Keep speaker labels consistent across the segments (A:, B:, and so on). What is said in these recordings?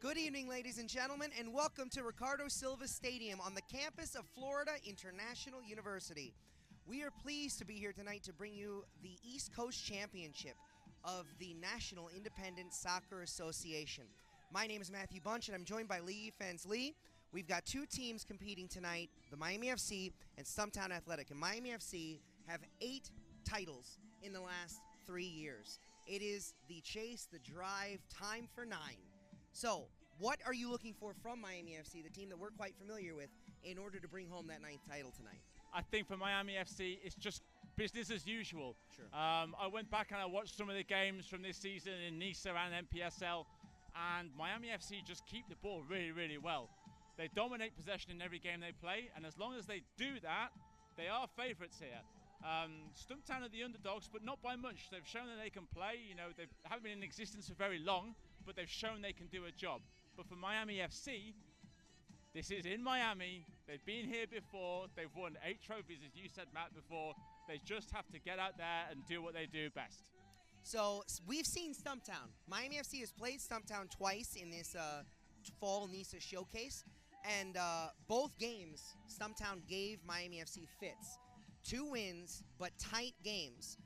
A: Good evening, ladies and gentlemen, and welcome to Ricardo Silva Stadium on the campus of Florida International University. We are pleased to be here tonight to bring you the East Coast Championship of the National Independent Soccer Association. My name is Matthew Bunch, and I'm joined by Lee Fens. Lee, we've got two teams competing tonight, the Miami FC and Stumptown Athletic. And Miami FC have 8 titles in the last 3 years. It is the chase, the drive, time for 9. So, what are you looking for from Miami FC, the team that we're quite familiar with, in order to bring home that 9th title tonight?
B: I think for Miami FC, it's just business as usual.
A: Sure.
B: I went back and I watched some of the games from this season in NISA and NPSL, and Miami FC just keep the ball really, really well. They dominate possession in every game they play, and as long as they do that, they are favourites here. Stumptown are the underdogs, but not by much. They've shown that they can play. You know, they haven't been in existence for very long, but they've shown they can do a job. But for Miami FC, this is in Miami. They've been here before. They've won 8 trophies, as you said, Matt, before. They just have to get out there and do what they do best.
A: So we've seen Stumptown. Miami FC has played Stumptown twice in this fall NISA showcase, and both games, Stumptown gave Miami FC fits. 2 wins, but tight games.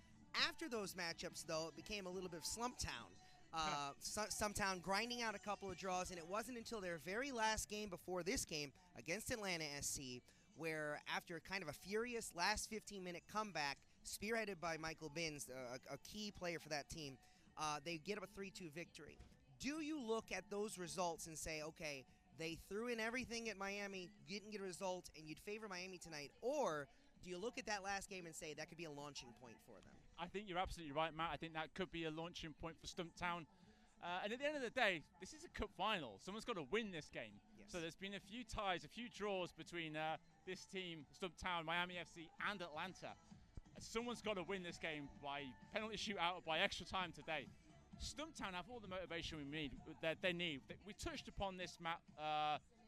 A: After those matchups, though, it became a little bit of Slumptown. Stumptown grinding out a couple of draws, and it wasn't until their very last game before this game against Atlanta SC, where after kind of a furious last 15-minute comeback, spearheaded by Michael Binns, a key player for that team, they get up a 3-2 victory. Do you look at those results and say, okay, they threw in everything at Miami, didn't get a result, and you'd favor Miami tonight, or do you look at that last game and say that could be a launching point for them?
B: I think you're absolutely right, Matt. I think that could be a launching point for Stumptown. And at the end of the day, this is a cup final. Someone's got to win this game.
A: Yes.
B: So there's been a few ties, a few draws between this team, Stumptown, Miami FC, and Atlanta. Someone's got to win this game by penalty shootout or by extra time today. Stumptown have all the motivation they need. We touched upon this, Matt,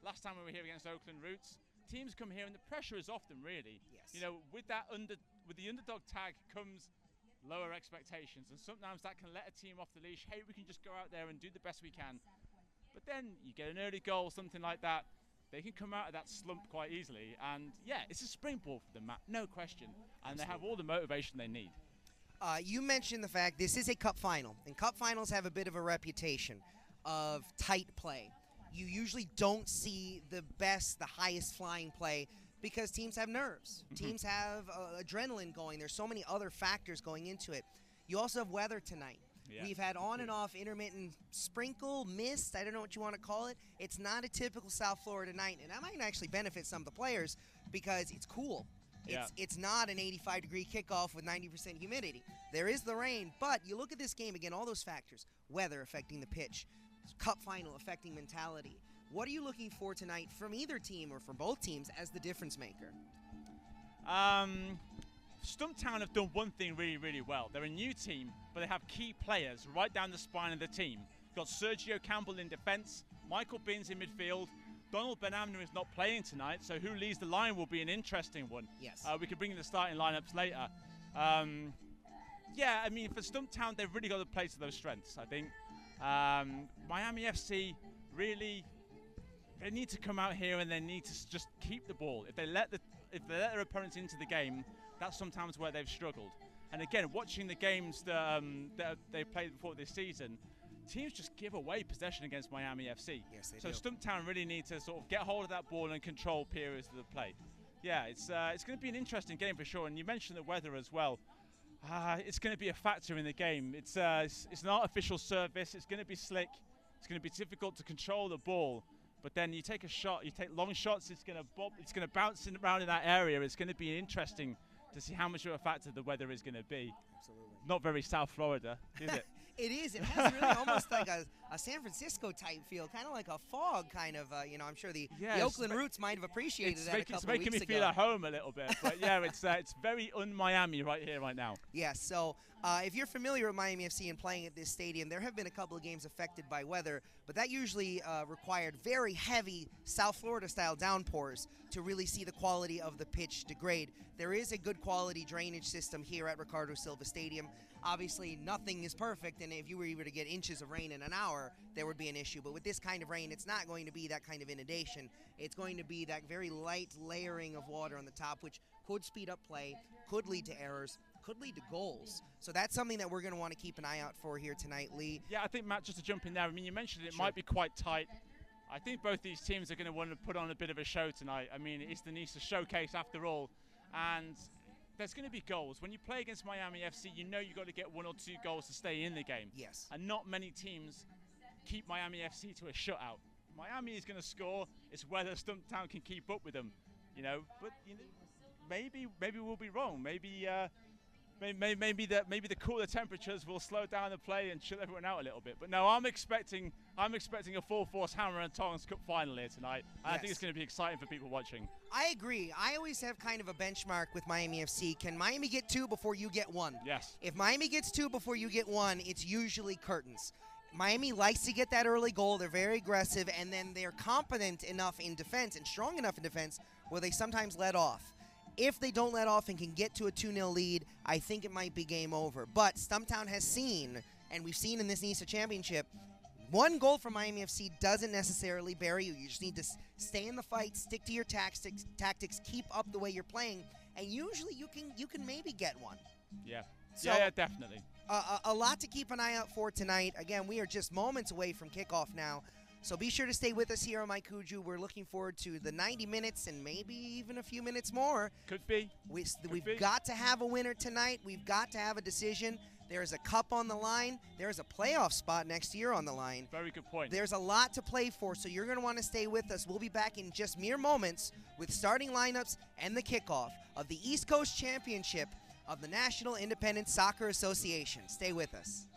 B: last time we were here against Oakland Roots. Teams come here and the pressure is off them, really.
A: Yes.
B: You know, with the underdog tag comes lower expectations, and sometimes that can let a team off the leash. Hey, we can just go out there and do the best we can. But then you get an early goal, something like that, they can come out of that slump quite easily. And yeah, it's a springboard for them, Matt, no question. And They have all the motivation they need.
A: You mentioned the fact this is a cup final, and cup finals have a bit of a reputation of tight play. You usually don't see the best, the highest flying play because teams have nerves. Teams have adrenaline going. There's so many other factors going into it. You also have weather tonight. Yeah. We've had on and off intermittent sprinkle, mist, I don't know what you want to call it. It's not a typical South Florida night, and that might actually benefit some of the players because it's cool.
B: Yeah.
A: It's not an 85-degree kickoff with 90% humidity. There is the rain, but you look at this game, again, all those factors, weather affecting the pitch, cup final affecting mentality. What are you looking for tonight from either team or from both teams as the difference maker?
B: Stumptown have done one thing really, really well. They're a new team, but they have key players right down the spine of the team. You've got Sergio Campbell in defence, Michael Binns in midfield, Donald Benamna is not playing tonight, so who leads the line will be an interesting one.
A: Yes.
B: We can bring in the starting lineups later. Yeah, I mean, for Stumptown, they've really got to play to those strengths, I think. Miami FC really, they need to come out here and they need to just keep the ball. If they let their opponents into the game, that's sometimes where they've struggled. And again, watching the games that they've played before this season, teams just give away possession against Miami FC.
A: Yes, they
B: so
A: do.
B: Stumptown really need to sort of get hold of that ball and control periods of the play. Yeah, it's going to be an interesting game for sure. And you mentioned the weather as well. It's going to be a factor in the game. It's an artificial surface. It's going to be slick. It's going to be difficult to control the ball. But then you take a shot, you take long shots. It's going to bob. It's going to bounce around in that area. It's going to be interesting to see how much of a factor the weather is going to be.
A: Absolutely.
B: Not very South Florida, is it?
A: It is. It has really almost like a San Francisco type feel, kind of like a fog kind of, you know, I'm sure the Oakland Roots might have appreciated that a couple of weeks ago.
B: It's making me feel at home a little bit. But yeah, it's very un-Miami right here, right now.
A: Yes, so if you're familiar with Miami FC and playing at this stadium, there have been a couple of games affected by weather, but that usually required very heavy South Florida-style downpours to really see the quality of the pitch degrade. There is a good quality drainage system here at Ricardo Silva Stadium. Obviously, nothing is perfect, and if you were able to get inches of rain in an hour, more, there would be an issue. But with this kind of rain, it's not going to be that kind of inundation. It's going to be that very light layering of water on the top, which could speed up play, could lead to errors, could lead to goals. So that's something that we're going to want to keep an eye out for here tonight, Lee.
B: Yeah, I think, Matt, just to jump in there, I mean, you mentioned it
A: Sure.
B: might be quite tight. I think both these teams are going to want to put on a bit of a show tonight. I mean, it's the NISA showcase after all, and there's going to be goals. When you play against Miami FC, you know you've got to get 1 or 2 goals to stay in the game.
A: Yes.
B: And not many teams keep Miami FC to a shutout. Miami is going to score. It's whether Stumptown can keep up with them, you know. But you know, maybe we'll be wrong. Maybe the cooler temperatures will slow down the play and chill everyone out a little bit. But no, I'm expecting a full force hammer and tongs cup final here tonight. And I think it's going to be exciting for people watching.
A: I agree. I always have kind of a benchmark with Miami FC. Can Miami get 2 before you get 1?
B: Yes.
A: If Miami gets 2 before you get 1, it's usually curtains. Miami likes to get that early goal. They're very aggressive, and then they're competent enough in defense and strong enough in defense where they sometimes let off. If they don't let off and can get to a 2-0 lead, I think it might be game over. But Stumptown has seen, and we've seen in this NISA championship, 1 goal from Miami FC doesn't necessarily bury you. You just need to stay in the fight, stick to your tactics, keep up the way you're playing, and usually you can maybe get 1.
B: Yeah.
A: So,
B: yeah, definitely.
A: A lot to keep an eye out for tonight. Again, we are just moments away from kickoff now. So be sure to stay with us here on Mike Kuju. We're looking forward to the 90 minutes and maybe even a few minutes more.
B: Could be.
A: We've got to have a winner tonight. We've got to have a decision. There's a cup on the line. There's a playoff spot next year on the line.
B: Very good point.
A: There's a lot to play for, so you're going to want to stay with us. We'll be back in just mere moments with starting lineups and the kickoff of the East Coast Championship of the National Independent Soccer Association. Stay with us.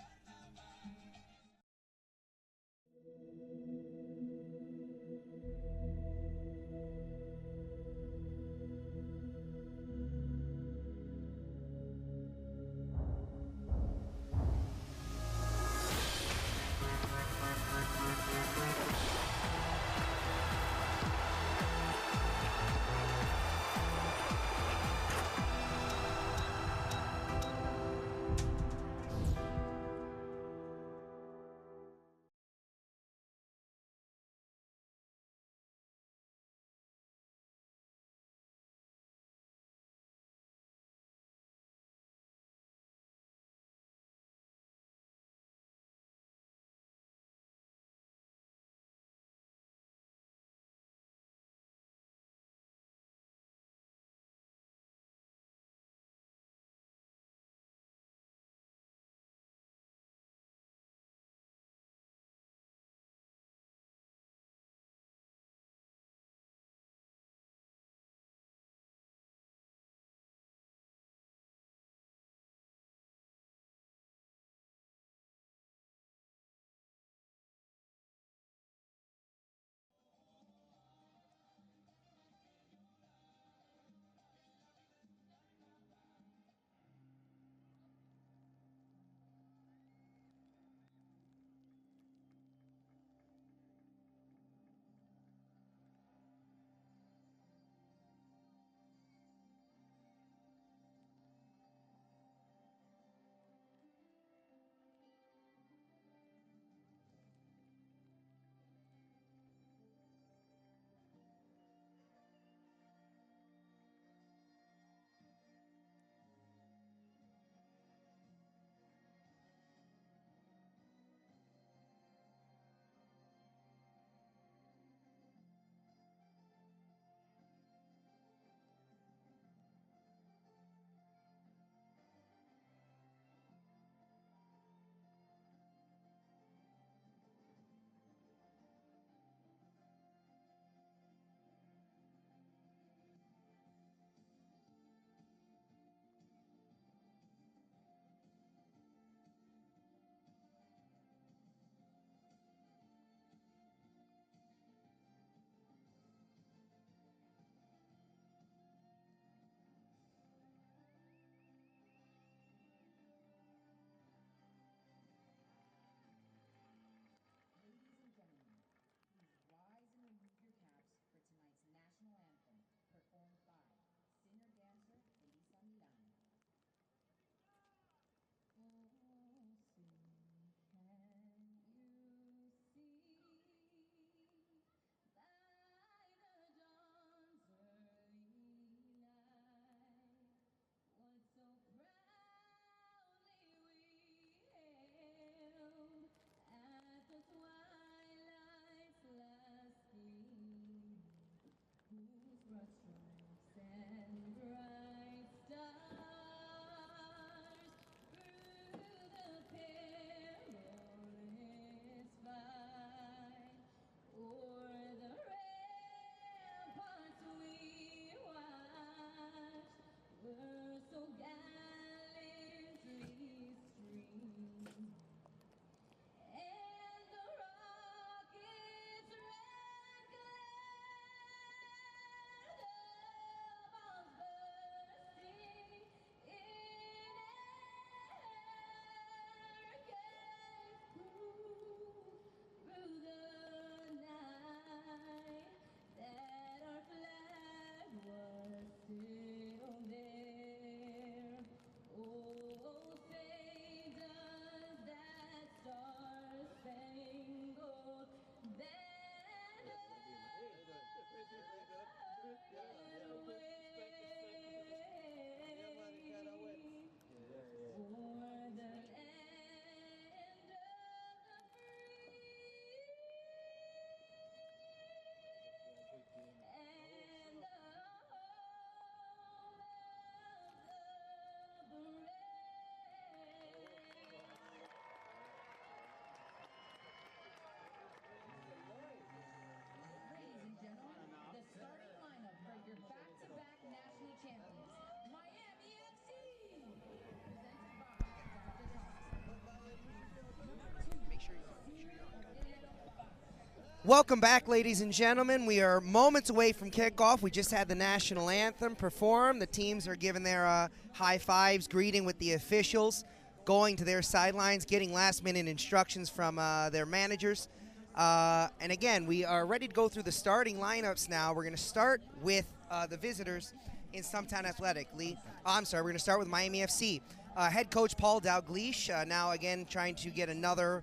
A: Welcome back, ladies and gentlemen. We are moments away from kickoff. We just had the national anthem perform. The teams are giving their high fives, greeting with the officials, going to their sidelines, getting last-minute instructions from their managers. And again, we are ready to go through the starting lineups now. We're going to start with the visitors in Stumptown Athletic. We're going to start with Miami FC. Head coach Paul Dalgleish, now again trying to get another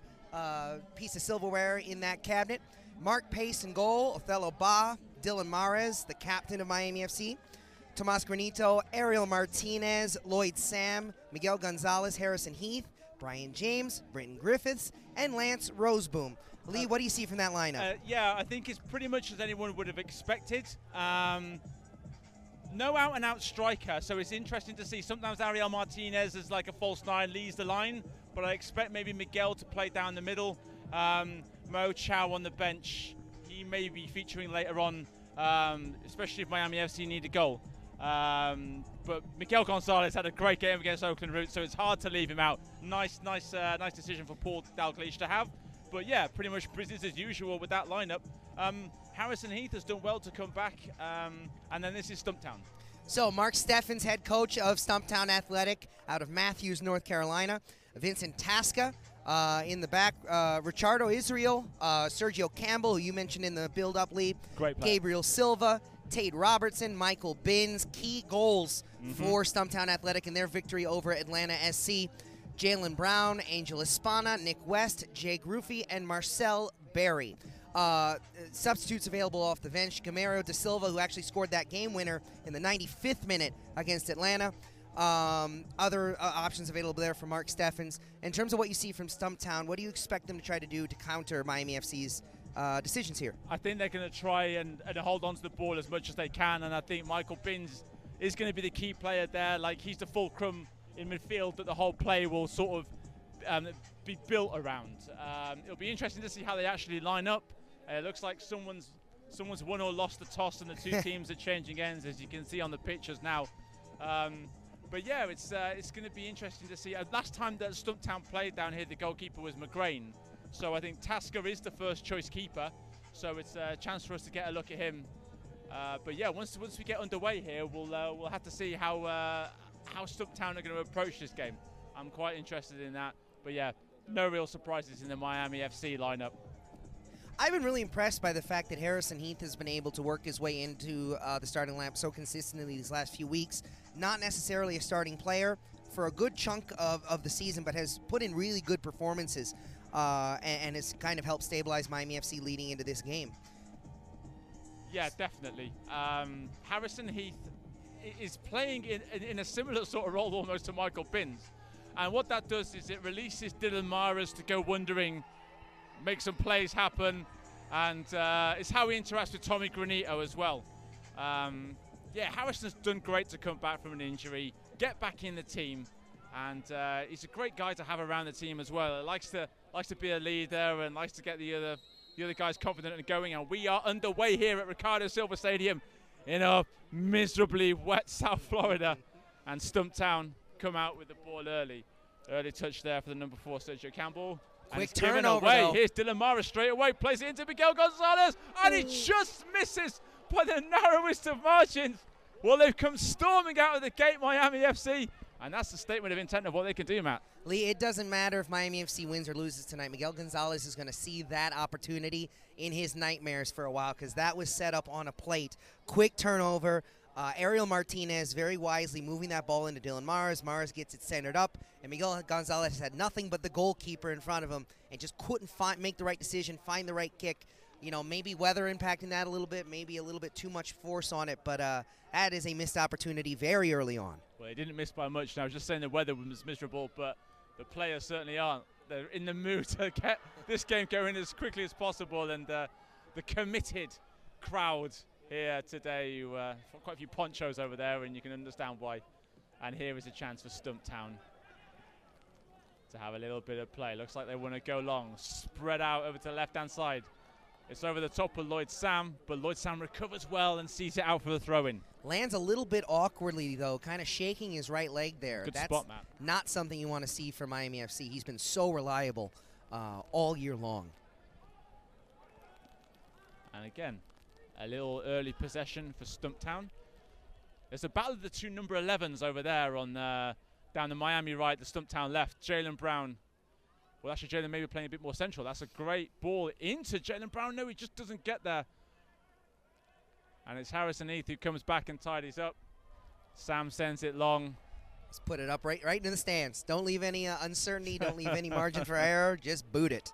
A: piece of silverware in that cabinet. Mark Pace in goal, Othello Ba, Dylan Mares, the captain of Miami FC, Tomas Granito, Ariel Martinez, Lloyd Sam, Miguel Gonzalez, Harrison Heath, Brian James, Britton Griffiths, and Lance Roseboom. Lee, what do you see from that lineup?
B: Yeah, I think it's pretty much as anyone would have expected. No out-and-out striker, so it's interesting to see. Sometimes Ariel Martinez is like a false nine, leads the line, but I expect maybe Miguel to play down the middle. Mo Chow on the bench. He may be featuring later on, especially if Miami FC need a goal. But Miguel Gonzalez had a great game against Oakland Roots, so it's hard to leave him out. Nice decision for Paul Dalgleish to have. But yeah, pretty much business as usual with that lineup. Harrison Heath has done well to come back, and then this is Stumptown.
A: So Mark Steffens, head coach of Stumptown Athletic out of Matthews, North Carolina. Vincent Tasca in the back. Richardo Israel, Sergio Campbell, who you mentioned in the build-up lead.
B: Great play.
A: Gabriel Silva, Tate Robertson, Michael Binns. Key goals for Stumptown Athletic in their victory over Atlanta SC. Jalen Brown, Angel Espana, Nick West, Jake Ruffy, and Marcel Berry. Substitutes available off the bench. Camaro Da Silva, who actually scored that game winner in the 95th minute against Atlanta. Other options available there for Mark Steffens. In terms of what you see from Stumptown, what do you expect them to try to do to counter Miami FC's decisions here?
B: I think they're going to try and hold on to the ball as much as they can, and I think Michael Binns is going to be the key player there. Like, he's the fulcrum in midfield that the whole play will sort of be built around. It'll be interesting to see how they actually line up. It looks like someone's won or lost the toss, and the two teams are changing ends, as you can see on the pictures now. But yeah, it's going to be interesting to see. Last time that Stumptown played down here, the goalkeeper was McGrain. So I think Tasker is the first choice keeper. So it's a chance for us to get a look at him. But yeah, once we get underway here, we'll have to see how Stumptown are going to approach this game. I'm quite interested in that. But yeah, no real surprises in the Miami FC lineup.
A: I've been really impressed by the fact that Harrison Heath has been able to work his way into the starting lineup so consistently these last few weeks. Not necessarily a starting player for a good chunk of the season, but has put in really good performances and has kind of helped stabilize Miami FC leading into this game.
B: Yeah, definitely. Harrison Heath is playing in a similar sort of role almost to Michael Binns. And what that does is it releases Dylan Mares to go wandering, make some plays happen, and it's how he interacts with Tommy Granito as well. Yeah, Harrison's done great to come back from an injury, get back in the team, and he's a great guy to have around the team as well. He likes to be a leader and likes to get the other guys confident and going. And we are underway here at Ricardo Silva Stadium in a miserably wet South Florida, and Stumptown come out with the ball early. Early touch there for the number 4, Sergio Campbell.
A: Quick turnover,
B: away.
A: though.
B: Here's Dylan Mares straight away, plays it into Miguel Gonzalez, and he just misses by the narrowest of margins. Well, they've come storming out of the gate, Miami FC, and that's the statement of intent of what they can do, Matt.
A: Lee, it doesn't matter if Miami FC wins or loses tonight. Miguel Gonzalez is going to see that opportunity in his nightmares for a while, because that was set up on a plate. Quick turnover. Ariel Martinez very wisely moving that ball into Dylan Mares. Mares gets it centered up, and Miguel Gonzalez had nothing but the goalkeeper in front of him and just couldn't make the right decision, find the right kick. You know, maybe weather impacting that a little bit, maybe a little bit too much force on it, but that is a missed opportunity very early on. Well,
B: he didn't miss by much. I was just saying the weather was miserable, but the players certainly aren't. They're in the mood to get this game going as quickly as possible, and the committed crowd here today, quite a few ponchos over there, and you can understand why. And here is a chance for Stumptown to have a little bit of play. Looks like they want to go long, spread out over to the left-hand side. It's over the top of Lloyd Sam, but Lloyd Sam recovers well and sees it out for the throw-in.
A: Lands a little bit awkwardly, though, kind of shaking his right leg there.
B: Good
A: That's
B: spot, Matt.
A: not something you want to see from Miami FC. He's been so reliable all year long.
B: And again, a little early possession for Stumptown. There's a battle of the two number 11s over there on down the Miami right, the Stumptown left. Jalen Brown. Well, actually, Jalen maybe playing a bit more central. That's a great ball into Jalen Brown. No, he just doesn't get there. And it's Harrison Heath who comes back and tidies up. Sam sends it long.
A: Let's put it up right into the stands. Don't leave any uncertainty. Don't leave any margin for error. Just boot it.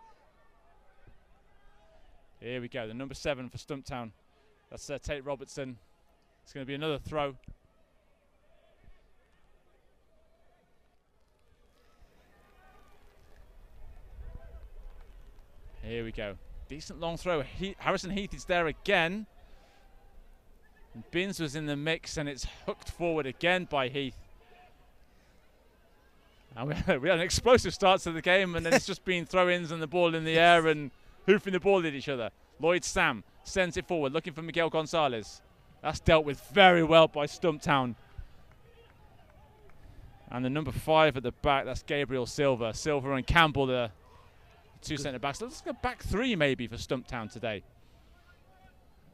B: Here we go. The number 7 for Stumptown. That's Tate Robertson. It's going to be another throw. Here we go. Decent long throw. Harrison Heath is there again. And Binns was in the mix, and it's hooked forward again by Heath. And we had an explosive start to the game, and then it's just been throw-ins and the ball in the air and hoofing the ball at each other. Lloyd Sam sends it forward, looking for Miguel Gonzalez. That's dealt with very well by Stumptown. And the number 5 at the back, that's Gabriel Silva. Silva and Campbell, the two centre-backs. Let's go back 3 maybe for Stumptown today.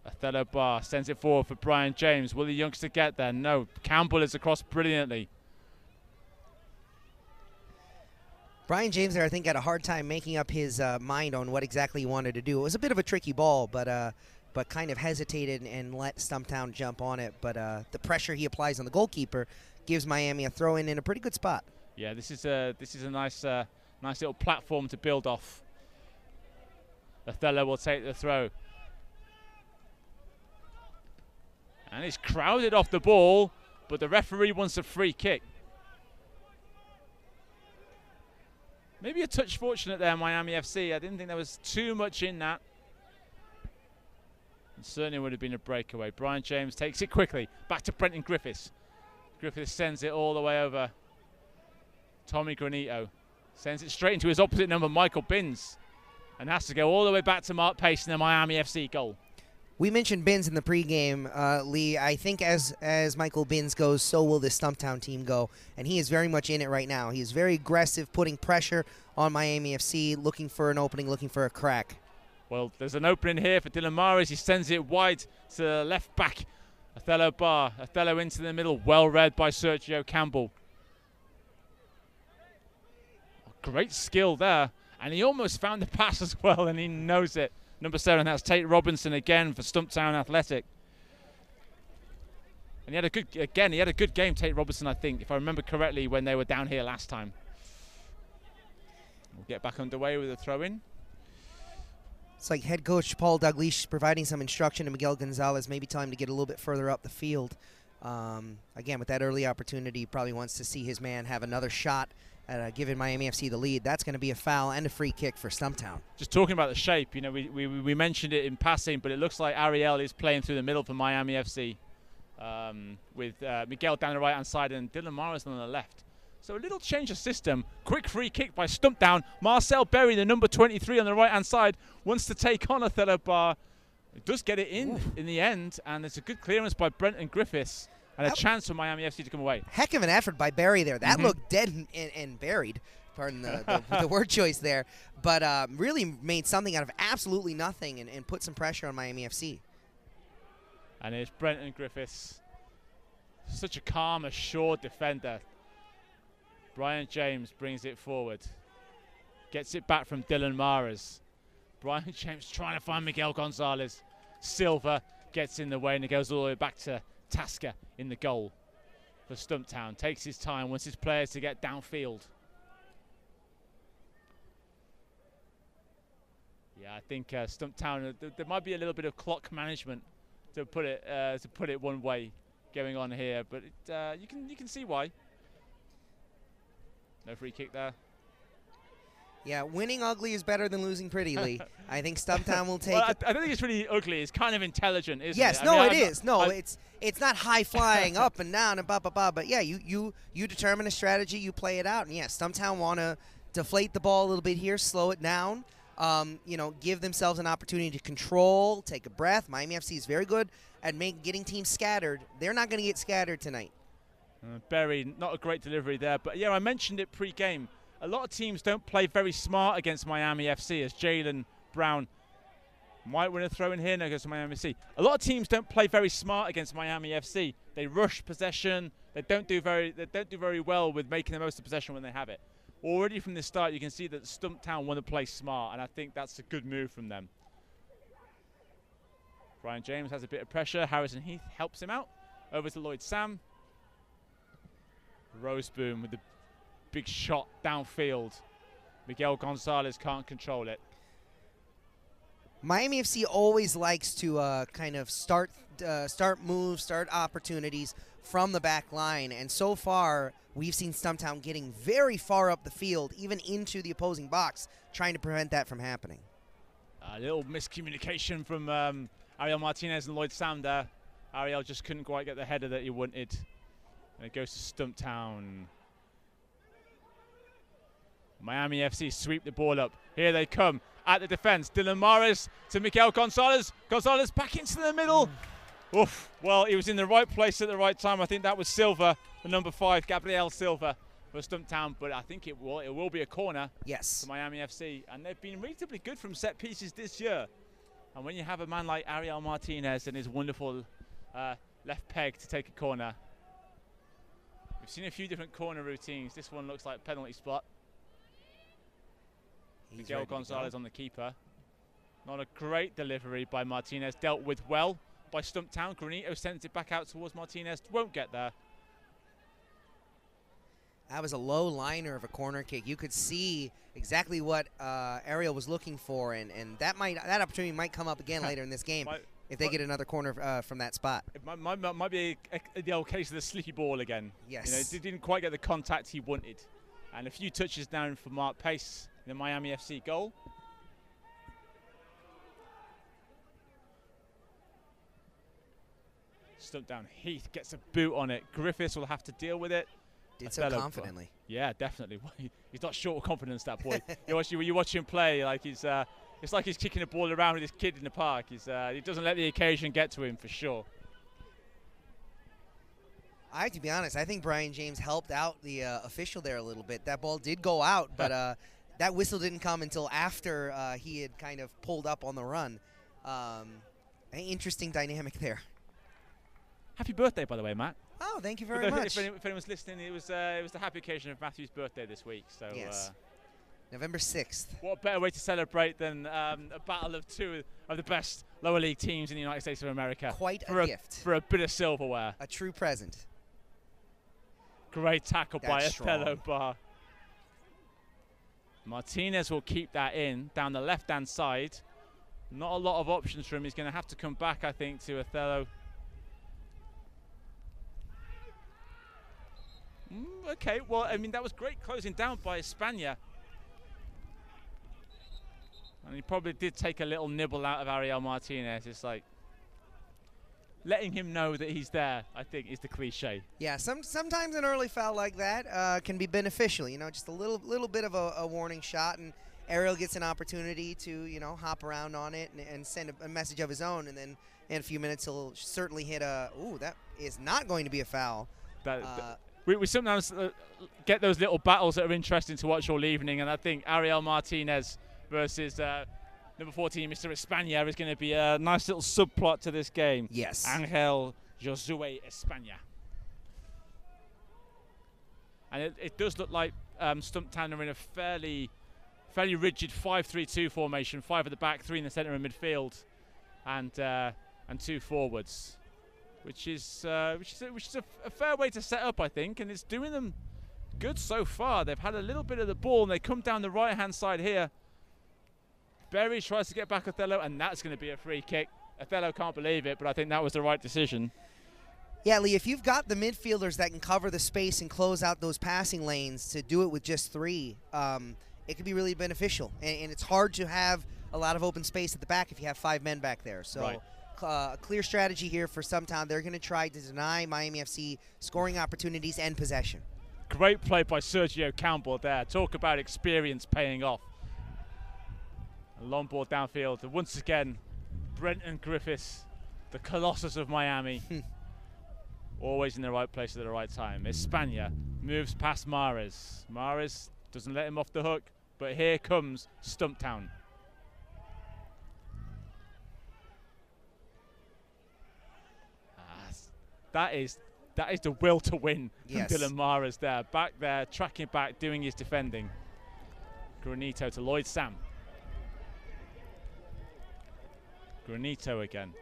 B: Othello Barr sends it forward for Brian James. Will the youngster get there? No. Campbell is across brilliantly.
A: Brian James there, I think, had a hard time making up his mind on what exactly he wanted to do. It was a bit of a tricky ball, but kind of hesitated and let Stumptown jump on it. But the pressure he applies on the goalkeeper gives Miami a throw-in in a pretty good spot.
B: Yeah, this is a nice little platform to build off. Othello will take the throw. And he's crowded off the ball, but the referee wants a free kick. Maybe a touch fortunate there, Miami FC. I didn't think there was too much in that. It certainly would have been a breakaway. Brian James takes it quickly. Back to Brenton Griffiths. Griffiths sends it all the way over. Tommy Granito sends it straight into his opposite number, Michael Binns. And has to go all the way back to Mark Pace in the Miami FC goal.
A: We mentioned Binns in the pregame, Lee. I think as Michael Binns goes, so will this Stumptown team go. And he is very much in it right now. He is very aggressive, putting pressure on Miami FC, looking for an opening, looking for a crack.
B: Well, there's an opening here for Dylan Mares. He sends it wide to the left back. Othello Barr. Othello into the middle. Well read by Sergio Campbell. Great skill there. And he almost found the pass as well, and he knows it. Number 7, that's Tate Robinson again for Stumptown Athletic. And he had a good game, Tate Robinson, I think, if I remember correctly, when they were down here last time. We'll get back underway with a throw-in.
A: It's like head coach Paul Dalglish providing some instruction to Miguel Gonzalez, maybe telling him to get a little bit further up the field. Again, with that early opportunity, he probably wants to see his man have another shot at giving Miami FC the lead. That's going to be a foul and a free kick for Stumptown.
B: Just talking about the shape, you know, we mentioned it in passing, but it looks like Ariel is playing through the middle for Miami FC with Miguel down the right-hand side and Dylan Mares on the left. So a little change of system. Quick free kick by Stumptown. Marcel Berry, the number 23 on the right-hand side, wants to take on Othello Barr. It does get it in the end, and it's a good clearance by Brenton Griffiths. And a chance for Miami FC to come away.
A: Heck of an effort by Barry there. That looked dead and buried. Pardon the word choice there. But really made something out of absolutely nothing and put some pressure on Miami FC.
B: And it's Brenton Griffiths. Such a calm, assured defender. Brian James brings it forward. Gets it back from Dylan Mares. Brian James trying to find Miguel Gonzalez. Silva gets in the way, and it goes all the way back to Tasker in the goal for Stumptown. Takes his time, wants his players to get downfield. Yeah, I think Stumptown, there might be a little bit of clock management to put it one way going on here, but you can see why. No free kick there.
A: Yeah, winning ugly is better than losing pretty, Lee. I think Stumptown will take
B: it. I don't think it's really ugly. It's kind of intelligent, isn't it?
A: Yes, no, it is. No, it's not high-flying up and down and blah. But, yeah, you determine a strategy, you play it out. And, yeah, Stumptown want to deflate the ball a little bit here, slow it down, give themselves an opportunity to control, take a breath. Miami FC is very good at getting teams scattered. They're not going to get scattered tonight.
B: Berry, not a great delivery there. But, yeah, I mentioned it pre-game. a lot of teams don't play very smart against Miami FC, as Jalen Brown might win a throw in here. No, goes to Miami FC. A lot of teams don't play very smart against Miami FC. They rush possession. They don't do very well with making the most of possession when they have it. Already from the start, you can see that Stumptown want to play smart, and I think that's a good move from them. Brian James has a bit of pressure. Harrison Heath helps him out. Over to Lloyd Sam. Roseboom with the big shot downfield. Miguel Gonzalez can't control it.
A: Miami FC always likes to kind of start moves, start opportunities from the back line, and so far we've seen Stumptown getting very far up the field, even into the opposing box, trying to prevent that from happening.
B: A little miscommunication from Ariel Martinez and Lloyd Sam there. Ariel just couldn't quite get the header that he wanted. And it goes to Stumptown. Miami FC sweep the ball up. Here they come at the defense. Dylan Mares to Miguel Gonzalez. Gonzalez back into the middle. Oof. Well, he was in the right place at the right time. I think that was Silva, the number 5, Gabriel Silva for Stumptown. But I think it will be a corner.
A: Yes.
B: For Miami FC. And they've been reasonably good from set pieces this year. And when you have a man like Ariel Martinez and his wonderful left peg to take a corner. We've seen a few different corner routines. This one looks like penalty spot. Miguel Gonzalez on the keeper. Not a great delivery by Martinez. Dealt with well by Stumptown. Granito sends it back out towards Martinez. Won't get there.
A: That was a low liner of a corner kick. You could see exactly what Ariel was looking for, and that opportunity might come up again later in this game if they get another corner from that spot.
B: It might be the old case of the slicky ball again.
A: Yes.
B: You know, he didn't quite get the contact he wanted. And a few touches down for Mark Pace in the Miami FC goal. Stumptown. Heath gets a boot on it. Griffiths will have to deal with it.
A: Did so confidently.
B: Yeah, definitely. He's not short of confidence, that boy. you watch him play, like it's like he's kicking a ball around with his kid in the park. He doesn't let the occasion get to him, for sure.
A: I have to be honest, I think Brian James helped out the official there a little bit. That ball did go out, but that whistle didn't come until after he had kind of pulled up on the run. An interesting dynamic there.
B: Happy birthday, by the way, Matt.
A: Oh, thank you very much.
B: If anyone's listening, it was the happy occasion of Matthew's birthday this week. So
A: yes. November 6th.
B: What better way to celebrate than a battle of two of the best lower league teams in the United States of America?
A: Quite a gift.
B: For a bit of silverware.
A: A true present.
B: Great tackle by Othello Barr. Martinez will keep that in down the left-hand side. Not a lot of options for him. He's going to have to come back, I think, to Othello. Okay, well, I mean, that was great closing down by Espana. And he probably did take a little nibble out of Ariel Martinez. It's like letting him know that he's there, I think, is the cliche.
A: Yeah, sometimes an early foul like that can be beneficial. You know, just a little bit of a warning shot, and Ariel gets an opportunity to, hop around on it and send a message of his own, and then in a few minutes he'll certainly hit that is not going to be a foul.
B: We sometimes get those little battles that are interesting to watch all evening, and I think Ariel Martinez versus number 14, Mr. Espana, is going to be a nice little subplot to this game.
A: Yes.
B: Angel Josue Espana. And it does look like Stumptown are in a fairly rigid 5-3-2 formation. 5 at the back, 3 in the centre of midfield, and 2 forwards. Which is a fair way to set up, I think, and it's doing them good so far. They've had a little bit of the ball, and they come down the right-hand side here. Berry tries to get back Othello, and that's going to be a free kick. Othello can't believe it, but I think that was the right decision.
A: Yeah, Lee, if you've got the midfielders that can cover the space and close out those passing lanes, to do it with just 3, it could be really beneficial. And it's hard to have a lot of open space at the back if you have 5 men back there. So.
B: Right.
A: A clear strategy here for Stumptown. They're going to try to deny Miami FC scoring opportunities and possession.
B: Great play by Sergio Campbell there. Talk about experience paying off. A long ball downfield. And once again, Brenton Griffiths, the Colossus of Miami. Always in the right place at the right time. Espana moves past Mares. Mares Doesn't let him off the hook, but here comes Stumptown. That is the will to win from Dylan Maras there. Back there, tracking back, doing his defending. Granito to Lloyd Sam. Granito again.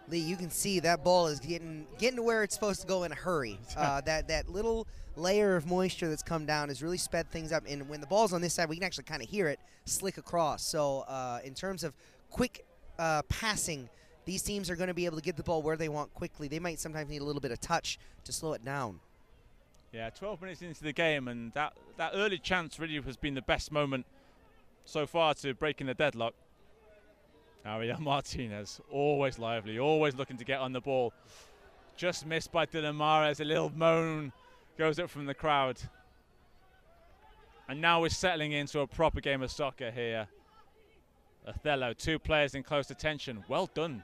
A: Lee, you can see that ball is getting to where it's supposed to go in a hurry. That little layer of moisture that's come down has really sped things up. And when the ball's on this side, we can actually kind of hear it slick across. So in terms of quick passing, these teams are going to be able to get the ball where they want quickly. They might sometimes need a little bit of touch to slow it down.
B: Yeah, 12 minutes into the game, and that early chance really has been the best moment so far to breaking the deadlock. Ariel Martinez, always lively, always looking to get on the ball. Just missed by Dylan Maras. A little moan goes up from the crowd. And now we're settling into a proper game of soccer here. Othello, 2 players in close attention. Well done.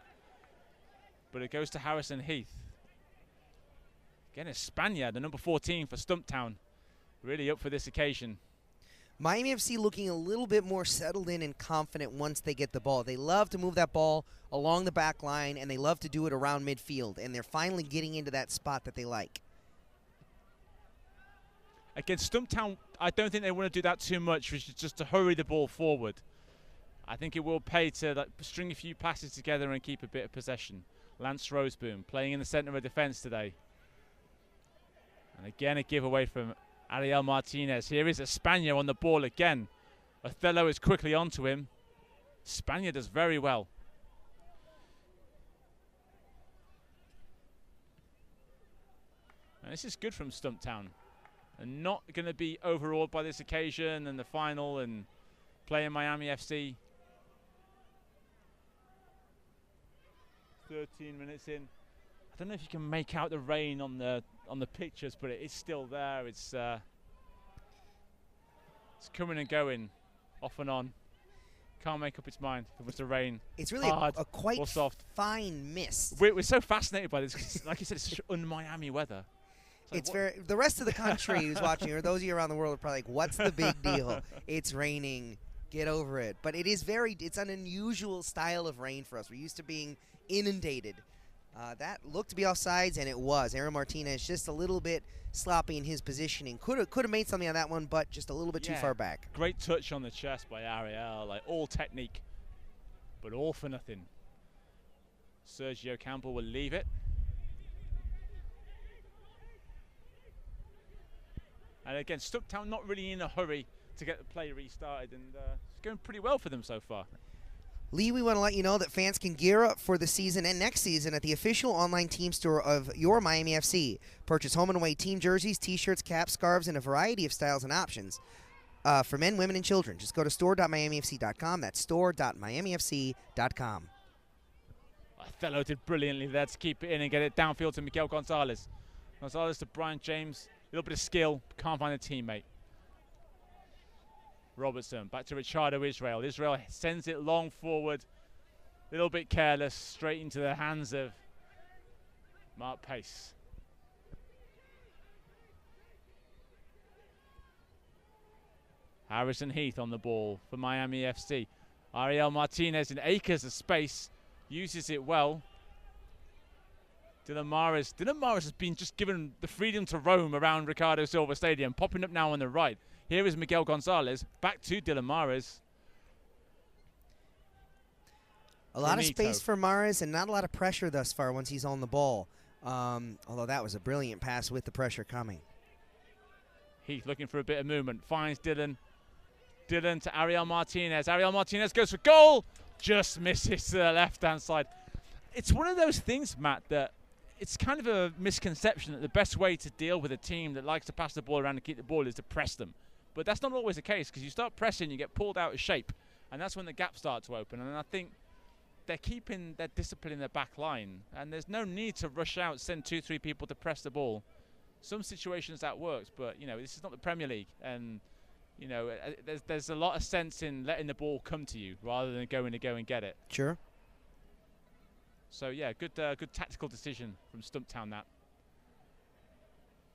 B: But it goes to Harrison Heath. Again, a Spaniard, the number 14 for Stumptown. Really up for this occasion.
A: Miami FC looking a little bit more settled in and confident once they get the ball. They love to move that ball along the back line, and they love to do it around midfield, and they're finally getting into that spot that they like.
B: Against Stumptown, I don't think they want to do that too much, which is just to hurry the ball forward. I think it will pay to string a few passes together and keep a bit of possession. Lance Roseboom playing in the centre of defence today. And again, a giveaway from Ariel Martinez. Here is Espana on the ball again. Othello is quickly onto him. Espana does very well. And this is good from Stumptown. And not going to be overawed by this occasion and the final and playing Miami FC. 13 minutes in. I don't know if you can make out the rain on the pictures, but it is still there. It's coming and going, off and on. Can't make up its mind if it was the rain.
A: It's really
B: hard
A: a quite
B: or soft.
A: Fine mist.
B: We're so fascinated by this, 'cause like you said, it's such un-Miami weather.
A: It's very. The rest of the country who's watching, or those of you around the world, are probably like, "What's the big deal? It's raining. Get over it." But it is it's an unusual style of rain for us. We're used to being inundated. That looked to be offsides, and it was. Aaron Martinez just a little bit sloppy in his positioning. Could have made something on that one, but just a little bit too far back.
B: Great touch on the chest by Ariel, like all technique, but all for nothing. Sergio Campbell will leave it. And again, Stumptown not really in a hurry to get the play restarted, and it's going pretty well for them so far.
A: Lee, we want to let you know that fans can gear up for the season and next season at the official online team store of your Miami FC. Purchase home and away team jerseys, T-shirts, caps, scarves, and a variety of styles and options for men, women, and children. Just go to store.miamifc.com. That's store.miamifc.com.
B: Othello did brilliantly there to keep it in and get it downfield to Miguel Gonzalez. Gonzalez to Brian James. A little bit of skill, can't find a teammate. Robertson, back to Richardo Israel. Israel sends it long forward. A little bit careless, straight into the hands of Mark Pace. Harrison Heath on the ball for Miami FC. Ariel Martinez in acres of space, uses it well. Dylan Maras has been just given the freedom to roam around Ricardo Silva Stadium, popping up now on the right. Here is Miguel Gonzalez, back to Dylan Maras.
A: A lot of space for Maras and not a lot of pressure thus far once he's on the ball. Although that was a brilliant pass with the pressure coming.
B: Heath looking for a bit of movement, finds Dylan. Dylan to Ariel Martinez. Ariel Martinez goes for goal, just misses to the left-hand side. It's one of those things, Matt, that it's kind of a misconception that the best way to deal with a team that likes to pass the ball around and keep the ball is to press them. But that's not always the case, because you start pressing, you get pulled out of shape, and that's when the gaps start to open. And I think they're keeping their discipline in their back line, and there's no need to rush out, send 2-3 people to press the ball. Some situations that works, but this is not the Premier League, and there's a lot of sense in letting the ball come to you rather than going to go and get it.
A: Sure.
B: So yeah, good tactical decision from Stumptown. That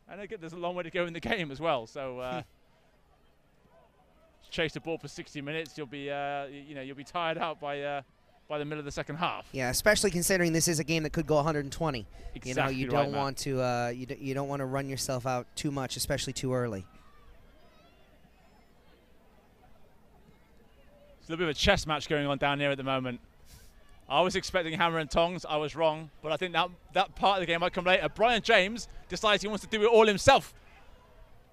B: And again, there's a long way to go in the game as well. So chase the ball for 60 minutes, you'll be you'll be tired out by the middle of the second half.
A: Yeah, especially considering this is a game that could go 120.
B: Exactly.
A: You don't want to you don't want to run yourself out too much, especially too early.
B: There's a little bit of a chess match going on down here at the moment. I was expecting hammer and tongs. I was wrong, but I think that part of the game might come later. Brian James decides he wants to do it all himself.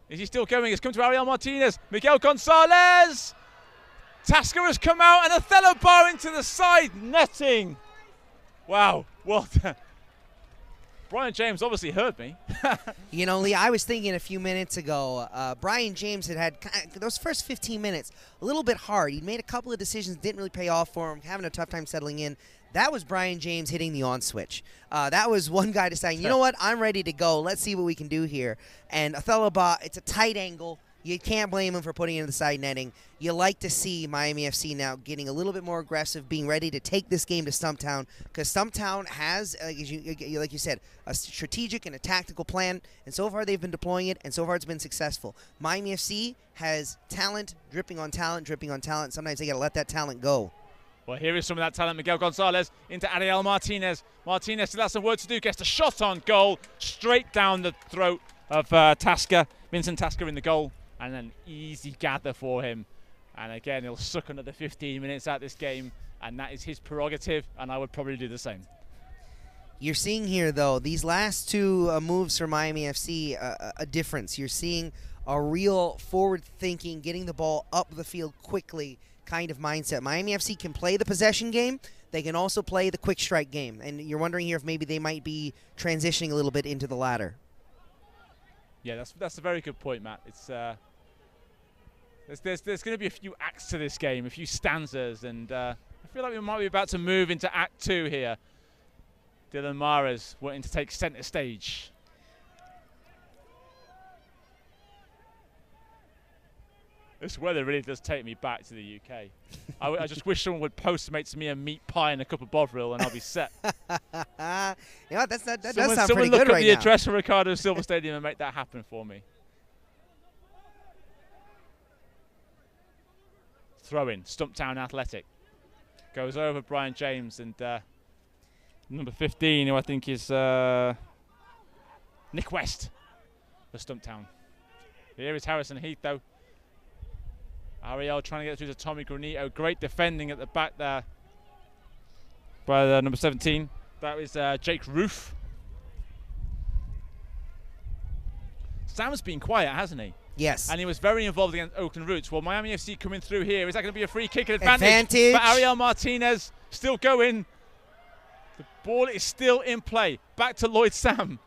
B: Is he still going? It's come to Ariel Martinez. Miguel Gonzalez. Tasker has come out and Othello bar into the side netting. Wow. Well done. Brian James obviously heard me.
A: Lee, I was thinking a few minutes ago, Brian James had those first 15 minutes a little bit hard. He made a couple of decisions, didn't really pay off for him, having a tough time settling in. That was Brian James hitting the on switch. That was one guy deciding, you know what, I'm ready to go. Let's see what we can do here. And Othello, it's a tight angle. You can't blame him for putting it in the side netting. You like to see Miami FC now getting a little bit more aggressive, being ready to take this game to Stumptown, because Stumptown has, like you said, a strategic and a tactical plan, and so far they've been deploying it, and so far it's been successful. Miami FC has talent, dripping on talent, dripping on talent. Sometimes they got to let that talent go.
B: Well, here is some of that talent. Miguel Gonzalez into Ariel Martinez. Martinez still has some work to do. Gets the shot on goal, straight down the throat of Tasker. Vincent Tasker in the goal. And an easy gather for him. And again, he'll suck another 15 minutes out this game, and that is his prerogative, and I would probably do the same.
A: You're seeing here, though, these last two moves for Miami FC, a difference. You're seeing a real forward-thinking, getting the ball up the field quickly kind of mindset. Miami FC can play the possession game. They can also play the quick strike game. And you're wondering here if maybe they might be transitioning a little bit into the latter.
B: Yeah, that's a very good point, Matt. It's there's going to be a few acts to this game, a few stanzas, and I feel like we might be about to move into Act 2 here. Dylan Mahrez wanting to take centre stage. This weather really does take me back to the UK. I just wish someone would Postmates me a meat pie and a cup of Bovril, and I'll be set.
A: That does sound pretty good right now.
B: Someone look up the address for Ricardo Silva Stadium and make that happen for me. Throw in, Stumptown Athletic. Goes over Brian James and number 15, who I think is Nick West for Stumptown. Here is Harrison Heath, though. Ariel trying to get through to Tommy Granito. Great defending at the back there by the number 17. That is Jake Roof. Sam's been quiet, hasn't he?
A: Yes.
B: And he was very involved against Oakland Roots. Well, Miami FC coming through here. Is that going to be a free kick advantage? But Ariel Martinez still going. The ball is still in play. Back to Lloyd Sam.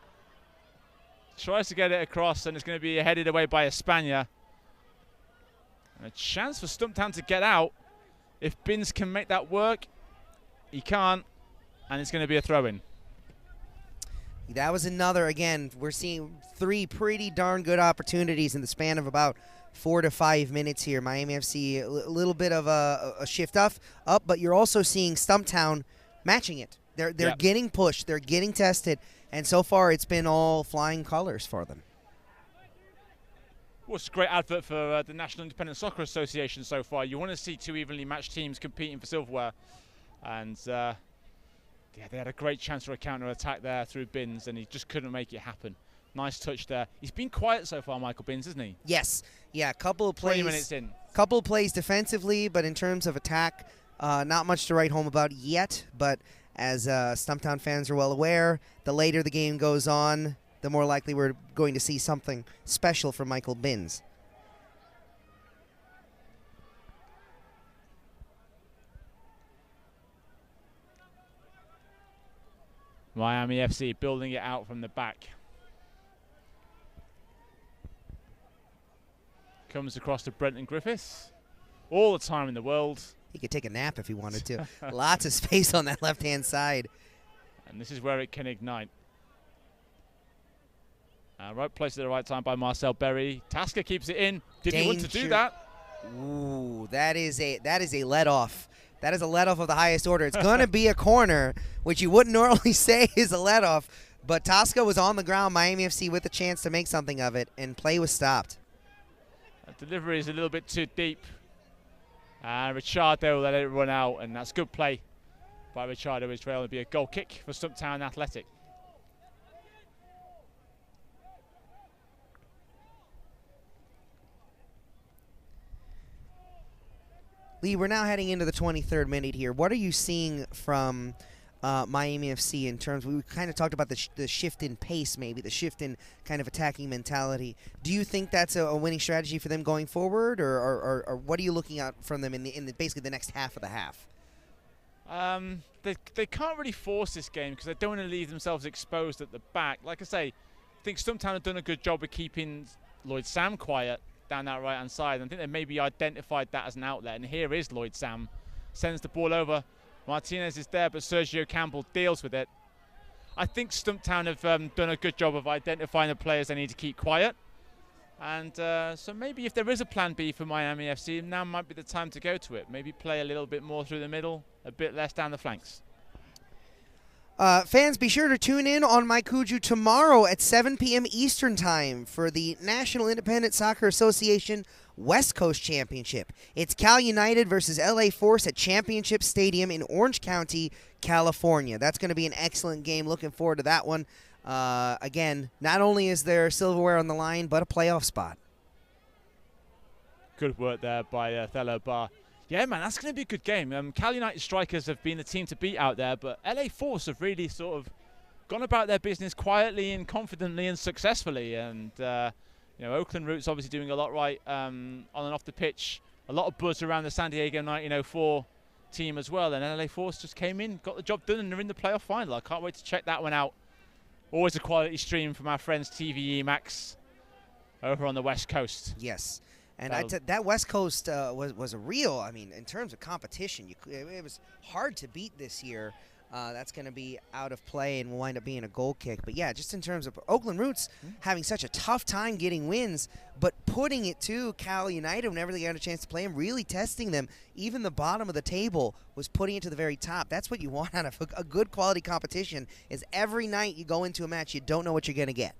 B: Tries to get it across, and it's going to be headed away by Espana. And a chance for Stumptown to get out. If Binns can make that work, he can't, and it's going to be a throw-in.
A: That was another, again, we're seeing three pretty darn good opportunities in the span of about 4 to 5 minutes here. Miami FC, a little bit of a shift up, but you're also seeing Stumptown matching it. They're getting pushed, they're getting tested, and so far it's been all flying colors for them.
B: Well, it's a great advert for the National Independent Soccer Association so far. You want to see two evenly matched teams competing for silverware. And yeah, they had a great chance for a counter-attack there through Binns, and he just couldn't make it happen. Nice touch there. He's been quiet so far, Michael Binns, hasn't he?
A: Yes. Yeah, a couple of plays.
B: 20 minutes in.
A: Couple of plays defensively, but in terms of attack, not much to write home about yet. But as Stumptown fans are well aware, the later the game goes on, the more likely we're going to see something special from Michael Binns.
B: Miami FC building it out from the back. Comes across to Brenton Griffiths. All the time in the world.
A: He could take a nap if he wanted to. Lots of space on that left-hand side.
B: And this is where it can ignite. Right place at the right time by Marcel Berry. Tasker keeps it in. Did he want to do that?
A: Ooh, that is a let-off. That is a let-off of the highest order. It's going to be a corner, which you wouldn't normally say is a let-off. But Tosca was on the ground, Miami FC with a chance to make something of it, and play was stopped.
B: That delivery is a little bit too deep. And Richardo let it run out, and that's good play by Richardo Israel. It'll be a goal kick for Stumptown Athletic.
A: Lee, we're now heading into the 23rd minute here. What are you seeing from Miami FC in terms, we kind of talked about the shift in pace, maybe, the shift in kind of attacking mentality. Do you think that's a winning strategy for them going forward, or what are you looking at from them in basically the next half of the half?
B: They can't really force this game because they don't want to leave themselves exposed at the back. Like I say, I think Stumptown have done a good job of keeping Lloyd Sam quiet down that right-hand side. I think they maybe identified that as an outlet, and here is Lloyd Sam. Sends the ball over. Martinez is there, but Sergio Campbell deals with it. I think Stumptown have done a good job of identifying the players they need to keep quiet. And so maybe if there is a plan B for Miami FC, now might be the time to go to it. Maybe play a little bit more through the middle, a bit less down the flanks.
A: Fans, be sure to tune in on Maikuju tomorrow at 7 p.m. Eastern Time for the National Independent Soccer Association West Coast Championship. It's Cal United versus LA Force at Championship Stadium in Orange County, California. That's going to be an excellent game. Looking forward to that one. Again, not only is there silverware on the line, but a playoff spot.
B: Good work there by Othello Bar. Yeah, man, that's going to be a good game. Cal United strikers have been the team to beat out there, but LA Force have really sort of gone about their business quietly and confidently and successfully. And, you know, Oakland Roots obviously doing a lot right on and off the pitch. A lot of buzz around the San Diego 1904 team as well. And LA Force just came in, got the job done, and they're in the playoff final. I can't wait to check that one out. Always a quality stream from our friends TVE Max over on the West Coast.
A: Yes. And that West Coast was a real, I mean, in terms of competition, it was hard to beat this year. That's going to be out of play and will wind up being a goal kick. But, yeah, just in terms of Oakland Roots having such a tough time getting wins, but putting it to Cal United whenever they got a chance to play them, really testing them. Even the bottom of the table was putting it to the very top. That's what you want out of a good quality competition, is every night you go into a match, you don't know what you're going to get.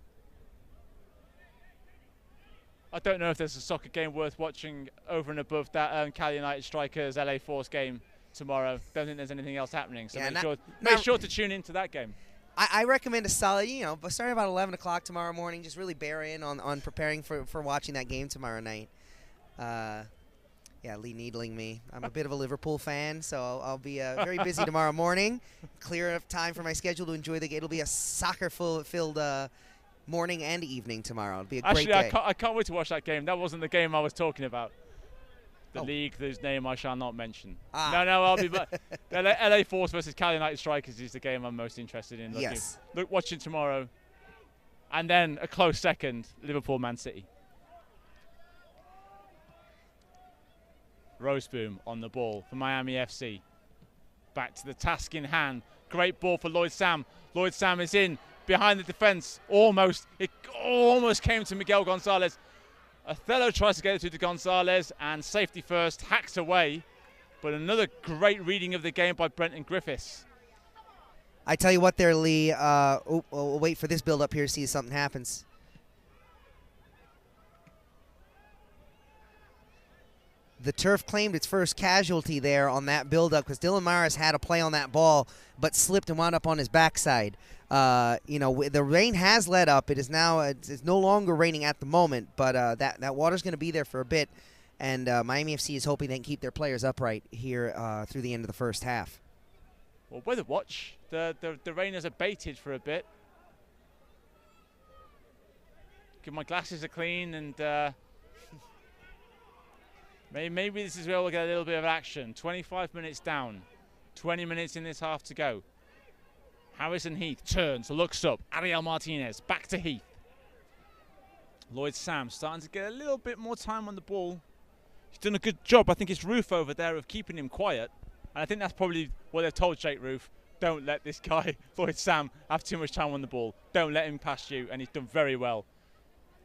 B: I don't know if there's a soccer game worth watching over and above that Cal United Strikers LA Force game tomorrow. Don't think there's anything else happening, so yeah, make sure to tune into that game.
A: I recommend a solid, starting about 11 o'clock tomorrow morning, just really bear in on preparing for watching that game tomorrow night. Yeah, Lee needling me. I'm a bit of a Liverpool fan, so I'll be very busy tomorrow morning. Clear enough time for my schedule to enjoy the game. It'll be a soccer-filled morning and evening tomorrow. It'll be a great day.
B: Actually, I can't wait to watch that game. That wasn't the game I was talking about. The league whose name I shall not mention. No, I'll be back. LA Force versus Cal United Strikers is the game I'm most interested in.
A: Yes.
B: Watching tomorrow. And then a close second, Liverpool Man City. Roseboom on the ball for Miami FC. Back to the task in hand. Great ball for Lloyd Sam. Lloyd Sam is in behind the defence. It almost came to Miguel Gonzalez. Othello tries to get it through to Gonzalez, and safety first, hacks away. But another great reading of the game by Brenton Griffiths.
A: I tell you what there, Lee. We'll wait for this build-up here to see if something happens. The Turf claimed its first casualty there on that build-up because Dylan Maris had a play on that ball but slipped and wound up on his backside. The rain has let up. It is now it's no longer raining at the moment, but that water's going to be there for a bit, and Miami FC is hoping they can keep their players upright here through the end of the first half.
B: Well, weather watch. The rain has abated for a bit. Give my glasses a clean, and maybe this is where we'll get a little bit of action. 25 minutes down, 20 minutes in this half to go. Harrison Heath turns, looks up. Ariel Martinez, back to Heath. Lloyd Sam starting to get a little bit more time on the ball. He's done a good job. I think it's Roof over there of keeping him quiet. And I think that's probably what they've told Jake Roof. Don't let this guy, Lloyd Sam, have too much time on the ball. Don't let him pass you. And he's done very well.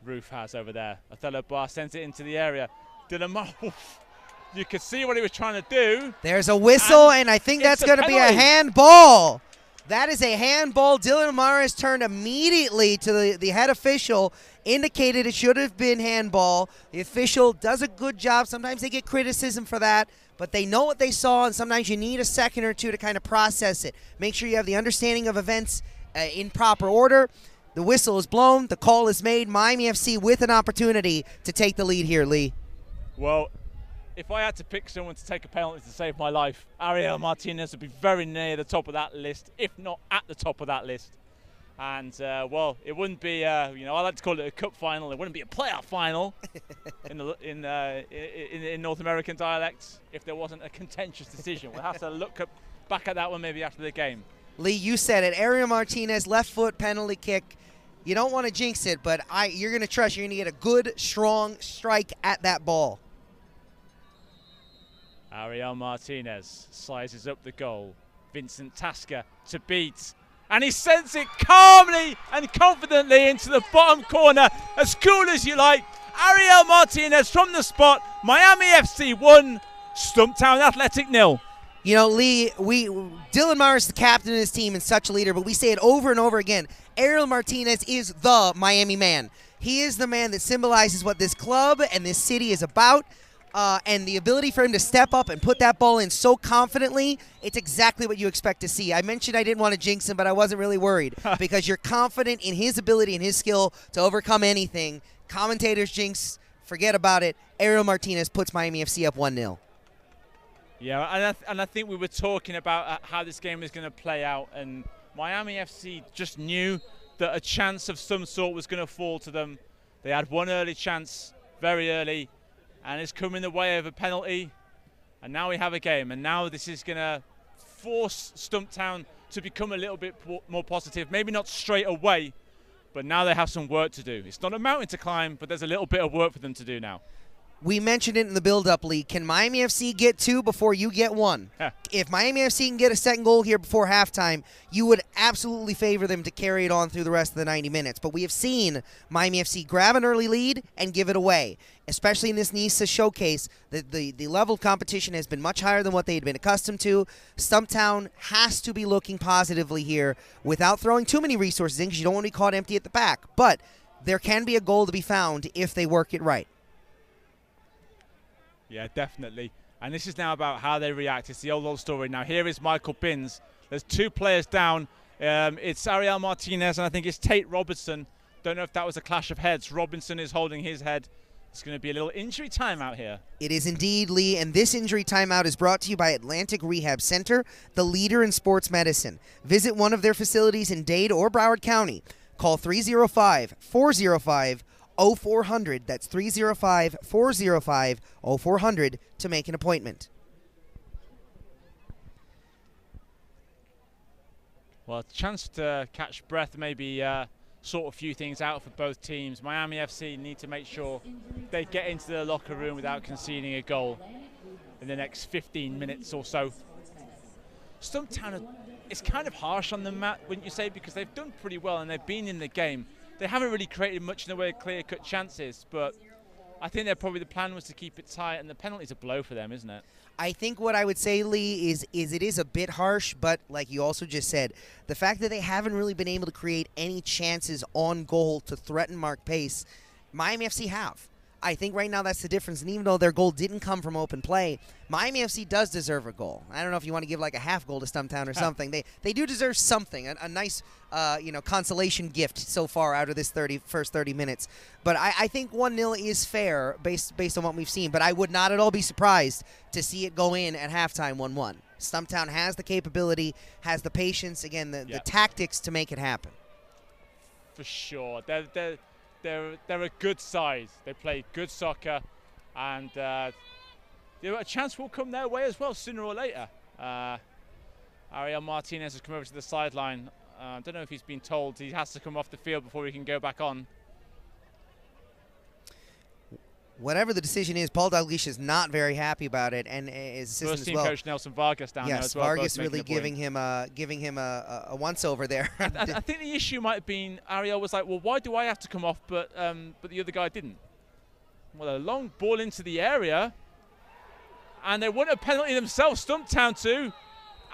B: Roof has over there. Othello Bar sends it into the area. You could see what he was trying to do.
A: There's a whistle, and I think that's going to be a handball. That is a handball. Dylan Amaris turned immediately to the head official, indicated it should have been handball. The official does a good job. Sometimes they get criticism for that, but they know what they saw, and sometimes you need a second or two to kind of process it. Make sure you have the understanding of events in proper order. The whistle is blown. The call is made. Miami FC with an opportunity to take the lead here, Lee.
B: Well, if I had to pick someone to take a penalty to save my life, Ariel Martinez would be very near the top of that list, if not at the top of that list. And, well, it wouldn't be, I like to call it a cup final. It wouldn't be a playoff final in North American dialects if there wasn't a contentious decision. We'll have to look back at that one maybe after the game.
A: Lee, you said it. Ariel Martinez, left foot penalty kick. You don't want to jinx it, but you're going to trust you're going to get a good, strong strike at that ball.
B: Ariel Martinez slices up the goal. Vincent Tasker to beat. And he sends it calmly and confidently into the bottom corner. As cool as you like. Ariel Martinez from the spot. Miami FC 1, Stumptown Athletic 0.
A: You know, Lee, Dylan Morris, the captain of this team and such a leader, but we say it over and over again. Ariel Martinez is the Miami man. He is the man that symbolizes what this club and this city is about. And the ability for him to step up and put that ball in so confidently, it's exactly what you expect to see. I mentioned I didn't want to jinx him, but I wasn't really worried because you're confident in his ability and his skill to overcome anything. Commentators jinx, forget about it. Ariel Martinez puts Miami FC up 1-0.
B: Yeah, and I think we were talking about how this game is going to play out, and Miami FC just knew that a chance of some sort was going to fall to them. They had one early chance, very early, and it's come in the way of a penalty, and now we have a game, and now this is going to force Stumptown to become a little bit more positive, maybe not straight away, but now they have some work to do. It's not a mountain to climb, but there's a little bit of work for them to do now.
A: We mentioned it in the build-up league. Can Miami FC get 2 before you get 1? If Miami FC can get a second goal here before halftime, you would absolutely favor them to carry it on through the rest of the 90 minutes. But we have seen Miami FC grab an early lead and give it away, especially in this NISA showcase. The level of competition has been much higher than what they had been accustomed to. Stumptown has to be looking positively here without throwing too many resources in because you don't want to be caught empty at the back. But there can be a goal to be found if they work it right.
B: Yeah, definitely. And this is now about how they react. It's the old story. Now, here is Michael Binns. There's 2 players down. It's Ariel Martinez, and I think it's Tate Robinson. Don't know if that was a clash of heads. Robinson is holding his head. It's going to be a little injury timeout here. It
A: is indeed, Lee, and this injury timeout is brought to you by Atlantic Rehab Center, the leader in sports medicine. Visit one of their facilities in Dade or Broward County. Call 305-405-0400. That's 305-405-0400 to make an appointment.
B: Well, a chance to catch breath, maybe sort a few things out for both teams. Miami FC need to make sure they get into the locker room without conceding a goal in the next 15 minutes or so. Stumptown, it's kind of harsh on them, Matt, wouldn't you say, because they've done pretty well and they've been in the game. They haven't really created much in the way of clear-cut chances, but I think the plan was to keep it tight, and the penalty's a blow for them, isn't it?
A: I think what I would say, Lee, is it is a bit harsh, but like you also just said, the fact that they haven't really been able to create any chances on goal to threaten Mark Pace, Miami FC have. I think right now that's the difference, and even though their goal didn't come from open play, Miami FC does deserve a goal. I don't know if you want to give like a half goal to Stumptown or something. They do deserve something, a nice consolation gift so far out of this first 30 minutes. But I think 1-0 is fair based on what we've seen, but I would not at all be surprised to see it go in at halftime 1-1. Stumptown has the capability, has the patience, again, the tactics to make it happen.
B: For sure. They're a good side. They play good soccer, and a chance will come their way as well sooner or later. Ariel Martinez has come over to the sideline. I don't know if he's been told he has to come off the field before he can go back on.
A: Whatever the decision is, Paul Dalglish is not very happy about it, and his assistant
B: First team coach Nelson Vargas down there as well.
A: Yes, Vargas really giving him a once-over there.
B: I think the issue might have been Ariel was like, well, why do I have to come off, but the other guy didn't? Well, a long ball into the area, and they want a penalty themselves, Stumptown too.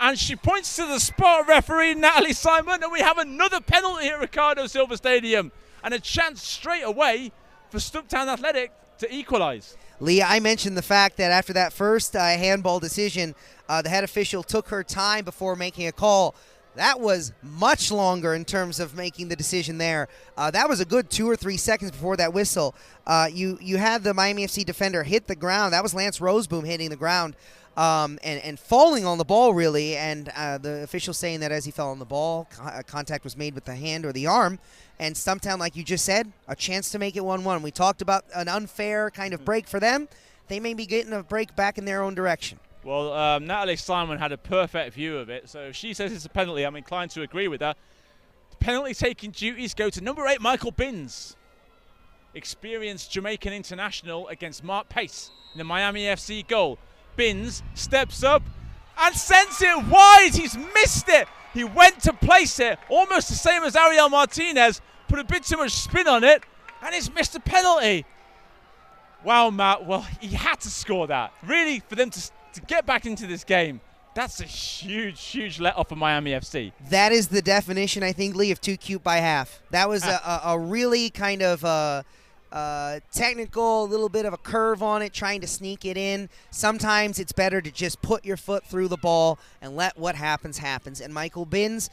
B: And she points to the spot referee, Natalie Simon, and we have another penalty at Ricardo Silva Stadium. And a chance straight away for Stumptown Athletic to equalise.
A: Lee, I mentioned the fact that after that first handball decision, the head official took her time before making a call. That was much longer in terms of making the decision there. That was a good 2 or 3 seconds before that whistle. You had the Miami FC defender hit the ground. That was Lance Roseboom hitting the ground and falling on the ball, really. And the official saying that as he fell on the ball, contact was made with the hand or the arm. And Stumptown, like you just said, a chance to make it 1-1. We talked about an unfair kind of break for them. They may be getting a break back in their own direction.
B: Well, Natalie Simon had a perfect view of it, so if she says it's a penalty, I'm inclined to agree with her. The penalty-taking duties go to number 8, Michael Binns, experienced Jamaican international against Mark Pace in the Miami FC goal. Binns steps up and sends it wide. He's missed it. He went to place it, almost the same as Ariel Martinez, put a bit too much spin on it, and he's missed a penalty. Wow, Matt, well, he had to score that. Really, for them to get back into this game, that's a huge, huge let-off for Miami FC.
A: That is the definition, I think, Lee, of too cute by half. That was a really kind of technical, little bit of a curve on it, trying to sneak it in. Sometimes it's better to just put your foot through the ball and let what happens happens. And Michael Binns,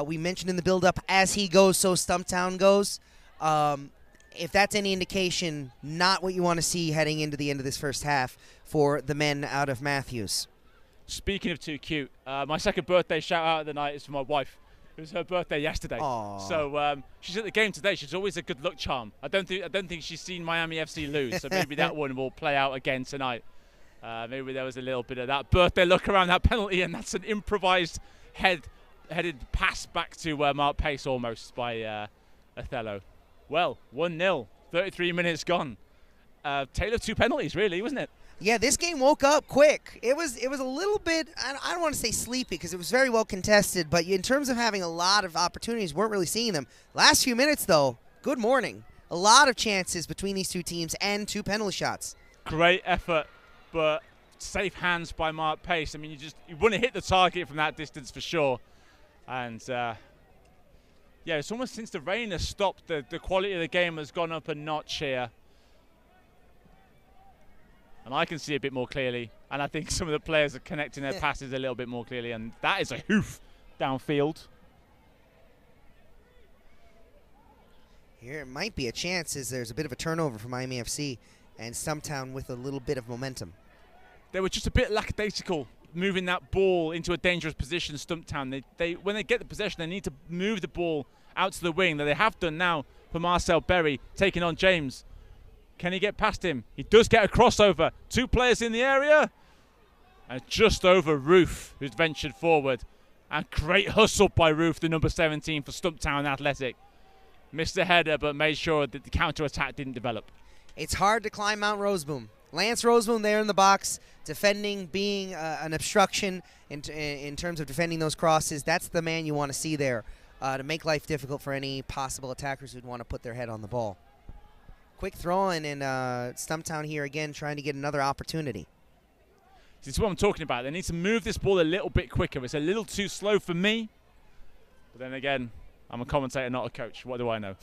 A: we mentioned in the build-up, as he goes, so Stumptown goes. If that's any indication, not what you want to see heading into the end of this first half for the men out of Matthews.
B: Speaking of too cute, my second birthday shout-out of the night is for my wife. It was her birthday yesterday.
A: Aww.
B: So she's at the game today. She's always a good luck charm. I don't think she's seen Miami FC lose, so maybe that one will play out again tonight. Maybe there was a little bit of that birthday look around that penalty, and that's an improvised headed pass back to Mark Pace almost by Othello. Well, 1-0, 33 minutes gone. Tale of 2 penalties, really, wasn't it?
A: Yeah, this game woke up quick. It was a little bit, I don't want to say sleepy because it was very well contested, but in terms of having a lot of opportunities, weren't really seeing them. Last few minutes, though, good morning. A lot of chances between these two teams and 2 penalty shots.
B: Great effort, but safe hands by Mark Pace. I mean, you wouldn't hit the target from that distance for sure. And, yeah, it's almost since the rain has stopped, the quality of the game has gone up a notch here. And I can see a bit more clearly. And I think some of the players are connecting their passes a little bit more clearly. And that is a hoof downfield.
A: Here it might be a chance as there's a bit of a turnover for Miami FC and Stumptown with a little bit of momentum.
B: They were just a bit lackadaisical moving that ball into a dangerous position, Stumptown. When they get the possession, they need to move the ball out to the wing that they have done now for Marcel Berry, taking on James. Can he get past him? He does get a crossover. 2 players in the area. And just over Roof, who's ventured forward. And great hustle by Roof, the number 17 for Stumptown Athletic. Missed the header, but made sure that the counter-attack didn't develop.
A: It's hard to climb Mount Roseboom. Lance Roseboom there in the box, defending, being an obstruction in terms of defending those crosses. That's the man you want to see there to make life difficult for any possible attackers who'd want to put their head on the ball. Quick throw in, and Stumptown here again trying to get another opportunity.
B: This is what I'm talking about. They need to move this ball a little bit quicker. It's a little too slow for me. But then again, I'm a commentator, not a coach. What do I know?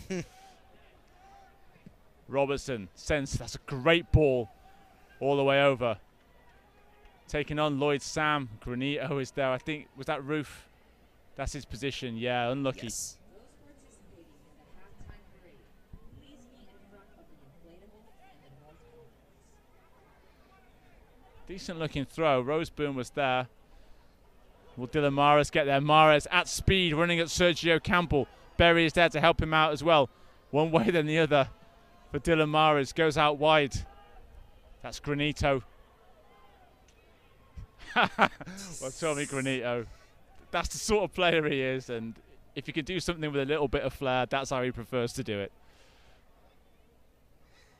B: Robertson sends, that's a great ball all the way over. Taking on Lloyd Sam. Granito is there. I think, was that Roof? That's his position. Yeah, unlucky.
A: Yes.
B: Decent looking throw. Roseboom was there. Will Dylan Mares get there? Mares at speed, running at Sergio Campbell. Berry is there to help him out as well. One way then the other for Dylan Mares. Goes out wide. That's Granito. Well, Tommy Granito. That's the sort of player he is, and if you can do something with a little bit of flair, that's how he prefers to do it.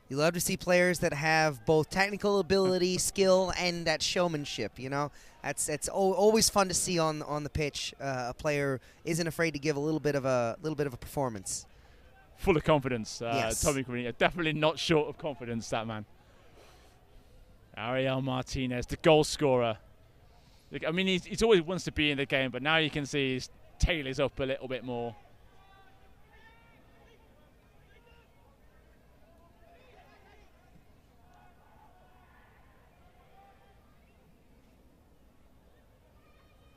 A: You love to see players that have both technical ability, skill, and that showmanship. You know, that's always fun to see on the pitch. A player isn't afraid to give a little bit of a performance.
B: Full of confidence,
A: yes.
B: Tommy Granito. Definitely not short of confidence, that man. Ariel Martinez, the goal scorer. I mean, he's always wants to be in the game, but now you can see his tail is up a little bit more.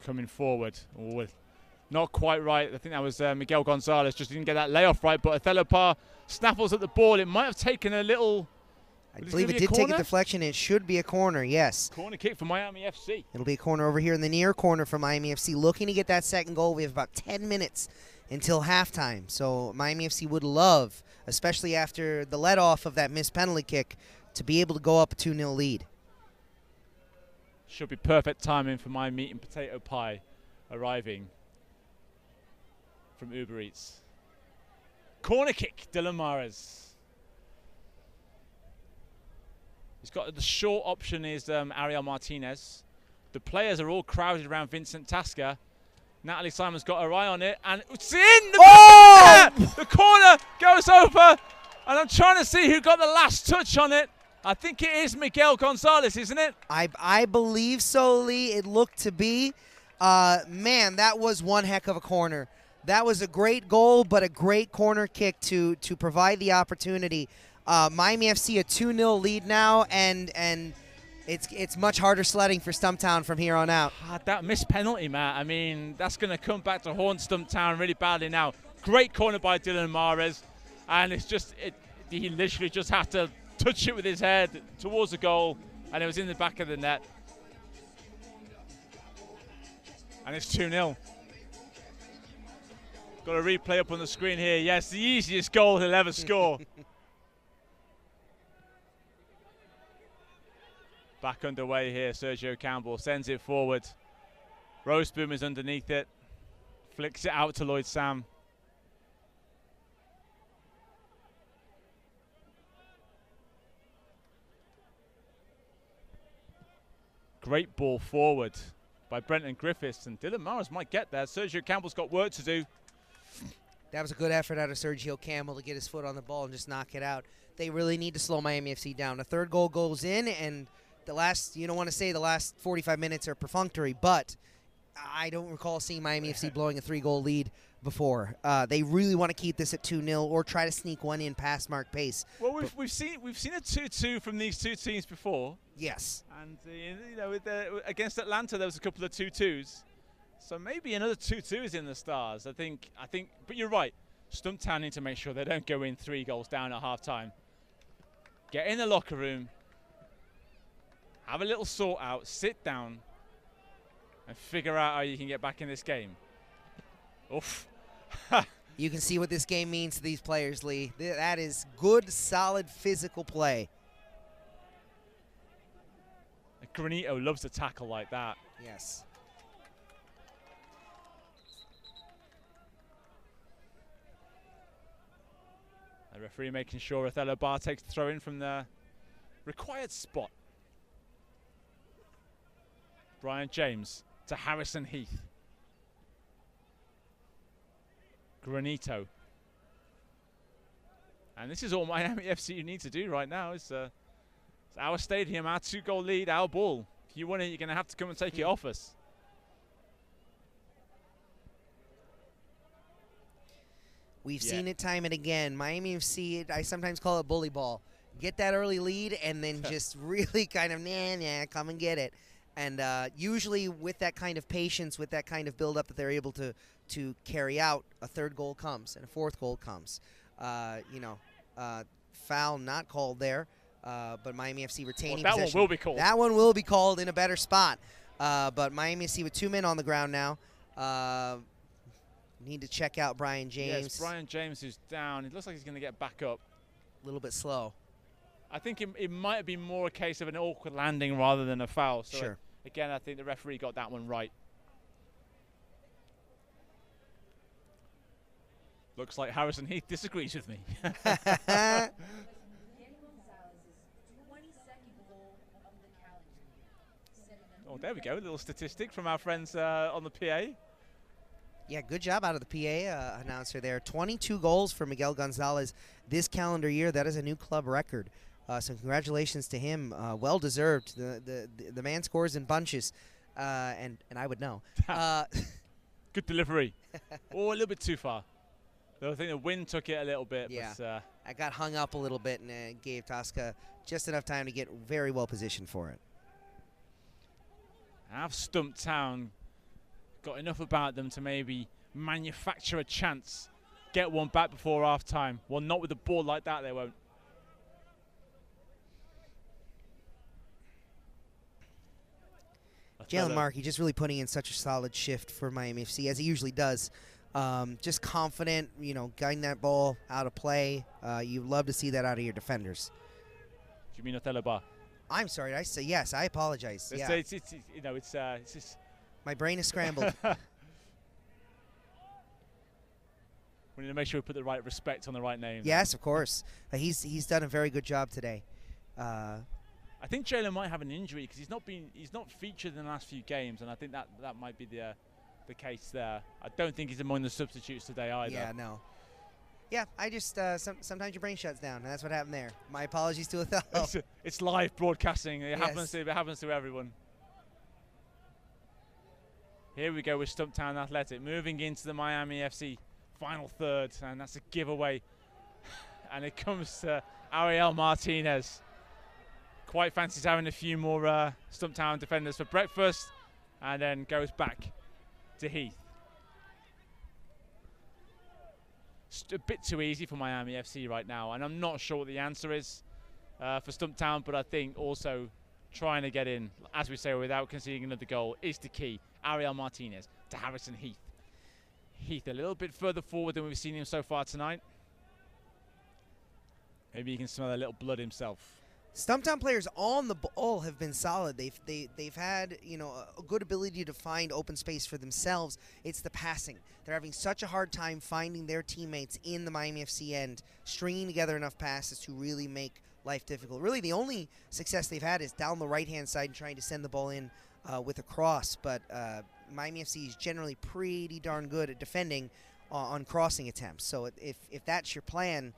B: Coming forward. Ooh, not quite right. I think that was Miguel Gonzalez. Just didn't get that layoff right, but Othello Parr snaffles at the ball. It might have taken a little...
A: I believe it did take a deflection. It should be a corner, yes.
B: Corner kick for Miami FC.
A: It'll be a corner over here in the near corner for Miami FC. Looking to get that second goal. We have about 10 minutes until halftime. So Miami FC would love, especially after the let-off of that missed penalty kick, to be able to go up a 2-0 lead.
B: Should be perfect timing for my meat and potato pie arriving from Uber Eats. Corner kick, Dylan Mahrez. He's got the short option is Ariel Martinez. The players are all crowded around Vincent Tasca. Natalie Simon's got her eye on it, and it's in! The corner goes over, and I'm trying to see who got the last touch on it. I think it is Miguel Gonzalez, isn't it?
A: I believe so, Lee. It looked to be. Man, that was one heck of a corner. That was a great goal, but a great corner kick to provide the opportunity. Miami FC a 2-0 lead now, and it's much harder sledding for Stumptown from here on out.
B: That missed penalty, Matt. I mean, that's going to come back to haunt Stumptown really badly now. Great corner by Dylan Mahrez, and it's just he literally just had to touch it with his head towards the goal, and it was in the back of the net. And it's 2-0. Got a replay up on the screen here. Yes, the easiest goal he'll ever score. Back underway here, Sergio Campbell sends it forward. Roseboom is underneath it. Flicks it out to Lloyd Sam. Great ball forward by Brenton Griffiths, and Dylan Mahrez might get there. Sergio Campbell's got work to do.
A: That was a good effort out of Sergio Campbell to get his foot on the ball and just knock it out. They really need to slow Miami FC down. A third goal goes in, and the last, you don't want to say the last 45 minutes are perfunctory, but I don't recall seeing Miami FC blowing a 3-goal lead before. They really want to keep this at 2-0 or try to sneak one in past Mark Pace.
B: Well, we've seen a 2-2 from these two teams before.
A: Yes.
B: And you know, against Atlanta there was a couple of 2-2s. So maybe another 2-2 is in the stars. I think. But you're right. Stumptown need to make sure they don't go in 3 goals down at half-time. Get in the locker room. Have a little sort out. Sit down. And figure out how you can get back in this game. Oof.
A: You can see what this game means to these players, Lee. That is good, solid, physical play.
B: Granito loves to tackle like that.
A: Yes.
B: The referee making sure Othello Parr takes the throw in from the required spot. Brian James to Harrison Heath. Granito. And this is all Miami FC need to do right now. It's our stadium, our 2-goal lead, our ball. If you want it, you're going to have to come and take it off us.
A: We've seen it time and again. Miami FC, I sometimes call it bully ball. Get that early lead and then just really kind of, come and get it. And usually with that kind of patience, with that kind of build-up that they're able to carry out, a third goal comes and a fourth goal comes. Foul not called there, but Miami FC retaining possession.
B: That one will be called.
A: That one will be called in a better spot. But Miami FC with 2 men on the ground now. Need to check out Brian James.
B: Yes, Brian James is down. It looks like he's going to get back up.
A: A little bit slow.
B: I think it might have been more a case of an awkward landing rather than a foul. So
A: sure.
B: Again, I think the referee got that one right. Looks like Harrison Heath disagrees with me. Oh, there we go. A little statistic from our friends on the PA.
A: Yeah, good job out of the PA announcer there. 22 goals for Miguel Gonzalez this calendar year. That is a new club record. So congratulations to him. Well deserved. The man scores in bunches. and I would know.
B: Good delivery. Oh, a little bit too far. Though I think the wind took it a little bit.
A: Yeah,
B: but,
A: I got hung up a little bit and gave Tosca just enough time to get very well positioned for it.
B: Have Stumptown got enough about them to maybe manufacture a chance, get one back before half time? Well, not with a ball like that, they won't.
A: Jalen Markey just really putting in such a solid shift for Miami FC, as he usually does. Just confident, guiding that ball out of play. You love to see that out of your defenders.
B: Do you mean Othello Bar?
A: I'm sorry, did I say yes? I apologize.
B: It's just
A: my brain is scrambled.
B: We need to make sure we put the right respect on the right name.
A: Yes, of course. He's done a very good job today.
B: I think Jalen might have an injury because he's not featured in the last few games, and I think that might be the case there. I don't think he's among the substitutes today either.
A: Yeah, no. Yeah, I just sometimes your brain shuts down, and that's what happened there. My apologies to Othello.
B: It's live broadcasting. It happens to everyone. Here we go with Stumptown Athletic moving into the Miami FC final third, and that's a giveaway. And it comes to Ariel Martinez. Quite fancies having a few more Stumptown defenders for breakfast, and then goes back to Heath. It's a bit too easy for Miami FC right now, and I'm not sure what the answer is for Stumptown, but I think also trying to get in, as we say, without conceding another goal is the key. Ariel Martinez to Harrison Heath. Heath a little bit further forward than we've seen him so far tonight. Maybe he can smell a little blood himself.
A: Stumptown players on the ball have been solid. They've had a good ability to find open space for themselves. It's the passing. They're having such a hard time finding their teammates in the Miami FC end, stringing together enough passes to really make life difficult. Really, the only success they've had is down the right-hand side and trying to send the ball in with a cross. But Miami FC is generally pretty darn good at defending on crossing attempts. So if that's your plan,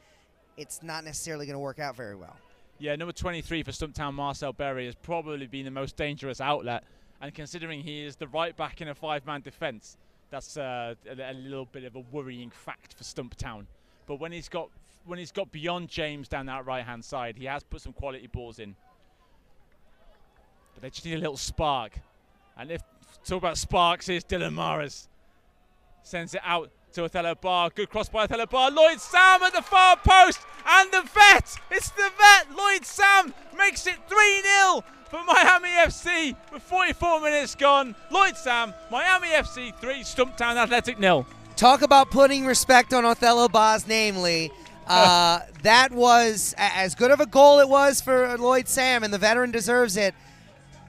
A: it's not necessarily going to work out very well.
B: Yeah, number 23 for Stumptown, Marcel Berry, has probably been the most dangerous outlet. And considering he is the right back in a five-man defence, that's a little bit of a worrying fact for Stumptown. But when he's got beyond James down that right-hand side, he has put some quality balls in. But they just need a little spark. And if talk about sparks, here's Dylan Maras. Sends it out to Othello Bar. Good cross by Othello Bar. Lloyd Sam at the far post. And the vet. It's the vet. Lloyd Sam makes it 3-0 for Miami FC with 44 minutes gone. Lloyd Sam, Miami FC 3, Stumptown Athletic 0.
A: Talk about putting respect on Othello Bar's name, Lee. That was as good of a goal it was for Lloyd Sam, and the veteran deserves it.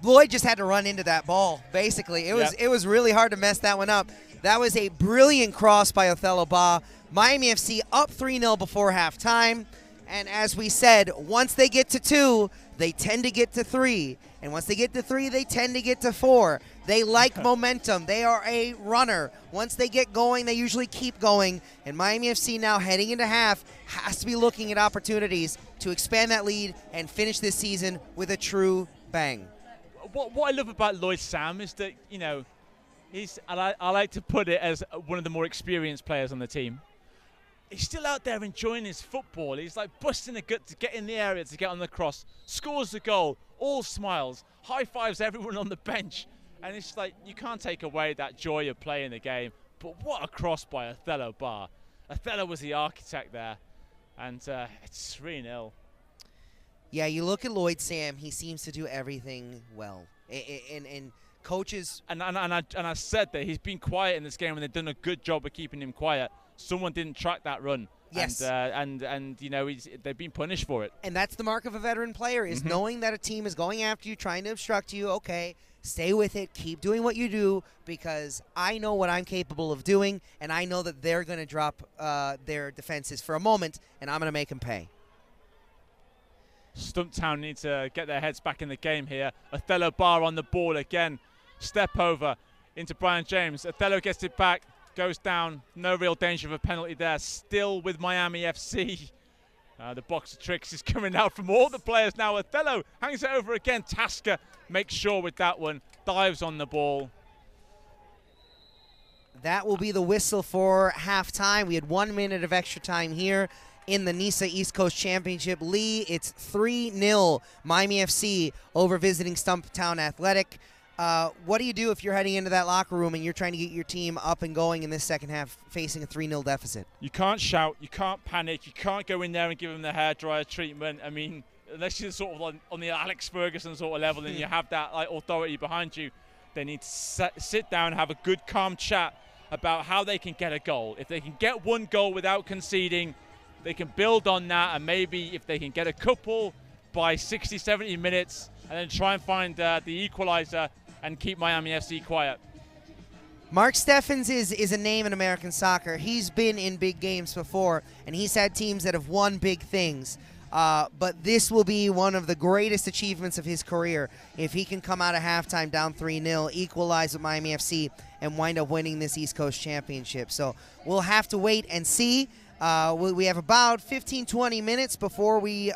A: Lloyd just had to run into that ball, basically. It was really hard to mess that one up. That was a brilliant cross by Othello Ba. Miami FC up 3-0 before halftime. And as we said, once they get to 2, they tend to get to 3. And once they get to 3, they tend to get to 4. They like momentum. They are a runner. Once they get going, they usually keep going. And Miami FC now heading into half has to be looking at opportunities to expand that lead and finish this season with a true bang.
B: What I love about Lloyd Sam is that, I like to put it as one of the more experienced players on the team. He's still out there enjoying his football. He's like busting a gut to get in the area to get on the cross. Scores the goal, all smiles, high fives everyone on the bench. And it's like you can't take away that joy of playing the game. But what a cross by Othello Bar. Othello was the architect there. And it's 3-0.
A: Yeah, you look at Lloyd Sam, he seems to do everything well. And coaches...
B: And I said that he's been quiet in this game and they've done a good job of keeping him quiet. Someone didn't track that run.
A: Yes.
B: And they've been punished for it.
A: And that's the mark of a veteran player, is knowing that a team is going after you, trying to obstruct you. Okay, stay with it. Keep doing what you do, because I know what I'm capable of doing, and I know that they're going to drop their defenses for a moment, and I'm going to make them pay.
B: Stumptown need to get their heads back in the game here. Othello Bar on the ball again. Step over into Brian James. Othello gets it back. Goes down. No real danger of a penalty there. Still with Miami FC. The box of tricks is coming out from all the players now. Othello hangs it over again. Tasker makes sure with that one, dives on the ball.
A: That will be the whistle for halftime. We had 1 minute of extra time here in the NISA East Coast Championship. Lee, it's 3-0 Miami FC over visiting Stumptown Athletic. What do you do if you're heading into that locker room and you're trying to get your team up and going in this second half facing a 3-0 deficit?
B: You can't shout, you can't panic, you can't go in there and give them the hairdryer treatment. I mean, unless you're sort of on the Alex Ferguson sort of level and you have that like authority behind you, they need to sit down and have a good calm chat about how they can get a goal. If they can get one goal without conceding, they can build on that, and maybe if they can get a couple by 60, 70 minutes and then try and find the equalizer and keep Miami FC quiet.
A: Mark Steffens is a name in American soccer. He's been in big games before, and he's had teams that have won big things. But this will be one of the greatest achievements of his career if he can come out of halftime down 3-0, equalize with Miami FC, and wind up winning this East Coast Championship. So we'll have to wait and see. We have about 15-20 minutes before we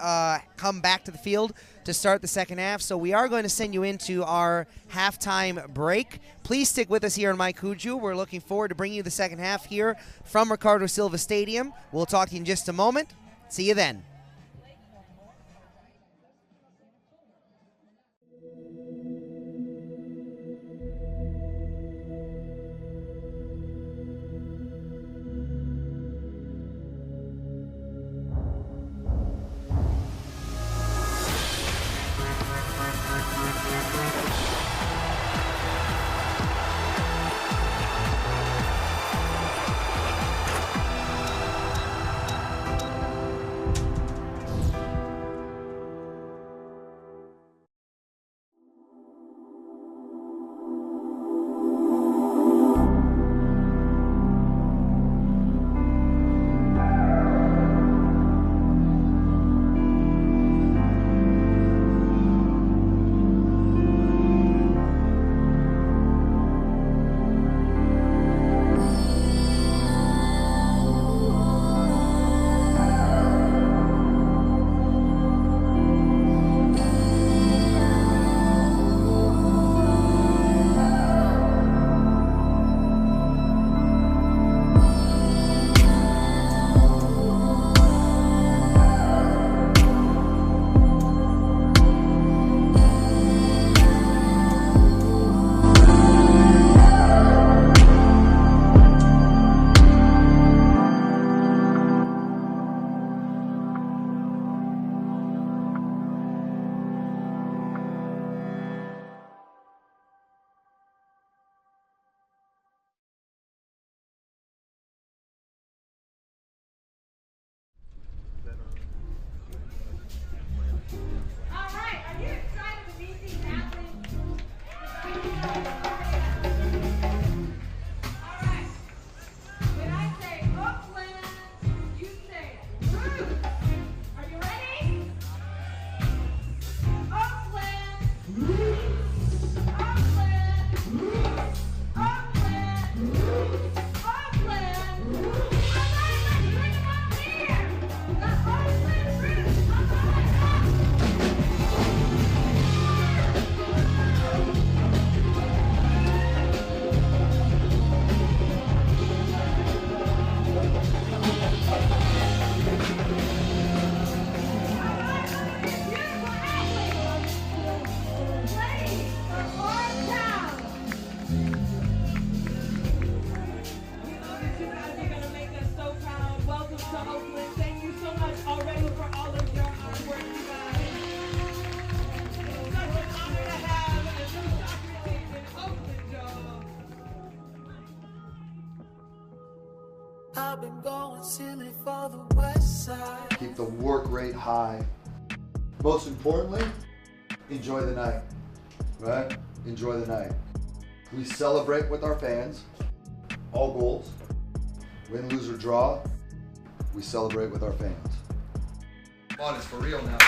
A: come back to the field to start the second half. So we are going to send you into our halftime break. Please stick with us here on Mike Huju. We're looking forward to bringing you the second half here from Ricardo Silva Stadium. We'll talk to you in just a moment. See you then.
C: I've been going silly for the west side.
D: Keep the work rate high. Most importantly, enjoy the night, right? Enjoy the night. We celebrate with our fans, all goals, win, lose, or draw, we celebrate with our fans. Come on, it's for real now.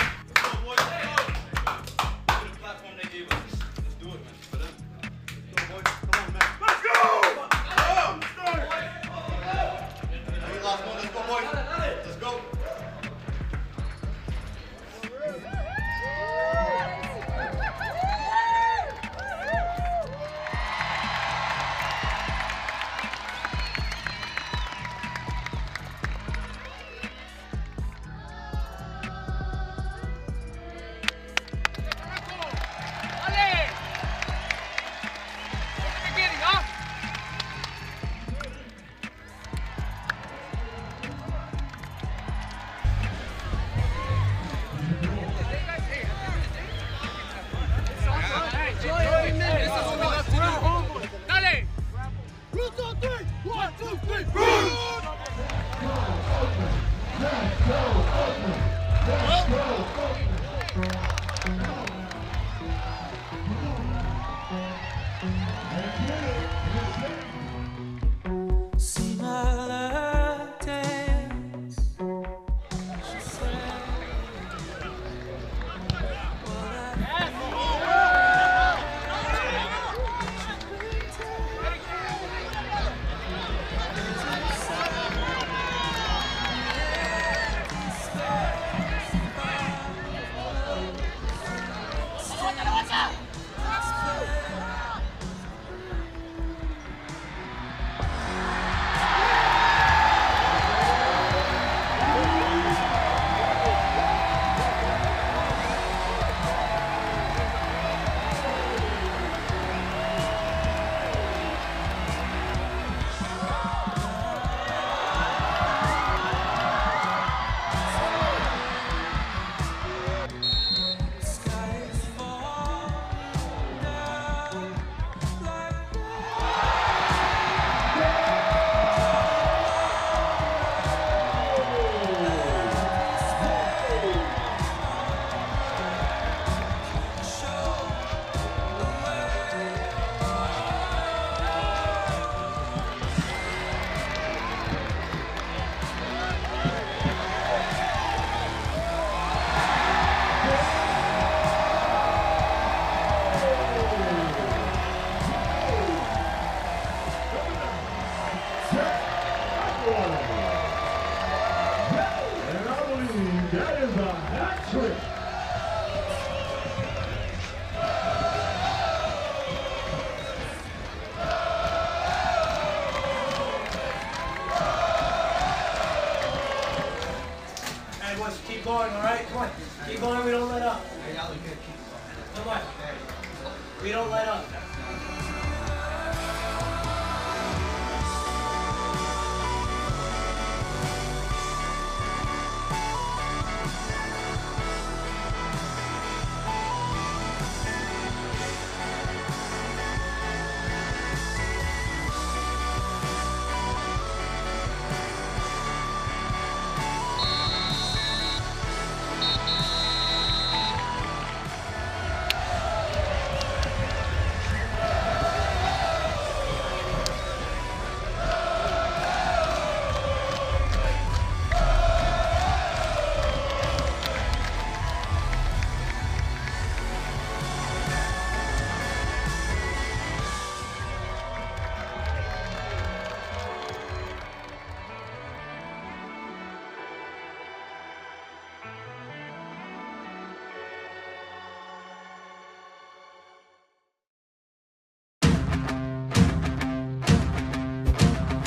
C: See my love dance. She said,
E: That is a hat trick.
F: Hey, boys, keep going, all right? Come on. Keep going, we don't let up. Come on. We don't let up.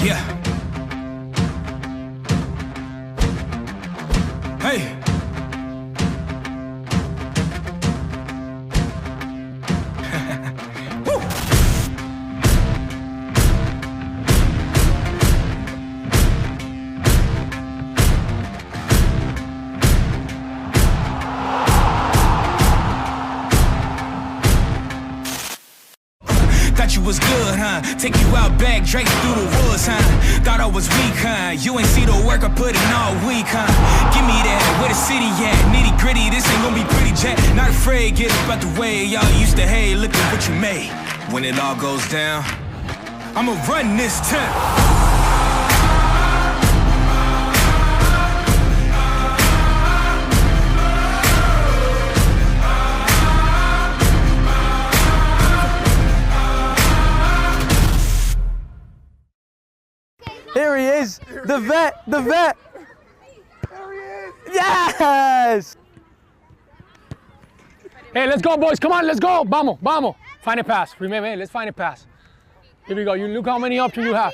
G: Yeah. Hey. Woo. Thought you was good, huh? Take you out back, Drake through the woods, huh? Thought I was weak, huh? You ain't see the work I put in all week, huh? Give me that, where the city at? Nitty gritty, this ain't gonna be pretty, Jack. Not afraid, get up out the way. Y'all used to, hey, look at what you made. When it all goes down, I'ma run this town.
H: Here he is, the vet, the vet. There he is. Yes!
I: Hey, let's go, boys. Come on, let's go. Vamos, vamos. Find a pass. Remember, hey, let's find a pass. Here we go. You look how many options you have.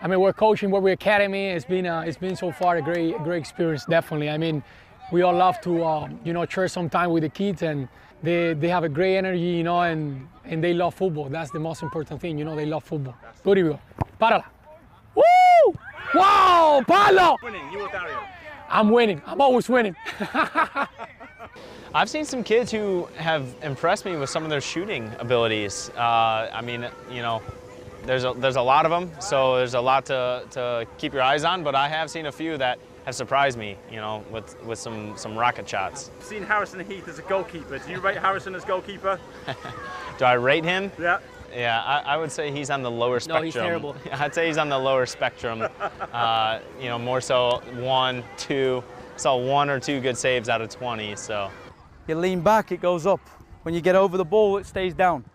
I: I mean, we're coaching, we're academy. It's been so far a great experience, definitely. I mean, we all love to, share some time with the kids, and they have a great energy, and they love football. That's the most important thing, they love football. Good, here we go. Párala. Woo! Wow, palo!
B: Winning, you or Dario?
I: I'm winning. I'm always winning.
J: I've seen some kids who have impressed me with some of their shooting abilities. I mean,
E: there's a lot of them, so there's a lot to keep your eyes on. But I have seen a few that have surprised me, you know, with some rocket shots.
B: I've seen Harrison Heath as a goalkeeper. Do you rate Harrison as goalkeeper?
E: Do I rate him?
B: Yeah.
E: Yeah, I would say he's on the lower spectrum.
H: No, he's terrible.
E: I'd say he's on the lower spectrum. You know, more so 1, 2. Saw 1 or 2 good saves out of 20. So.
H: You lean back, it goes up. When you get over the ball, it stays down.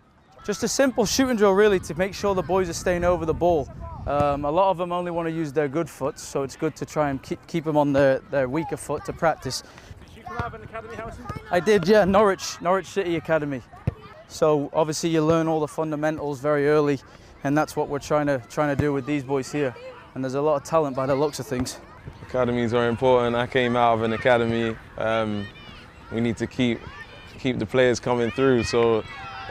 H: Just a simple shooting drill, really, to make sure the boys are staying over the ball. A lot of them only want to use their good foot, so it's good to try and keep them on their weaker foot to practice.
B: Did you come out of an academy, Harrison?
H: I did, yeah, Norwich City Academy. So obviously you learn all the fundamentals very early, and that's what we're trying to do with these boys here. And there's a lot of talent by the looks of things.
J: Academies are important. I came out of an academy. We need to keep the players coming through. So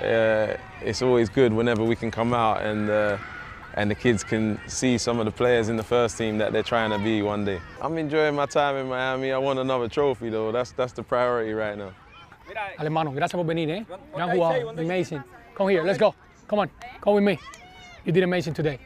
J: it's always good whenever we can come out and the kids can see some of the players in the first team that they're trying to be one day. I'm enjoying my time in Miami. I want another trophy though. That's the priority right now.
I: Alemano, gracias por venir, eh? Gran jugado, amazing. Come here, let's go. Come on, come with me. You did amazing today.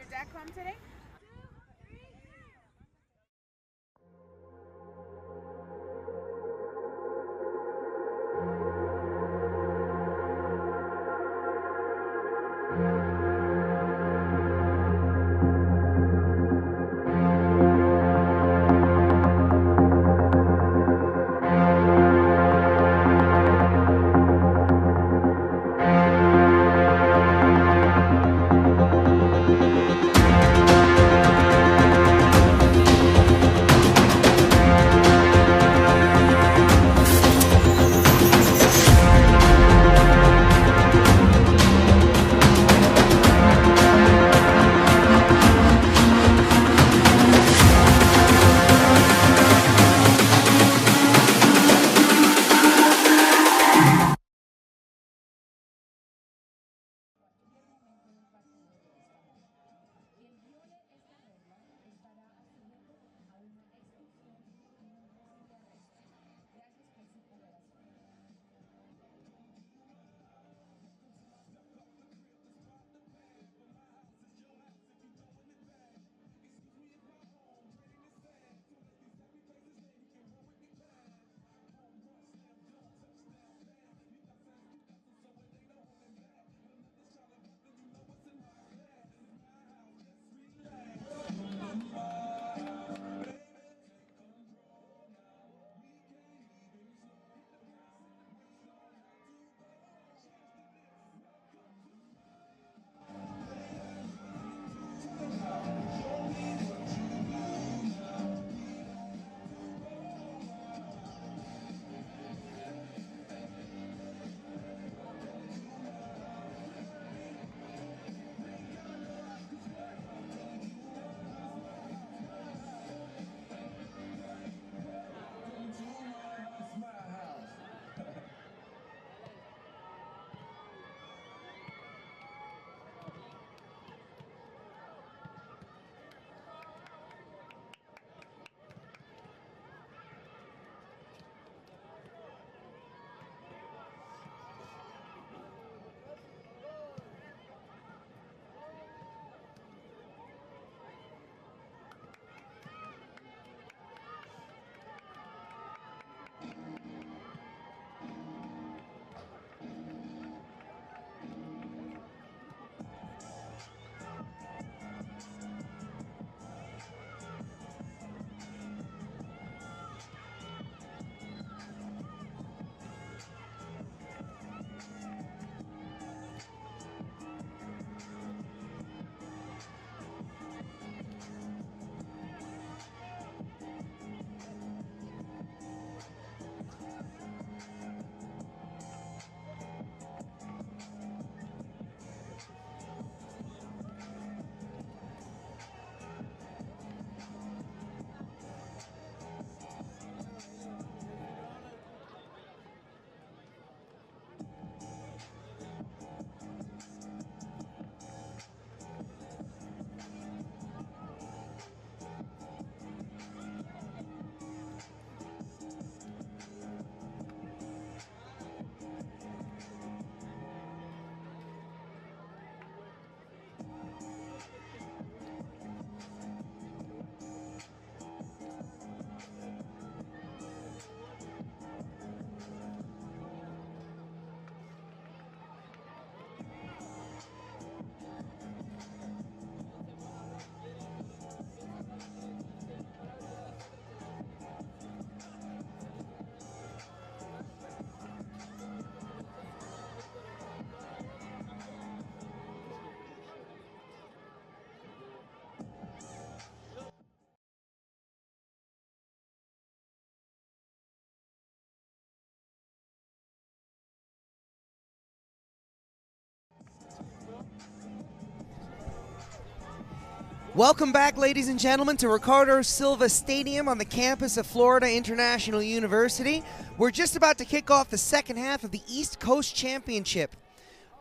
A: Welcome back, ladies and gentlemen, to Ricardo Silva Stadium on the campus of Florida International University. We're just about to kick off the second half of the East Coast Championship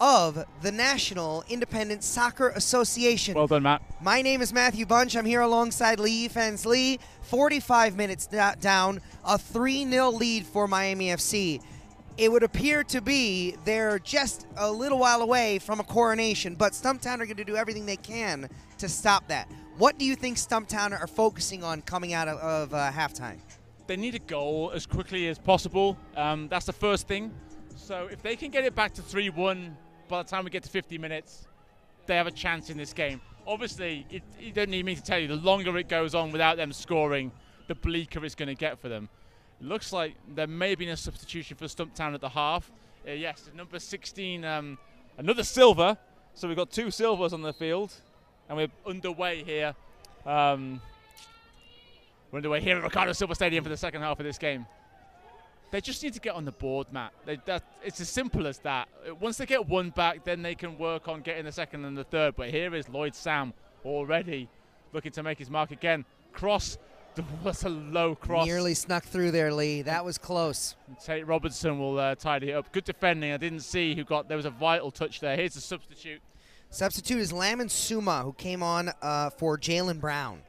A: of the National Independent Soccer Association.
B: Well done, Matt.
A: My name is Matthew Bunch. I'm here alongside Lee Fans Lee. 45 minutes down, a 3-0 lead for Miami FC. It would appear to be they're just a little while away from a coronation, but Stumptown are going to do everything they can to stop that. What do you think Stumptown are focusing on coming out of halftime?
B: They need a goal as quickly as possible. That's the first thing. So if they can get it back to 3-1 by the time we get to 50 minutes, they have a chance in this game. Obviously, you don't need me to tell you, the longer it goes on without them scoring, the bleaker it's going to get for them. It looks like there may have been a substitution for Stumptown at the half. Yes, number 16, another silver. So we've got 2 silvers on the field. And we're underway here. We're underway here at Ricardo Silva Stadium for the second half of this game. They just need to get on the board, Matt. It's as simple as that. Once they get one back, then they can work on getting the second and the third. But here is Lloyd Sam already looking to make his mark again. Cross. That's a low cross.
A: Nearly snuck through there, Lee. That was close.
B: Tate Robertson will tidy it up. Good defending. I didn't see who got. There was a vital touch there. Here's the substitute.
A: Substitute is Lamin Suma, who came on for Jalen Brown.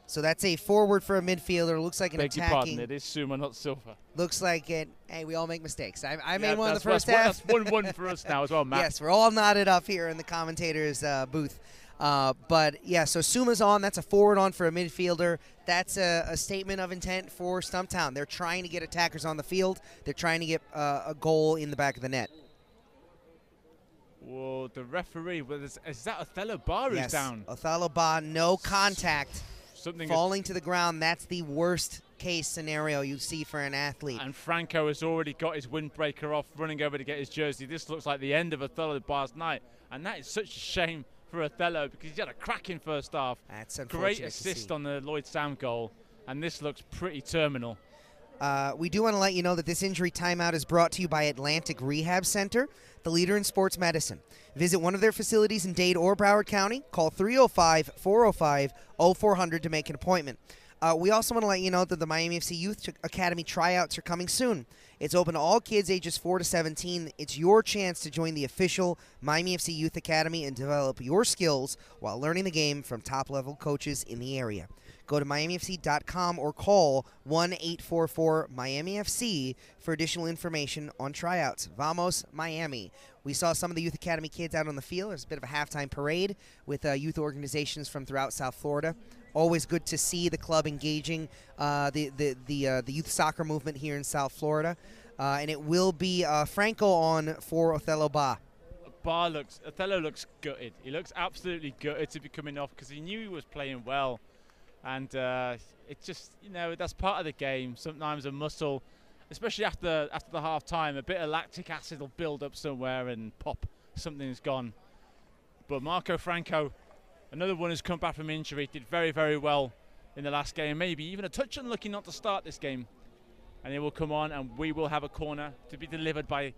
A: So that's a forward for a midfielder. Looks like an
B: Beg your
A: attacking.
B: pardon, it is Suma, not Silva.
A: Looks like it. Hey, we all make mistakes. I made one in the first
B: That's
A: half.
B: 1-1 for us now as well, Matt.
A: Yes, we're all knotted up here in the commentator's booth. But, yeah, so Suma's on. That's a forward on for a midfielder. That's a statement of intent for Stumptown. They're trying to get attackers on the field. They're trying to get a goal in the back of the net.
B: Whoa, the referee, is that Othello Bar who's down?
A: Othello Bar, no contact.
B: Something
A: falling to the ground. That's the worst case scenario you see for an athlete.
B: And Franco has already got his windbreaker off, running over to get his jersey. This looks like the end of Othello Bar's night. And that is such a shame for Othello because he's had a cracking first half.
A: That's unfortunate.
B: Great assist on the Lloyd Sam goal. And this looks pretty terminal.
A: We do want to let you know that this injury timeout is brought to you by Atlantic Rehab Center, the leader in sports medicine. Visit one of their facilities in Dade or Broward County. Call 305-405-0400 to make an appointment. We also want to let you know that the Miami FC Youth Academy tryouts are coming soon. It's open to all kids ages 4 to 17. It's your chance to join the official Miami FC Youth Academy and develop your skills while learning the game from top-level coaches in the area. Go to MiamiFC.com or call 1-844-MIAMI-FC for additional information on tryouts. Vamos, Miami. We saw some of the Youth Academy kids out on the field. There's a bit of a halftime parade with youth organizations from throughout South Florida. Always good to see the club engaging the youth soccer movement here in South Florida. And it will be Franco on for Othello Ba.
B: Othello looks gutted. He looks absolutely gutted to be coming off because he knew he was playing well. And it just, that's part of the game. Sometimes a muscle, especially after the half time, a bit of lactic acid will build up somewhere and pop, something's gone. But Marco Franco, another one who's come back from injury, did very, very well in the last game. Maybe even a touch unlucky not to start this game. And he will come on and we will have a corner to be delivered by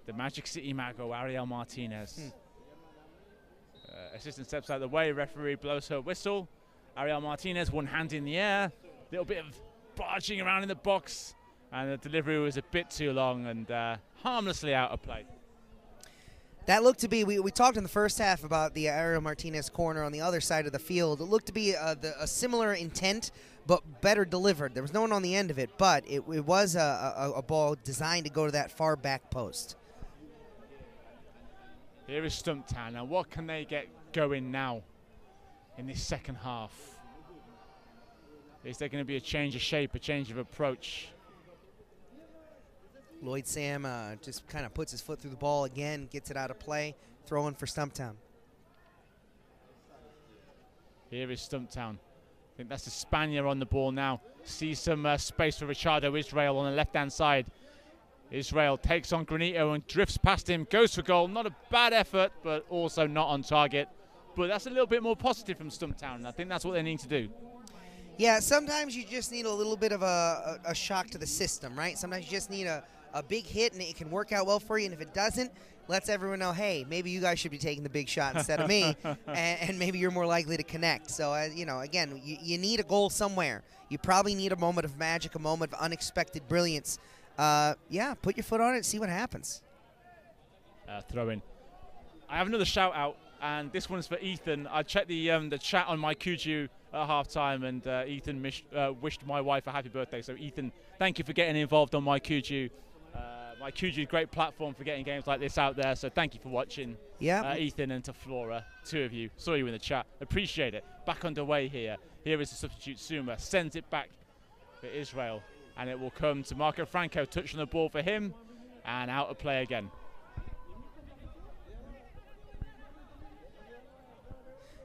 B: the Magic City Mago, Ariel Martinez. Assistant steps out of the way, referee blows her whistle. Ariel Martinez, one hand in the air, little bit of barging around in the box, and the delivery was a bit too long and harmlessly out of play.
A: That looked to be, we talked in the first half about the Ariel Martinez corner on the other side of the field. It looked to be a similar intent, but better delivered. There was no one on the end of it, but it was a ball designed to go to that far back post.
B: Here is Stumptown. Now, what can they get going now in this second half? Is there going to be a change of shape, a change of approach?
A: Lloyd Sam just kind of puts his foot through the ball again, gets it out of play, throwing for Stumptown.
B: Here is Stumptown. I think that's the Spaniard on the ball now. Sees some space for Richardo Israel on the left-hand side. Israel takes on Granito and drifts past him, goes for goal. Not a bad effort, but also not on target. But that's a little bit more positive from Stumptown. I think that's what they need to do.
A: Yeah, sometimes you just need a little bit of a shock to the system, right? Sometimes you just need a a big hit and it can work out well for you. And if it doesn't, lets everyone know, hey, maybe you guys should be taking the big shot instead of me, and maybe you're more likely to connect. So, again, you need a goal somewhere. You probably need a moment of magic, a moment of unexpected brilliance. Yeah, put your foot on it and see what happens.
B: Throw in. I have another shout out, and this one's for Ethan. I checked the chat on my Kuju at halftime, and Ethan wished my wife a happy birthday. So, Ethan, thank you for getting involved on my Kuju. My Kuju is a great platform for getting games like this out there, so thank you for watching.
A: Yeah.
B: Ethan and to Flora, two of you. Saw you in the chat. Appreciate it. Back underway here. Here is the substitute Suma. Sends it back for Israel, and it will come to Marco Franco. Touch on the ball for him, and out of play again.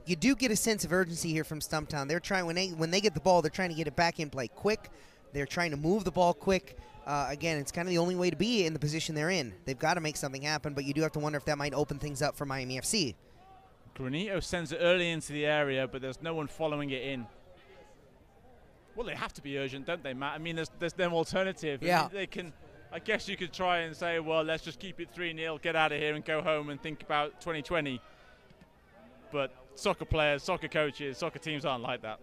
A: You do get a sense of urgency here from Stumptown. They're trying, when they get the ball, they're trying to get it back in play quick. They're trying to move the ball quick. Again, it's kind of the only way to be in the position they're in. They've got to make something happen, but you do have to wonder if that might open things up for Miami FC.
B: Granito sends it early into the area, but there's no one following it in. Well, they have to be urgent, don't they, Matt? I mean, there's no alternative.
A: Yeah.
B: I mean, they can. I guess you could try and say, well, let's just keep it 3-0, get out of here and go home and think about 2020. But soccer players, soccer coaches, soccer teams aren't like that.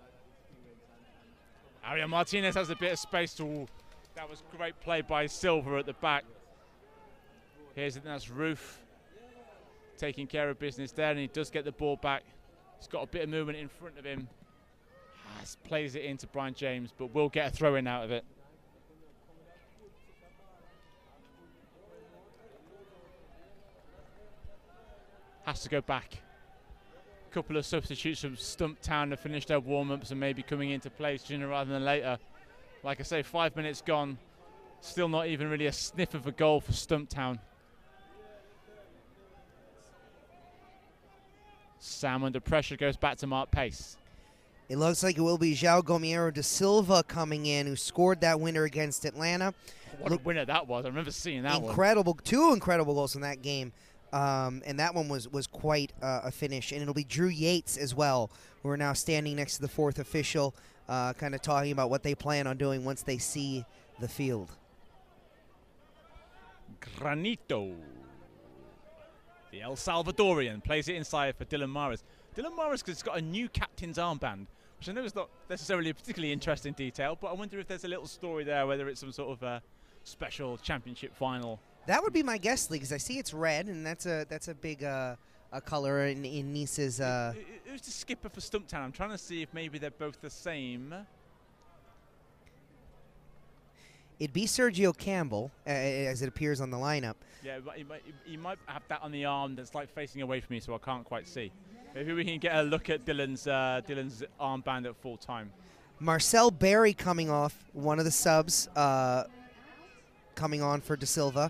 B: Ariel Martinez has a bit of space to. That was great play by Silva at the back. That's Roof taking care of business there, and he does get the ball back. He's got a bit of movement in front of him. Plays it into Brian James, but will get a throw-in out of it. Has to go back. A couple of substitutes from Stumptown to finish their warm-ups and maybe coming into play sooner rather than later. Like I say, 5 minutes gone. Still not even really a sniff of a goal for Stumptown. Sam under pressure goes back to Mark Pace.
A: It looks like it will be João Gomiero da Silva coming in, who scored that winner against Atlanta.
B: What a winner that was. I remember seeing that one.
A: Incredible. 2 incredible goals in that game. And that one was quite a finish. And it'll be Drew Yates as well, who are now standing next to the fourth official, kind of talking about what they plan on doing once they see the field.
B: Granito, the El Salvadorian, plays it inside for Dylan Mares. Dylan Mares has got a new captain's armband, which I know is not necessarily a particularly interesting detail, but I wonder if there's a little story there, whether it's some sort of special championship final.
A: That would be my guess, Lee, because I see it's red, and that's a big a color in NISA's.
B: Who's the skipper for Stumptown? I'm trying to see if maybe they're both the same.
A: It'd be Sergio Campbell, as it appears on the lineup.
B: Yeah, he might have that on the arm that's like facing away from me, so I can't quite see. Maybe we can get a look at Dylan's armband at full time.
A: Marcel Berry coming off, one of the subs coming on for Da Silva.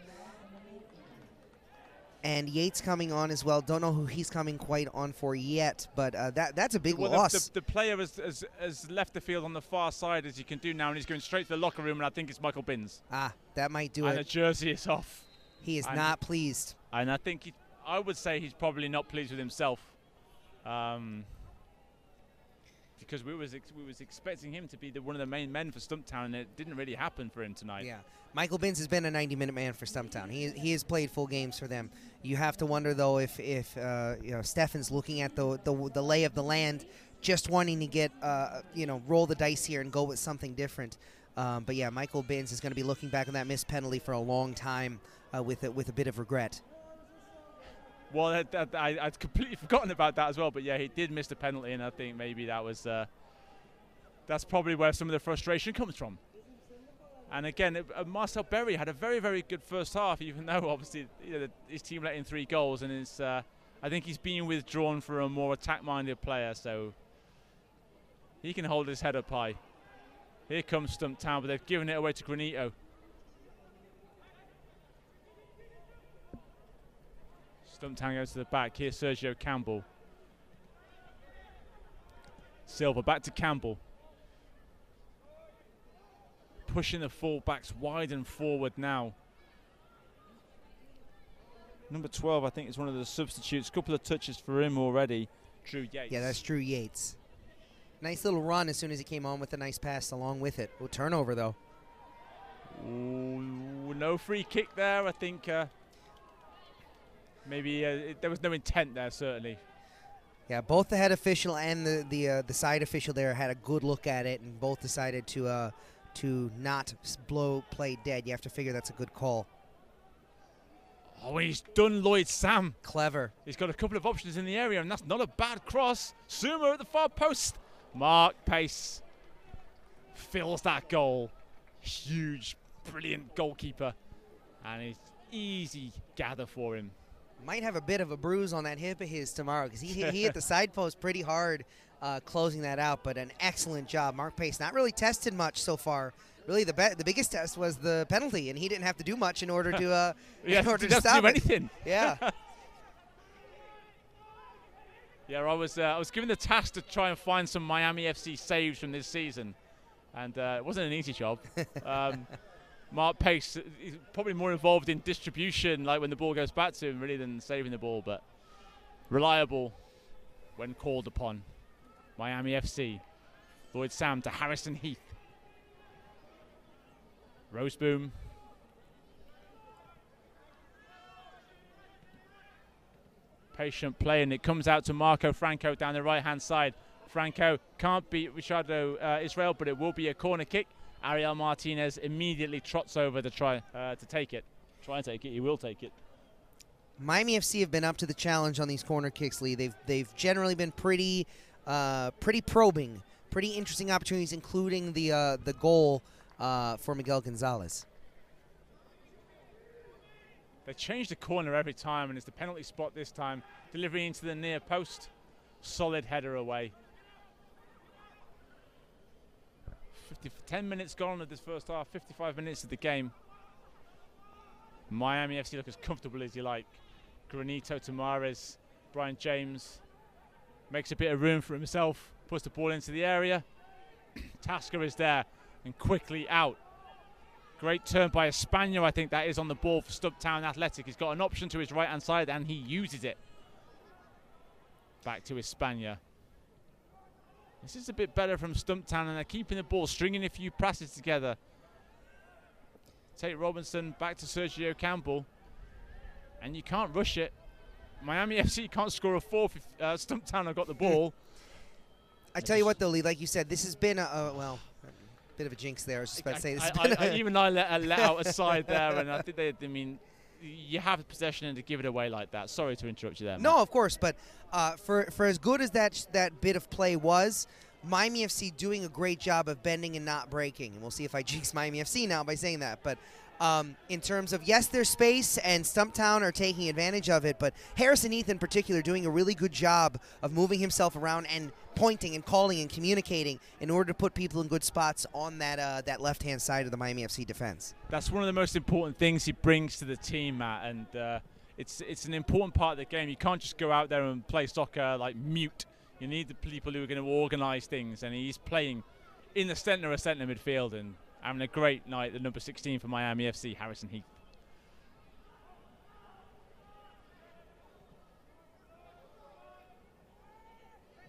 A: And Yates coming on as well. Don't know who he's coming quite on for yet, but that's a big loss.
B: The player has left the field on the far side, as you can do now, and he's going straight to the locker room, and I think it's Michael Binns.
A: Ah, that might do it.
B: And the jersey is off.
A: He is not pleased.
B: And I think I would say he's probably not pleased with himself. Because we was expecting him to be one of the main men for Stumptown, and it didn't really happen for him tonight.
A: Yeah, Michael Binns has been a 90-minute man for Stumptown. He has played full games for them. You have to wonder though if Stefan's looking at the lay of the land, just wanting to get roll the dice here and go with something different. But yeah, Michael Binns is going to be looking back on that missed penalty for a long time with a bit of regret.
B: Well, I'd completely forgotten about that as well. But yeah, he did miss the penalty, and I think maybe that's probably where some of the frustration comes from. And again, Marcel Berry had a very, very good first half, even though obviously his team let in 3 goals, and I think he's being withdrawn for a more attack-minded player, so he can hold his head up high. Here comes Stumptown, but they've given it away to Granito. Stumptown goes to the back. Here's Sergio Campbell. Silva back to Campbell. Pushing the full-backs wide and forward now. Number 12, I think, is one of the substitutes. Couple of touches for him already. Drew Yates.
A: Yeah, that's Drew Yates. Nice little run as soon as he came on with a nice pass along with it. Oh, turnover, though.
B: Ooh, no free kick there. I think maybe there was no intent there, certainly.
A: Yeah, both the head official and the side official there had a good look at it, and both decided to not blow play dead. You have to figure that's a good call.
B: Oh, he's done Lloyd Sam.
A: Clever.
B: He's got a couple of options in the area, and that's not a bad cross. Suma at the far post. Mark Pace fills that goal. Huge, brilliant goalkeeper. And it's easy gather for him.
A: Might have a bit of a bruise on that hip of his tomorrow, because he hit the side post pretty hard closing that out, but an excellent job. Mark Pace not really tested much so far. Really, the biggest test was the penalty, and he didn't have to do much in order to
B: yeah,
A: in order
B: to
A: stop
B: do
A: it.
B: anything.
A: Yeah.
B: Yeah, I was given the task to try and find some Miami FC saves from this season, and it wasn't an easy job. Mark Pace is probably more involved in distribution, like when the ball goes back to him, really, than saving the ball, but reliable when called upon. Miami FC. Lloyd Sam to Harrison Heath. Roseboom. Patient play, and it comes out to Marco Franco down the right-hand side. Franco can't beat Richardo Israel, but it will be a corner kick. Ariel Martinez immediately trots over to try to take it. Try and take it. He will take it.
A: Miami FC have been up to the challenge on these corner kicks, Lee. They've generally been pretty probing, pretty interesting opportunities, including the goal for Miguel Gonzalez.
B: They change the corner every time, and it's the penalty spot this time. Delivery into the near post. Solid header away. 10 minutes gone of this first half, 55 minutes of the game. Miami FC look as comfortable as you like. Granito to Mahrez. Brian James makes a bit of room for himself, puts the ball into the area. Tasker is there and quickly out. Great turn by Espana, I think that is, on the ball for Stumptown Athletic. He's got an option to his right-hand side and he uses it. Back to Espana. This is a bit better from Stumptown, and they're keeping the ball, stringing a few passes together. Tate Robinson back to Sergio Campbell, and you can't rush it. Miami FC can't score a fourth if Stumptown have got the ball.
A: I tell you what, though, Lee, like you said, this has been a bit of a jinx there. I was just about to say this.
B: Even I let out a side there, and I think I mean, you have possession and to give it away like that. Sorry to interrupt you there,
A: No,
B: Matt.
A: of course, but for as good as that bit of play was, Miami FC doing a great job of bending and not breaking. And we'll see if I jinx Miami FC now by saying that. But in terms of, yes, there's space, and Stumptown are taking advantage of it, but Harrison Heath in particular doing a really good job of moving himself around and pointing and calling and communicating in order to put people in good spots on that left-hand side of the Miami FC defense.
B: That's one of the most important things he brings to the team, Matt, and it's an important part of the game. You can't just go out there and play soccer like mute. You need the people who are going to organise things, and he's playing in the centre midfield and having a great night, the number 16 for Miami FC, Harrison Heath.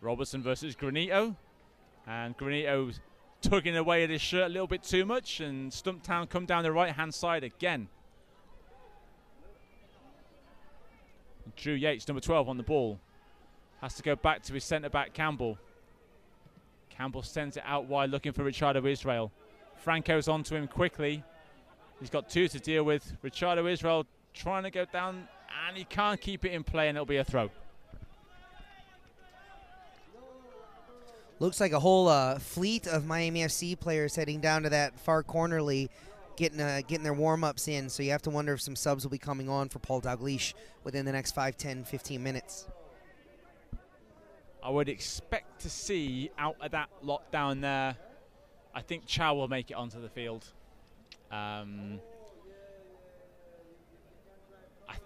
B: Robertson versus Granito, and Granito's tugging away at his shirt a little bit too much, and Stumptown come down the right-hand side again. Drew Yates, number 12, on the ball. Has to go back to his centre-back, Campbell. Campbell sends it out wide, looking for Richardo Israel. Franco's onto him quickly. He's got two to deal with. Richardo Israel trying to go down, and he can't keep it in play, and it'll be a throw.
A: Looks like a whole fleet of Miami FC players heading down to that far corner, Lee, getting their warm-ups in. So you have to wonder if some subs will be coming on for Paul Dalglish within the next 5, 10, 15 minutes.
B: I would expect to see out of that lot down there, I think Chow will make it onto the field. I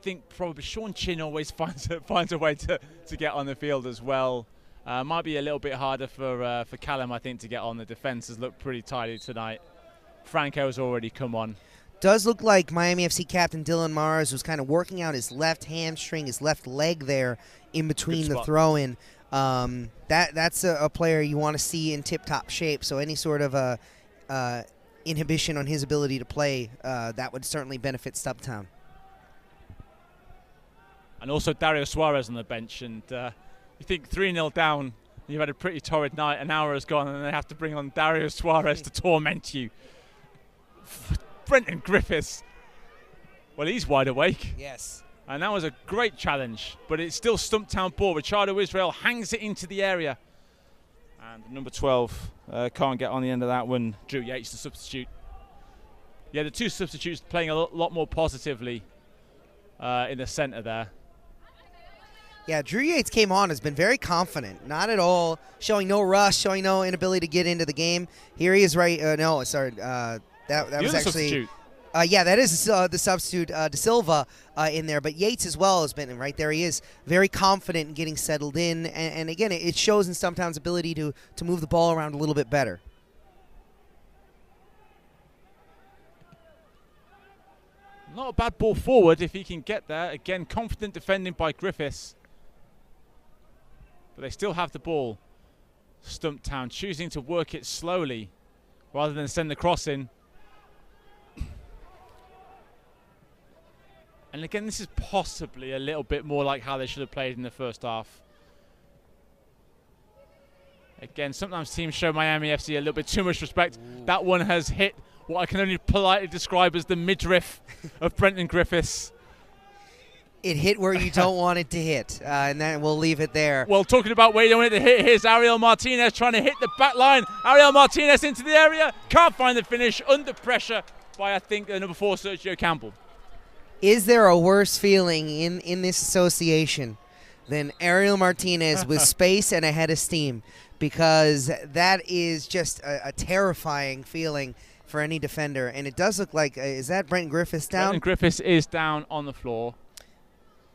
B: think probably Sean Chin always finds a way to get on the field as well. Might be a little bit harder for Callum, I think, to get on. The defence has looked pretty tidy tonight. Franco's already come on.
A: Does look like Miami FC captain Dylan Mahrez was kind of working out his left hamstring, his left leg there in between the throw-in. That's a player you want to see in tip-top shape, so any sort of inhibition on his ability to play, that would certainly benefit Stumptown.
B: And also Dario Suarez on the bench. And you think 3-0 down, you've had a pretty torrid night, an hour has gone, and they have to bring on Dario Suarez to torment you. Brenton Griffiths, well, he's wide awake.
A: Yes.
B: And that was a great challenge, but it's still Stumptown ball. Richardo Israel hangs it into the area. And number 12 can't get on the end of that one. Drew Yates, the substitute. Yeah, the two substitutes playing a lot more positively in the centre there.
A: Yeah, Drew Yates came on, has been very confident, not at all, showing no rush, showing no inability to get into the game. Here he is right, that was actually,
B: substitute.
A: Yeah, that is the substitute, De Silva in there, but Yates as well has been, right there he is, very confident in getting settled in, and again, it shows in Stumptown's ability to move the ball around a little bit better.
B: Not a bad ball forward if he can get there. Again, confident defending by Griffiths. But they still have the ball. Stumptown choosing to work it slowly rather than send the cross in. And again, this is possibly a little bit more like how they should have played in the first half. Again, sometimes teams show Miami FC a little bit too much respect. Ooh. That one has hit what I can only politely describe as the midriff of Brenton Griffiths.
A: It hit where you don't want it to hit, and then we'll leave it there.
B: Well, talking about where you don't want it to hit, here's Ariel Martinez trying to hit the back line. Ariel Martinez into the area, can't find the finish, under pressure by, I think, number 4, Sergio Campbell.
A: Is there a worse feeling in this association than Ariel Martinez with space and a head of steam? Because that is just a terrifying feeling for any defender. And it does look like, is that Brenton Griffiths down?
B: Brenton Griffiths is down on the floor.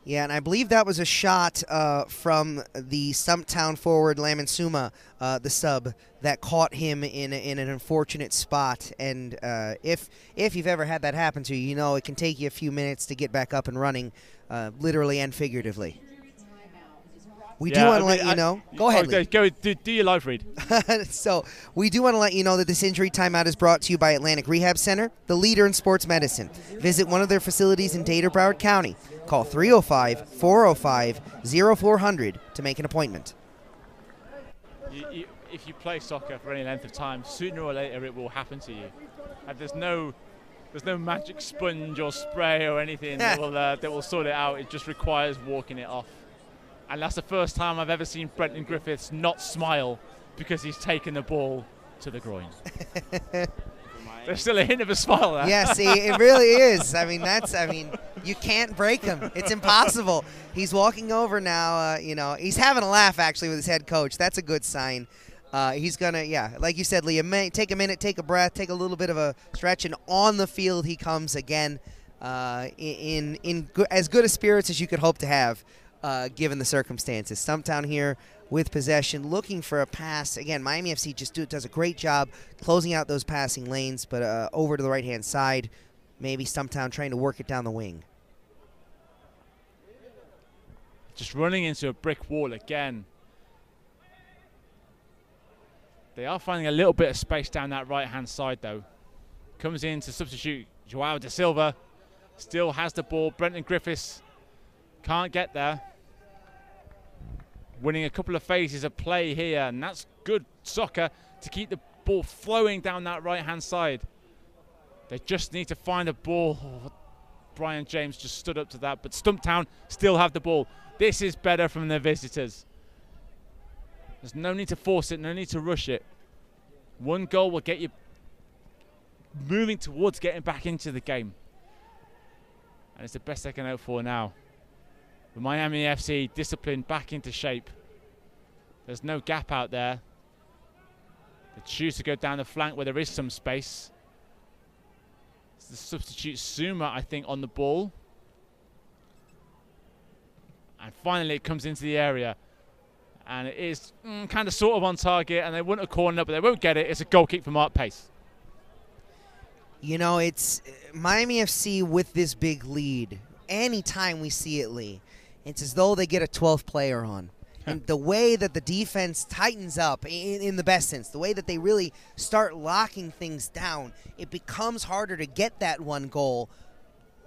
A: Yeah, and I believe that was a shot from the Stumptown forward, Lamansuma, the sub, that caught him in an unfortunate spot. And if you've ever had that happen to you, you know it can take you a few minutes to get back up and running, literally and figuratively. We do want to let you know. Go ahead, Lee.
B: Go do your live read.
A: So we do want to let you know that this injury timeout is brought to you by Atlantic Rehab Center, the leader in sports medicine. Visit one of their facilities in Dade or Broward County. Call 305-405-0400 to make an appointment.
B: If you play soccer for any length of time, sooner or later it will happen to you. And there's no magic sponge or spray or anything that will sort it out. It just requires walking it off. And that's the first time I've ever seen Brenton Griffiths not smile because he's taken the ball to the groin. There's still a hint of a smile there.
A: Yes, it really is. I mean, you can't break him. It's impossible. He's walking over now. He's having a laugh actually with his head coach. That's a good sign. He's gonna, like you said, Lee, take a minute, take a breath, take a little bit of a stretch, and on the field he comes again in as good a spirits as you could hope to have. Given the circumstances. Stumptown here with possession, looking for a pass. Again, Miami FC just does a great job closing out those passing lanes, but over to the right-hand side, maybe Stumptown trying to work it down the wing.
B: Just running into a brick wall again. They are finding a little bit of space down that right-hand side, though. Comes in to substitute Joao De Silva. Still has the ball. Brenton Griffiths can't get there. Winning a couple of phases of play here, and that's good soccer to keep the ball flowing down that right-hand side. They just need to find a ball. Oh, Brian James just stood up to that, but Stumptown still have the ball. This is better from the visitors. There's no need to force it, no need to rush it. One goal will get you moving towards getting back into the game. And it's the best they can hope for now. The Miami FC discipline back into shape. There's no gap out there. They choose to go down the flank where there is some space. It's the substitute Suma, I think, on the ball. And finally it comes into the area. And it is kind of sort of on target, and they want a corner, but they won't get it. It's a goal kick for Mark Pace.
A: You know, it's Miami FC with this big lead. Anytime we see it, Lee, it's as though they get a 12th player on. And the way that the defense tightens up, in the best sense, the way that they really start locking things down, it becomes harder to get that one goal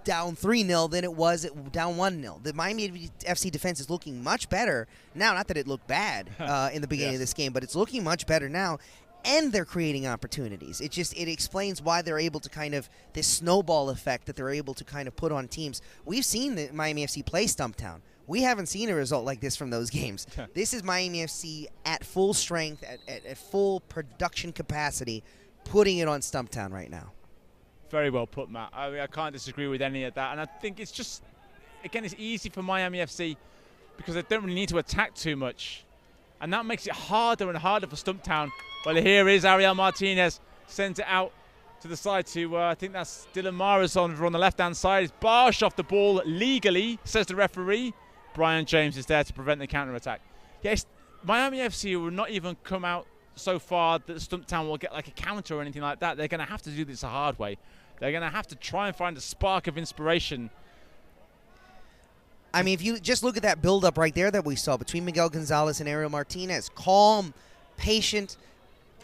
A: down 3-0 than it was down 1-0. The Miami FC defense is looking much better now. Not that it looked bad in the beginning of this game, but it's looking much better now. And they're creating opportunities. It explains why they're able to kind of, this snowball effect that they're able to kind of put on teams. We've seen the Miami FC play Stumptown. We haven't seen a result like this from those games. This is Miami FC at full strength, at full production capacity, putting it on Stumptown right now.
B: Very well put, Matt. I can't disagree with any of that. And I think it's just, again, it's easy for Miami FC because they don't really need to attack too much. And that makes it harder and harder for Stumptown. Well, here is Ariel Martinez, sends it out to the side to, I think that's Dylan Maras on the left-hand side. It's Barsh off the ball legally, says the referee. Brian James is there to prevent the counter-attack. Yes, Miami FC will not even come out so far that Stumptown will get like a counter or anything like that. They're going to have to do this the hard way. They're going to have to try and find a spark of inspiration.
A: I mean, if you just look at that build-up right there that we saw between Miguel Gonzalez and Ariel Martinez, calm, patient,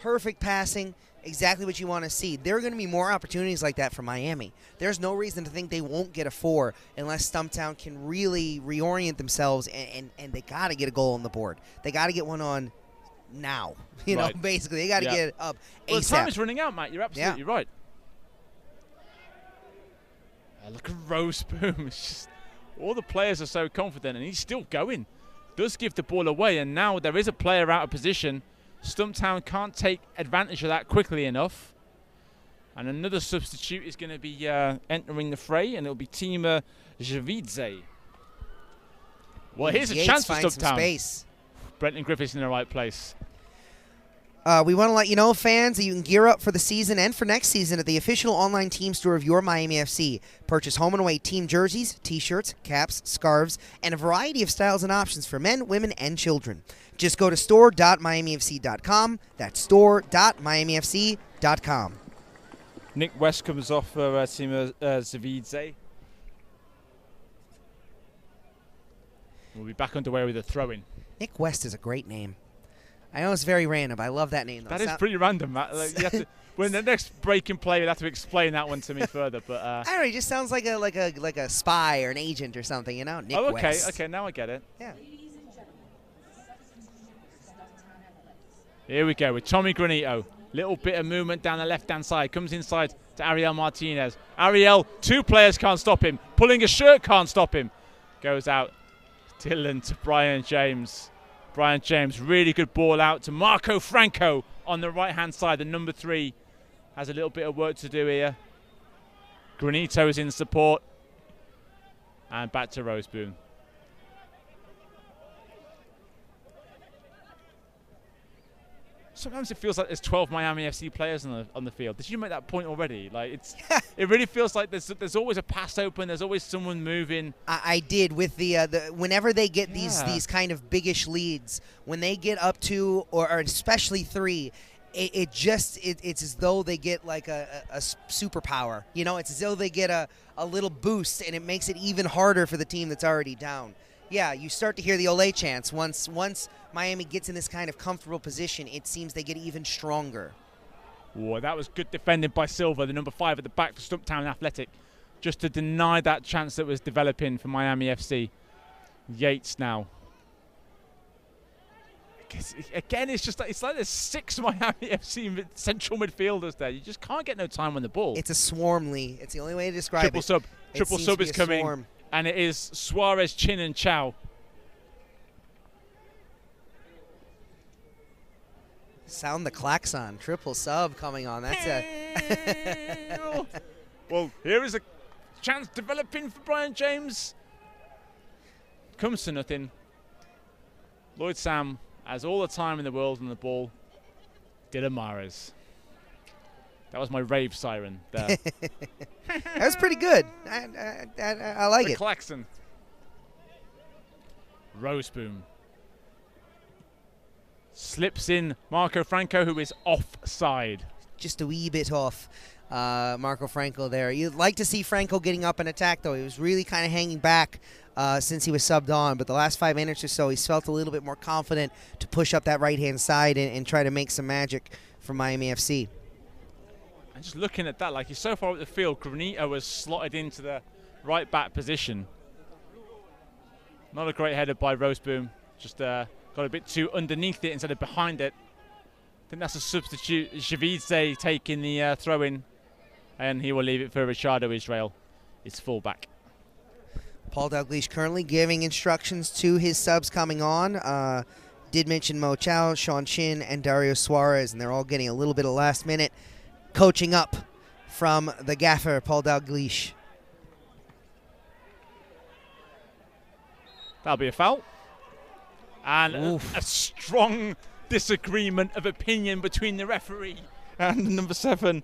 A: perfect passing, exactly what you want to see. There are going to be more opportunities like that for Miami. There's no reason to think they won't get a 4 unless Stumptown can really reorient themselves, and they got to get a goal on the board. They got to get one on now. You know, basically, they got to get it up ASAP.
B: Well, the time is running out, Matt. You're absolutely right. Look at Rose Boom. It's just, all the players are so confident, and he's still going. Does give the ball away, and now there is a player out of position. Stumptown can't take advantage of that quickly enough. And another substitute is going to be entering the fray, and it'll be Tima Javidze. Well, here's a chance for Stumptown. Brenton Griffiths in the right place.
A: We want to let you know, fans, that you can gear up for the season and for next season at the official online team store of your Miami FC. Purchase home and away team jerseys, T-shirts, caps, scarves, and a variety of styles and options for men, women, and children. Just go to store.miamifc.com. That's store.miamifc.com.
B: Nick West comes off for Tima Zavidze. We'll be back underway with a throw-in.
A: Nick West is a great name. I know it's very random, but I love that name.
B: That is pretty random, Matt. Like, you have to, when the next break in play, you'll have to explain that one to me further. But
A: I don't know. It just sounds like a spy or an agent or something, you know? Nick West.
B: Okay, now I get it.
A: Yeah.
B: Here we go with Tommy Granito. Little bit of movement down the left-hand side. Comes inside to Ariel Martinez. Ariel, 2 players can't stop him. Pulling a shirt can't stop him. Goes out. Dylan to Brian James. Brian James, really good ball out to Marco Franco on the right-hand side. The number 3 has a little bit of work to do here. Granito is in support. And back to Roseboom. Sometimes it feels like there's 12 Miami FC players on the field. Did you make that point already? Like it really feels like there's always a pass open. There's always someone moving.
A: I did with the whenever they get these kind of biggish leads, when they get up 2 or especially 3, it's as though they get like a superpower. You know, it's as though they get a little boost, and it makes it even harder for the team that's already down. Yeah, you start to hear the Ole chants. Once Miami gets in this kind of comfortable position, it seems they get even stronger.
B: Whoa, that was good defending by Silva, the number 5 at the back for Stumptown Athletic, just to deny that chance that was developing for Miami FC. Yates now. Again, it's like there's 6 Miami FC central midfielders there. You just can't get no time on the ball.
A: It's a swarm, Lee. It's the only way to describe it.
B: Triple sub is coming.
A: Swarm.
B: And it is Suarez, Chin, and Chow.
A: Sound the klaxon. Triple sub coming on. That's a.
B: Well, here is a chance developing for Brian James. Comes to nothing. Lloyd Sam has all the time in the world on the ball. Dylan Mares. That was my rave siren there.
A: That was pretty good. I like it.
B: Klaxon. Roseboom. Slips in Marco Franco, who is offside.
A: Just a wee bit off. Marco Franco there. You'd like to see Franco getting up and attack, though. He was really kind of hanging back since he was subbed on. But the last 5 minutes or so, he's felt a little bit more confident to push up that right-hand side and try to make some magic for Miami FC.
B: And just looking at that, like he's so far up the field, Granito was slotted into the right back position. Not a great header by Roseboom. Just got a bit too underneath it instead of behind it. I think that's a substitute. Javidze taking the throw-in, and he will leave it for Richardo Israel, his fullback.
A: Paul Dalglish currently giving instructions to his subs coming on. Did mention Mo Chow, Sean Chin, and Dario Suarez, and they're all getting a little bit of last-minute coaching up from the gaffer, Paul Dalglish.
B: That'll be a foul. And a strong disagreement of opinion between the referee and number 7,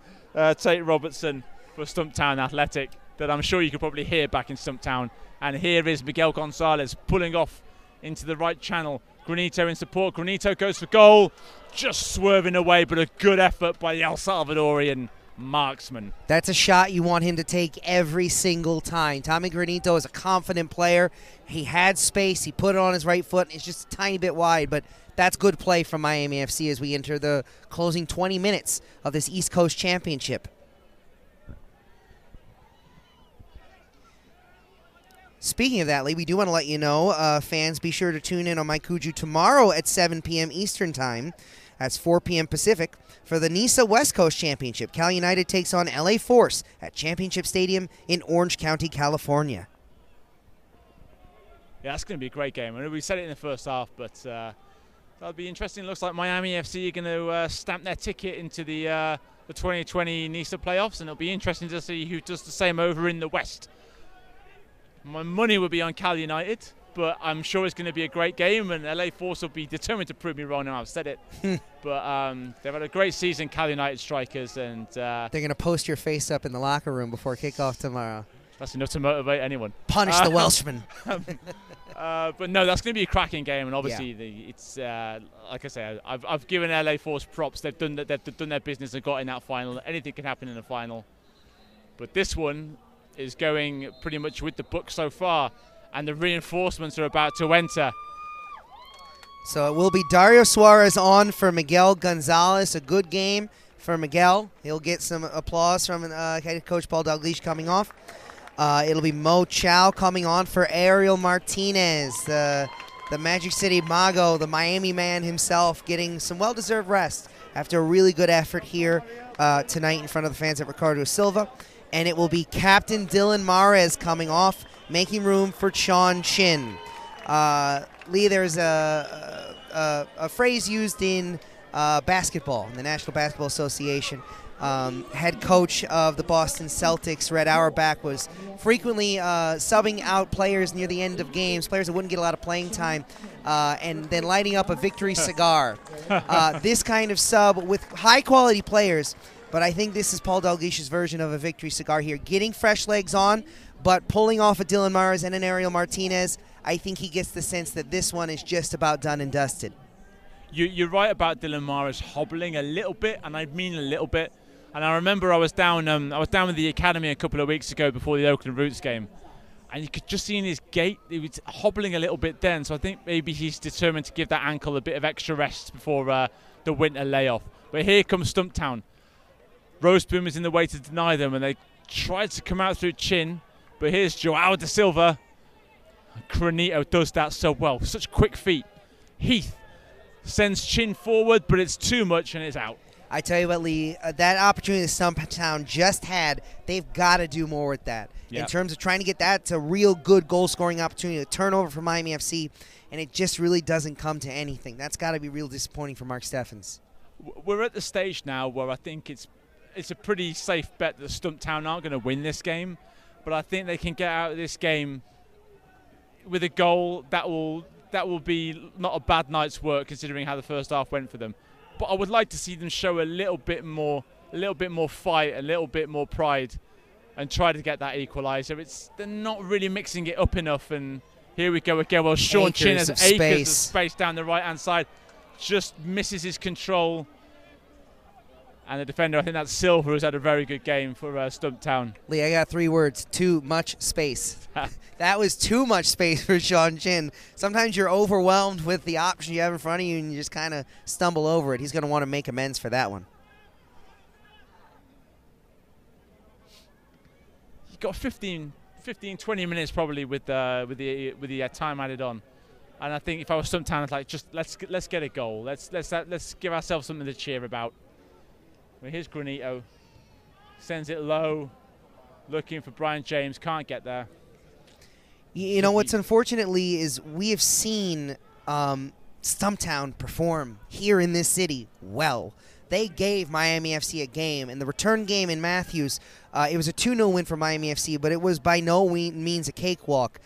B: Tate Robertson for Stumptown Athletic, that I'm sure you could probably hear back in Stumptown. And here is Miguel Gonzalez pulling off into the right channel. Granito in support. Granito goes for goal. Just swerving away, but a good effort by the El Salvadorian marksman.
A: That's a shot you want him to take every single time. Tommy Granito is a confident player. He had space. He put it on his right foot. It's just a tiny bit wide, but that's good play from Miami FC as we enter the closing 20 minutes of this East Coast Championship. Speaking of that, Lee, we do want to let you know, fans, be sure to tune in on My Cuju tomorrow at 7 p.m. Eastern Time. That's 4 p.m. Pacific for the NISA West Coast Championship. Cal United takes on LA Force at Championship Stadium in Orange County, California.
B: Yeah, that's going to be a great game. I know we said it in the first half, but that'll be interesting. It looks like Miami FC are going to stamp their ticket into the 2020 NISA playoffs, and it'll be interesting to see who does the same over in the West. My money would be on Cal United, but I'm sure it's going to be a great game, and LA Force will be determined to prove me wrong now I've said it. But they've had a great season, Cal United strikers, and
A: they're going to post your face up in the locker room before kickoff tomorrow.
B: That's enough to motivate anyone.
A: Punish the Welshman.
B: But no, that's going to be a cracking game, and obviously it's like I say, I've given LA Force props. They've done their business and got in that final. Anything can happen in the final, but this one is going pretty much with the book so far, and the reinforcements are about to enter.
A: So it will be Dario Suarez on for Miguel Gonzalez. A good game for Miguel. He'll get some applause from head coach Paul Dalglish coming off. It'll be Mo Chow coming on for Ariel Martinez, the Magic City Mago, the Miami man himself, getting some well-deserved rest after a really good effort here tonight in front of the fans at Ricardo Silva. And it will be Captain Dylan Mares coming off, making room for Sean Chin. Lee, there's a phrase used in basketball, in the National Basketball Association. Head coach of the Boston Celtics, Red Auerbach, was frequently subbing out players near the end of games, players that wouldn't get a lot of playing time, and then lighting up a victory cigar. This kind of sub with high-quality players, but I think this is Paul Dalglish's version of a victory cigar here. Getting fresh legs on, but pulling off a Dylan Mares and an Ariel Martinez, I think he gets the sense that this one is just about done and dusted.
B: You're right about Dylan Mares hobbling a little bit, and I mean a little bit. And I remember I was down with the academy a couple of weeks ago before the Oakland Roots game, and you could just see in his gait he was hobbling a little bit then. So I think maybe he's determined to give that ankle a bit of extra rest before the winter layoff. But here comes Stumptown. Roseboom is in the way to deny them, and they tried to come out through Chin, but here's Joao da Silva. Granito does that so well. Such quick feet. Heath sends Chin forward, but it's too much and it's out.
A: I tell you what, Lee, that opportunity that Stumptown just had, they've got to do more with that. Yep. In terms of trying to get that to real good goal-scoring opportunity, a turnover for Miami FC, and it just really doesn't come to anything. That's got to be real disappointing for Mark Steffens.
B: We're at the stage now where I think it's a pretty safe bet that Stumptown aren't going to win this game, but I think they can get out of this game with a goal that will be not a bad night's work considering how the first half went for them. But I would like to see them show a little bit more fight, a little bit more pride, and try to get that equaliser. They're not really mixing it up enough, and here we go again. Well, Sean Chin has acres of space down the right-hand side, just misses his control. And the defender, I think that's Silver, who's had a very good game for Stumptown.
A: Lee, I got 3 words. Too much space. That was too much space for Sean Chin. Sometimes you're overwhelmed with the option you have in front of you and you just kind of stumble over it. He's going to want to make amends for that one.
B: He got 15, 20 minutes probably with the time added on. And I think if I was Stumptown, I'd like, just let's get a goal. Let's give ourselves something to cheer about. Well, here's Granito. Sends it low, looking for Brian James. Can't get there.
A: You know what's unfortunately is we have seen Stumptown perform here in this city well. They gave Miami FC a game, and the return game in Matthews, it was a 2-0 win for Miami FC, but it was by no means a cakewalk.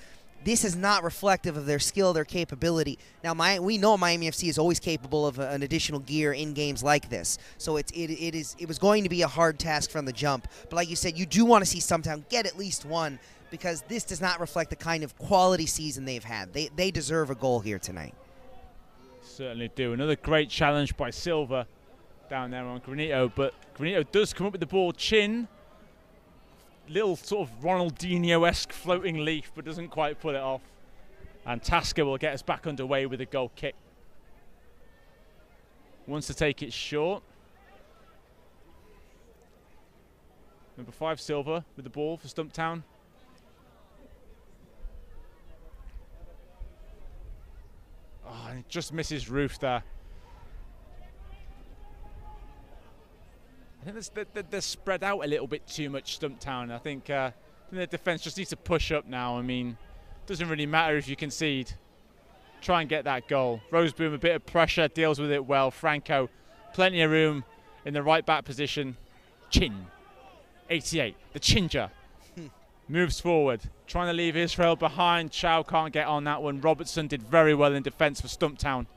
A: This is not reflective of their skill, their capability. Now, we know Miami FC is always capable of an additional gear in games like this. So it was going to be a hard task from the jump. But like you said, you do want to see Stumptown get at least one because this does not reflect the kind of quality season they've had. They deserve a goal here tonight.
B: Certainly do. Another great challenge by Silva down there on Granito. But Granito does come up with the ball. Chin. Little sort of Ronaldinho-esque floating leaf, but doesn't quite pull it off. And Tasker will get us back underway with a goal kick. Wants to take it short. Number 5, Silva, with the ball for Stumptown. Oh, and it just misses Roof there. I think they're spread out a little bit too much, Stumptown. I think the defence just needs to push up now. I mean, it doesn't really matter if you concede. Try and get that goal. Roseboom, a bit of pressure, deals with it well. Franco, plenty of room in the right back position. Chin, 88, the Chinger, moves forward. Trying to leave Israel behind. Chow can't get on that one. Robertson did very well in defence for Stumptown.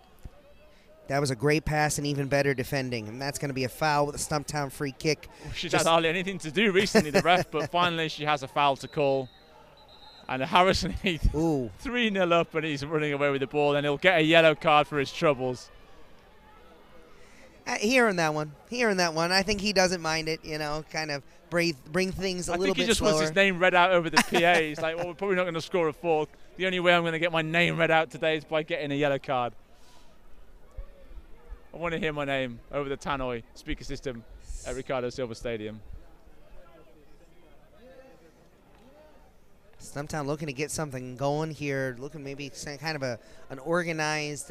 A: That was a great pass and even better defending. And that's going to be a foul with a Stumptown free kick.
B: She's had hardly anything to do recently, the ref, but finally she has a foul to call. And Harrison Heath, 3-0 up, and he's running away with the ball, and he'll get a yellow card for his troubles.
A: Hearing that one. I think he doesn't mind it, kind of bring things a little bit slower.
B: I think he just wants his name read out over the PA. He's like, well, we're probably not going to score a fourth. The only way I'm going to get my name read out today is by getting a yellow card. I want to hear my name over the Tannoy speaker system at Ricardo Silva Stadium.
A: Stumptown looking to get something going here, looking maybe kind of an organized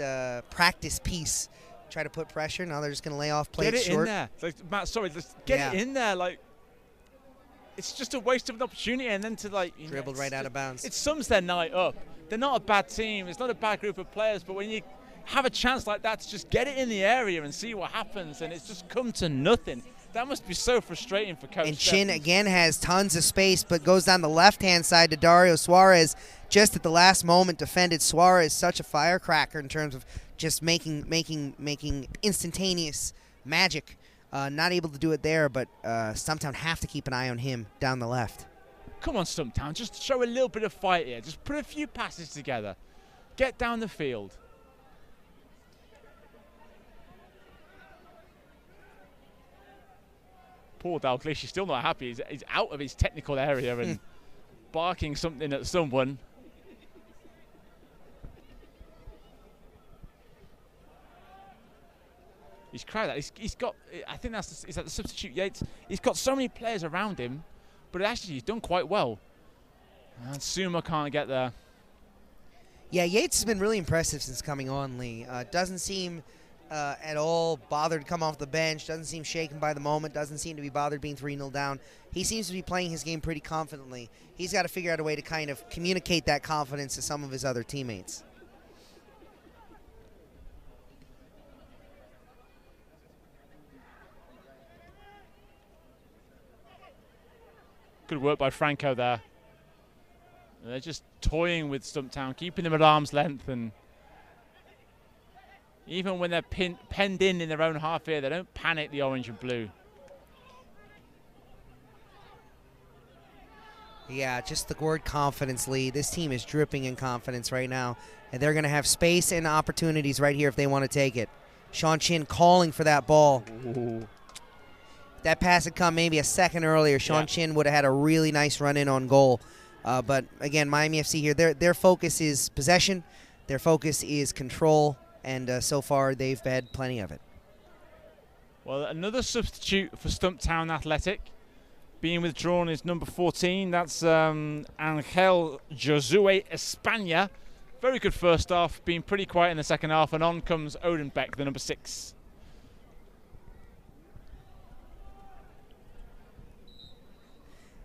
A: practice piece. Try to put pressure. Now they're just going to lay off, play it short.
B: Get it in there. Like, Matt, sorry, just get it in there. Like, it's just a waste of an opportunity, and then to
A: dribbled right out of bounds.
B: It sums their night up. They're not a bad team. It's not a bad group of players, but when you have a chance like that to just get it in the area and see what happens, and it's just come to nothing. That must be so frustrating for Coach.
A: And Chin again has tons of space, but goes down the left-hand side to Dario Suarez. Just at the last moment, defended. Suarez, such a firecracker in terms of just making instantaneous magic. Not able to do it there, but Stumptown have to keep an eye on him down the left.
B: Come on, Stumptown, just show a little bit of fight here. Just put a few passes together. Get down the field. Poor Dalglish, he's still not happy. He's out of his technical area and barking something at someone. He's cried out. He's got, I think is that the substitute Yates? He's got so many players around him, but actually he's done quite well. And Suma can't get there.
A: Yeah, Yates has been really impressive since coming on, Lee. Doesn't seem at all bothered to come off the bench, doesn't seem shaken by the moment, doesn't seem to be bothered being 3-0 down. He seems to be playing his game pretty confidently. He's got to figure out a way to kind of communicate that confidence to some of his other teammates.
B: Good work by Franco there. They're just toying with Stumptown, keeping them at arm's length, and even when they're penned in their own half here, they don't panic, the orange and blue.
A: Yeah, just the word confidence, Lee. This team is dripping in confidence right now, and they're going to have space and opportunities right here if they want to take it. Sean Chin calling for that ball.
B: Ooh.
A: that pass had come maybe a second earlier, Sean Chin would have had a really nice run in on goal. But again, Miami FC here, their focus is possession, their focus is control, and so far they've had plenty of it.
B: Well, another substitute for Stumptown Athletic being withdrawn is number 14. That's Angel Josue España. Very good first half, being pretty quiet in the second half, and on comes Odenbeck, the number 6.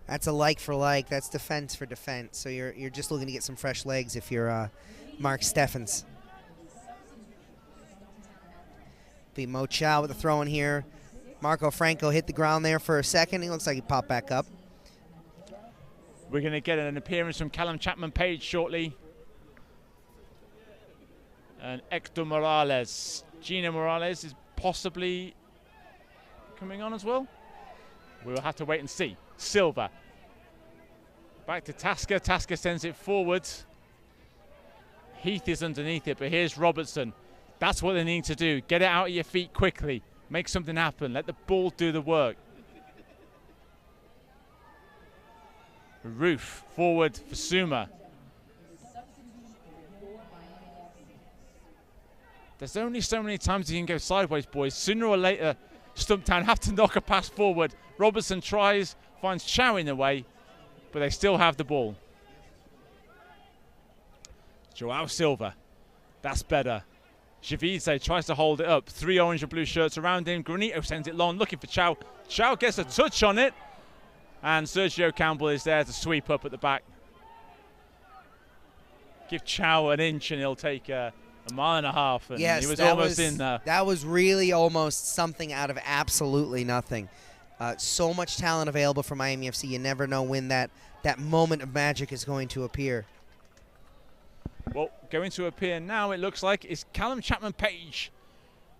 A: That's a like for like. That's defense for defense. So you're just looking to get some fresh legs if you're Mark Steffens. Be Mo Chow with the throw in here. Marco Franco hit the ground there for a second. He looks like he popped back up.
B: We're going to get an appearance from Callum Chapman-Page shortly. And Hector Morales. Gina Morales is possibly coming on as well. We'll have to wait and see. Silva. Back to Tasker. Tasker sends it forward. Heath is underneath it, but here's Robertson. That's what they need to do. Get it out of your feet quickly. Make something happen. Let the ball do the work. Roof forward for Suma. There's only so many times you can go sideways, boys. Sooner or later, Stumptown have to knock a pass forward. Robertson tries, finds Chow in the way, but they still have the ball. Joao Silva, that's better. Javidze tries to hold it up. 3 orange and blue shirts around him. Granito sends it long, looking for Chow. Chow gets a touch on it, and Sergio Campbell is there to sweep up at the back. Give Chow an inch and he'll take a mile and a half, and
A: yes,
B: he was almost in there.
A: That was really almost something out of absolutely nothing. So much talent available for Miami FC. You never know when that moment of magic is going to appear.
B: Well, going to appear now, it looks like, is Callum Chapman-Page,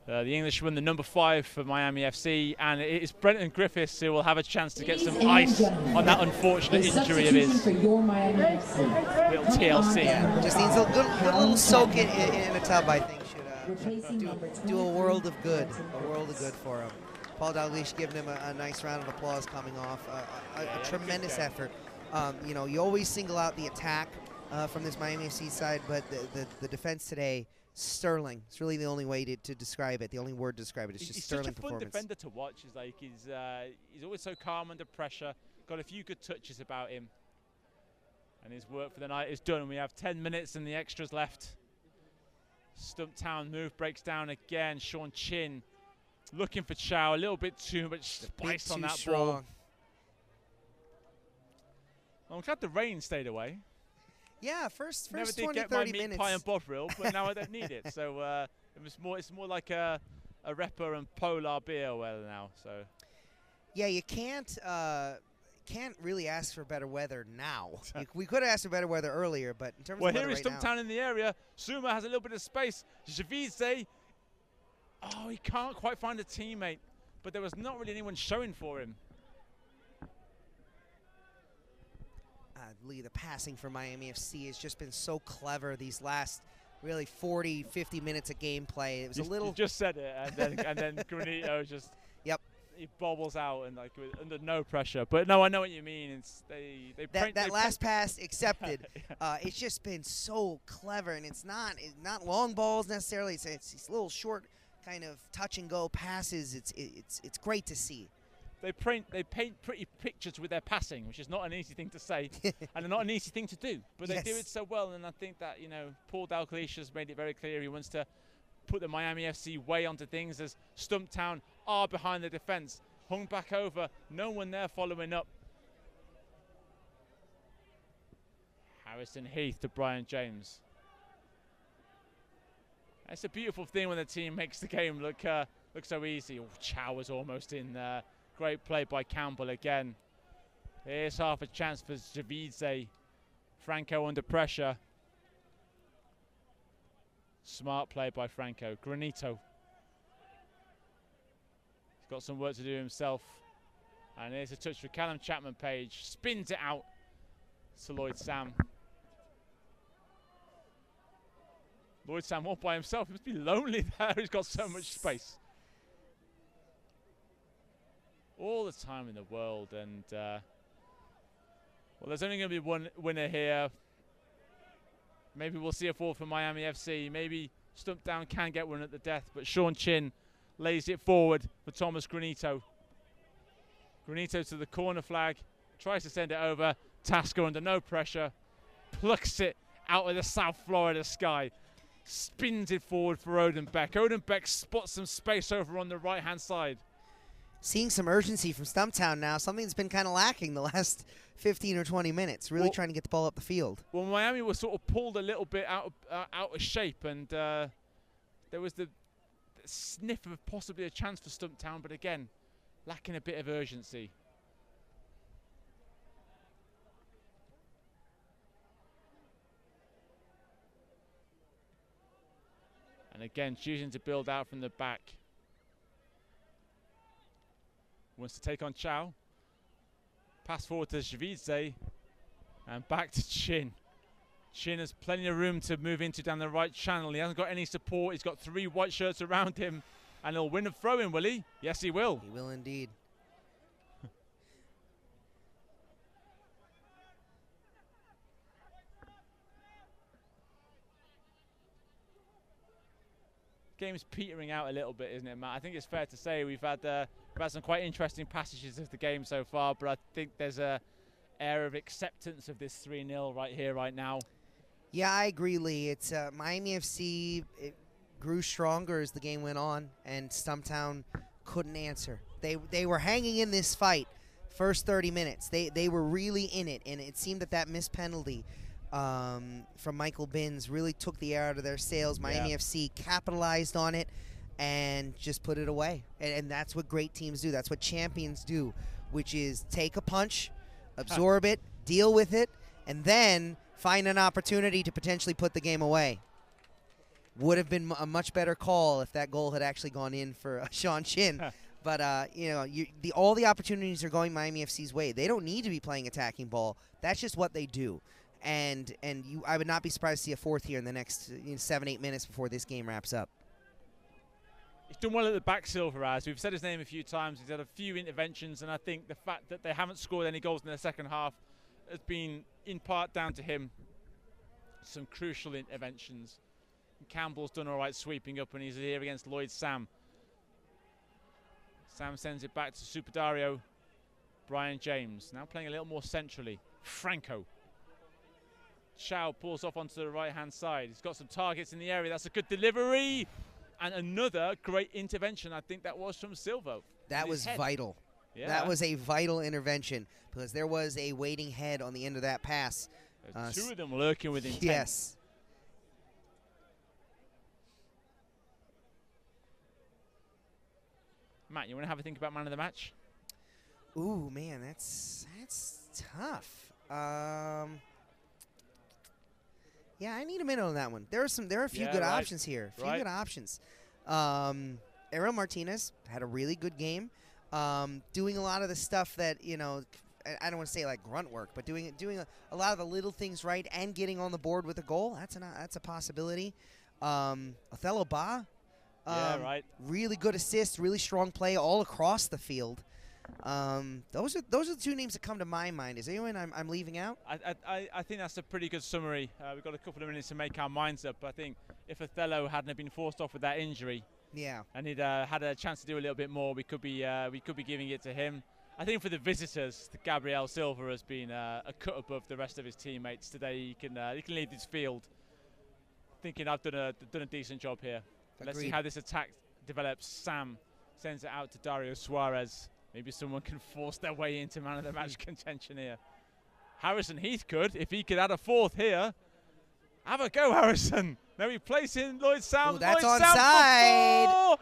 B: the Englishman, the number 5 for Miami FC, and it is Brenton Griffiths who will have a chance to get some ice on that unfortunate injury of his. Little TLC.
A: Yeah, just needs a good little soak in a tub, I think, should do a world of good. A world of good for him. Paul Dalglish giving him a nice round of applause coming off. A tremendous effort. You know, you always single out the attack from this Miami FC side, but the defense today, sterling. It's really the only way to describe it. The only word to describe it is just sterling performance.
B: He's such a fun defender to watch. He's always so calm under pressure. Got a few good touches about him. And his work for the night is done. We have 10 minutes and the extras left. Stumptown move breaks down again. Sean Chin looking for Chow. A little bit too much spice on that ball. I'm glad the rain stayed away.
A: Yeah, first
B: Never
A: 20,
B: did get
A: 30
B: my
A: minutes.
B: meat pie and bovril, but now I don't need it. So it's more like a Repa and Polar beer weather now. So
A: yeah, you can't really ask for better weather now. We could have asked for better weather earlier, but in terms of weather
B: here is Stumptown in the area. Suma has a little bit of space. Javidze, oh, he can't quite find a teammate, but there was not really anyone showing for him.
A: Lee, the passing for Miami FC has just been so clever these last really 40, 50 minutes of gameplay. It was a little.
B: You just said it, and then Granito just.
A: Yep.
B: He bobbles out and under no pressure. But no, I know what you mean. It's
A: that last pass accepted. It's just been so clever, and it's not long balls necessarily. It's these little short kind of touch and go passes. It's great to see.
B: They paint pretty pictures with their passing, which is not an easy thing to say and not an easy thing to do. But they do it so well, and I think that, you know, Paul Dalglish has made it very clear he wants to put the Miami FC way onto things as Stumptown are behind the defence. Hung back over, no one there following up. Harrison Heath to Brian James. It's a beautiful thing when the team makes the game look so easy. Oh, Chow was almost in there. Great play by Campbell again. Here's half a chance for Javidze. Franco under pressure. Smart play by Franco. Granito. He's got some work to do himself. And here's a touch for Callum Chapman-Page. Spins it out to Lloyd Sam. Lloyd Sam all by himself. He must be lonely there. He's got so much space. all the time in the world. And, well, there's only going to be one winner here. Maybe we'll see a fall from Miami FC. Maybe Stumptown can get one at the death, but Sean Chin lays it forward for Thomas Granito. Granito to the corner flag, tries to send it over. Tasker under no pressure, plucks it out of the South Florida sky, spins it forward for Odenbeck. Odenbeck spots some space over on the right-hand side.
A: Seeing some urgency from Stumptown now, something that's been kind of lacking the last 15 or 20 minutes, really trying to get the ball up the field.
B: Well, Miami was sort of pulled a little bit out of shape, and there was the sniff of possibly a chance for Stumptown, but again, lacking a bit of urgency. And again, choosing to build out from the back. Wants to take on Chow. Pass forward to Shvidze. And back to Chin. Chin has plenty of room to move into down the right channel. He hasn't got any support. He's got 3 white shirts around him. And he'll win a throw-in, will he? Yes, he will.
A: He will indeed.
B: Game's petering out a little bit, isn't it, Matt? I think it's fair to say we've had some quite interesting passages of the game so far, but I think there's a air of acceptance of this 3-0 right here, right now.
A: Yeah, I agree, Lee. It's Miami FC. It grew stronger as the game went on, and Stumptown couldn't answer. They were hanging in this fight first 30 minutes. They were really in it, and it seemed that missed penalty from Michael Binns really took the air out of their sails. Miami FC capitalized on it and just put it away. And that's what great teams do. That's what champions do, which is take a punch, absorb it, deal with it, and then find an opportunity to potentially put the game away. Would have been a much better call if that goal had actually gone in for Sean Chin. But, you know, all the opportunities are going Miami FC's way. They don't need to be playing attacking ball. That's just what they do. And I would not be surprised to see a fourth here in the next 7-8 minutes before this game wraps up.
B: He's done well at the back, Silver has. We've said his name a few times. He's had a few interventions, and I think the fact that they haven't scored any goals in the second half has been in part down to him. Some crucial interventions. Campbell's done all right sweeping up, and he's here against Lloyd Sam. Sam sends it back to Super Dario. Brian James now playing a little more centrally. Franco. Chow pulls off onto the right-hand side. He's got some targets in the area. That's a good delivery. And another great intervention. I think that was from Silva.
A: That was vital.
B: Yeah.
A: That was a vital intervention because there was a waiting head on the end of that pass.
B: Two of them lurking with intent.
A: Yes.
B: Matt, you want to have a think about man of the match?
A: Ooh, man, that's tough. Yeah, I need a minute on that one. There are a few good options here. A few good options. Ariel Martinez had a really good game, doing a lot of the stuff that, you know, I don't want to say like grunt work, but doing a lot of the little things right and getting on the board with a goal. That's a possibility. Othello Ba. Really good assist, really strong play all across the field. Those are the two names that come to my mind. Is anyone I'm leaving out?
B: I think that's a pretty good summary. We've got a couple of minutes to make our minds up. I think if Othello hadn't been forced off with that injury, and he'd had a chance to do a little bit more, we could be giving it to him. I think for the visitors, Gabriel Silva has been a cut above the rest of his teammates today. He can lead this field. Thinking I've done a decent job here. Let's see how this attack develops. Sam sends it out to Dario Suarez. Maybe someone can force their way into man of the match contention here. Harrison Heath could, if he could add a fourth here. Have a go, Harrison. Now he plays in Lloyd Sam.
A: Ooh, that's
B: Lloyd
A: onside.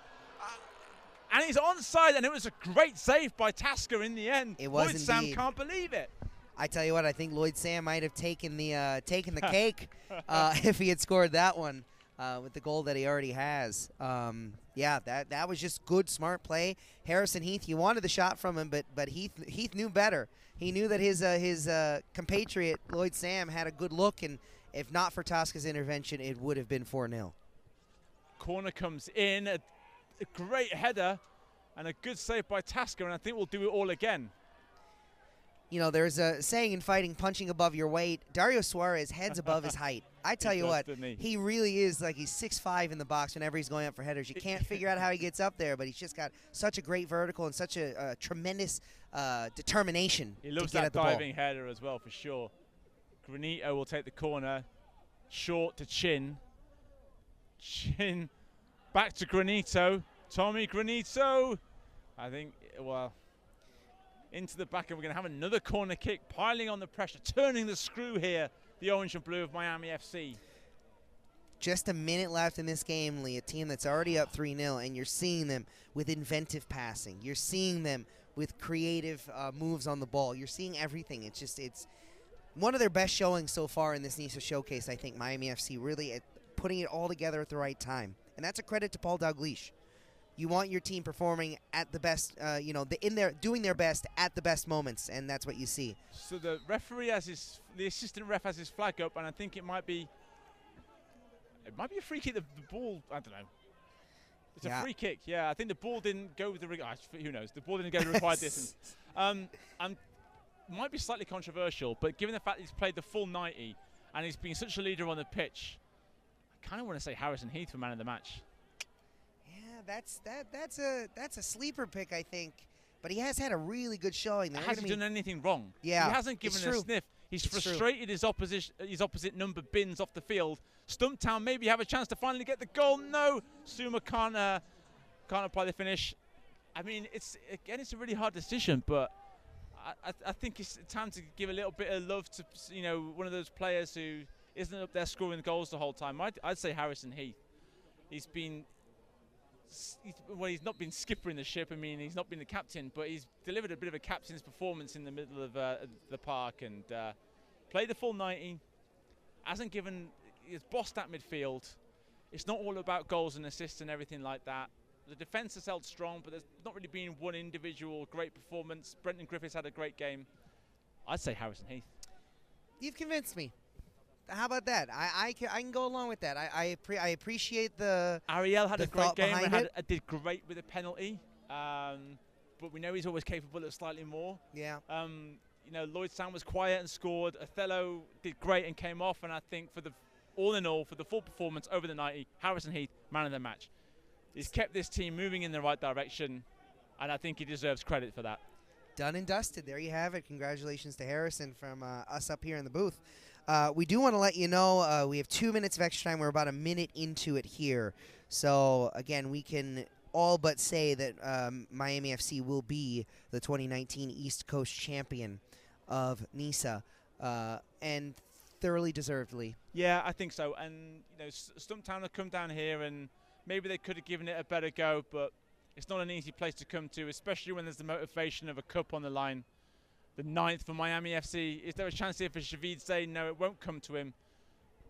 B: And he's onside, and it was a great save by Tasker in the end.
A: It was
B: Lloyd Sam can't believe it.
A: I tell you what, I think Lloyd Sam might have taken the cake if he had scored that one. With the goal that he already has. Yeah, that was just good, smart play. Harrison Heath, you wanted the shot from him, but Heath knew better. He knew that his compatriot, Lloyd Sam, had a good look, and if not for Tosca's intervention, it would have been 4-0.
B: Corner comes in, a great header. And a good save by Tasker, and I think we'll do it all again.
A: You know, there's a saying in fighting, punching above your weight. Dario Suarez heads above his height. I tell you what, he really is like he's 6'5" in the box whenever he's going up for headers. You can't figure out how he gets up there, but he's just got such a great vertical and such a tremendous determination
B: He loves
A: to get
B: that
A: at the ball.
B: diving header as well, for sure. Granito will take the corner. Short to Chin. Chin back to Granito. Tommy Granito. I think, well, into the back, and we're going to have another corner kick, piling on the pressure, turning the screw here, the orange and blue of Miami FC.
A: Just a minute left in this game, Lee, a team that's already up 3-0, and you're seeing them with inventive passing. You're seeing them with creative moves on the ball. You're seeing everything. It's one of their best showings so far in this NISA showcase, I think, Miami FC really putting it all together at the right time. And that's a credit to Paul Dalglish. You want your team performing at the best, doing their best at the best moments, and that's what you see.
B: So the referee has the assistant ref has his flag up, and I think it might be a free kick. The ball, I don't know. It's a free kick, yeah. I think the ball didn't go with the who knows? The ball didn't go the required distance. Might be slightly controversial, but given the fact he's played the full 90 and he's been such a leader on the pitch, I kind of want to say Harrison Heath for man of the match.
A: That's a sleeper pick, I think. But he has had a really good showing.
B: Has he done anything wrong?
A: Yeah,
B: he hasn't given a sniff. He's frustrated his opposite number bins off the field. Stumptown maybe have a chance to finally get the goal. No, Suma can't apply the finish. I mean, it's a really hard decision, but I think it's time to give a little bit of love to one of those players who isn't up there scoring goals the whole time. I'd say Harrison Heath. He's not been skippering the ship. I mean, he's not been the captain, but he's delivered a bit of a captain's performance in the middle of the park and played the full 90. He's bossed at midfield. It's not all about goals and assists and everything like that. The defence has held strong, but there's not really been one individual great performance. Brendan Griffiths had a great game. I'd say Harrison Heath.
A: You've convinced me. How about that? I can go along with that. I appreciate the
B: Ariel had a great game and did great with a penalty, but we know he's always capable of slightly more.
A: Yeah.
B: Lloyd Sam was quiet and scored. Othello did great and came off, and I think all in all, for the full performance over the 90, Harrison Heath, man of the match. He's kept this team moving in the right direction, and I think he deserves credit for that.
A: Done and dusted. There you have it. Congratulations to Harrison from us up here in the booth. We do want to let you know we have 2 minutes of extra time. We're about a minute into it here. So, again, we can all but say that Miami FC will be the 2019 East Coast champion of NISA, and thoroughly deservedly.
B: Yeah, I think so. And, Stumptown have come down here, and maybe they could have given it a better go, but it's not an easy place to come to, especially when there's the motivation of a cup on the line. The 9th for Miami FC. Is there a chance here for Shavid Zayn? No, it won't come to him.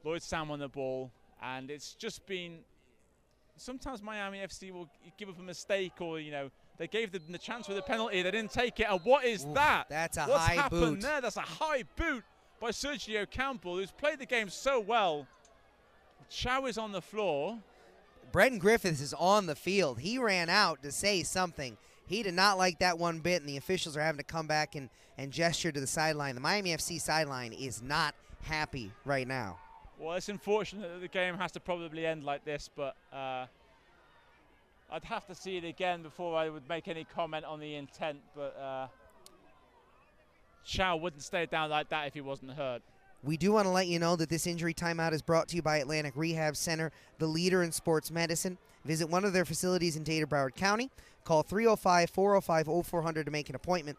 B: Lloyd Sam on the ball. And it's just been... Sometimes Miami FC will give up a mistake or, they gave them the chance with a penalty. They didn't take it. And what is that?
A: That's a
B: What's
A: high
B: happened
A: boot.
B: there? That's a high boot by Sergio Campbell, who's played the game so well. Chow is on the floor.
A: Brendan Griffiths is on the field. He ran out to say something. He did not like that one bit, and the officials are having to come back and gesture to the sideline. The Miami FC sideline is not happy right now.
B: Well, it's unfortunate that the game has to probably end like this, but I'd have to see it again before I would make any comment on the intent, but Chow wouldn't stay down like that if he wasn't hurt.
A: We do want to let you know that this injury timeout is brought to you by Atlantic Rehab Center, the leader in sports medicine. Visit one of their facilities in Dade, Broward County. Call 305-405-0400 to make an appointment.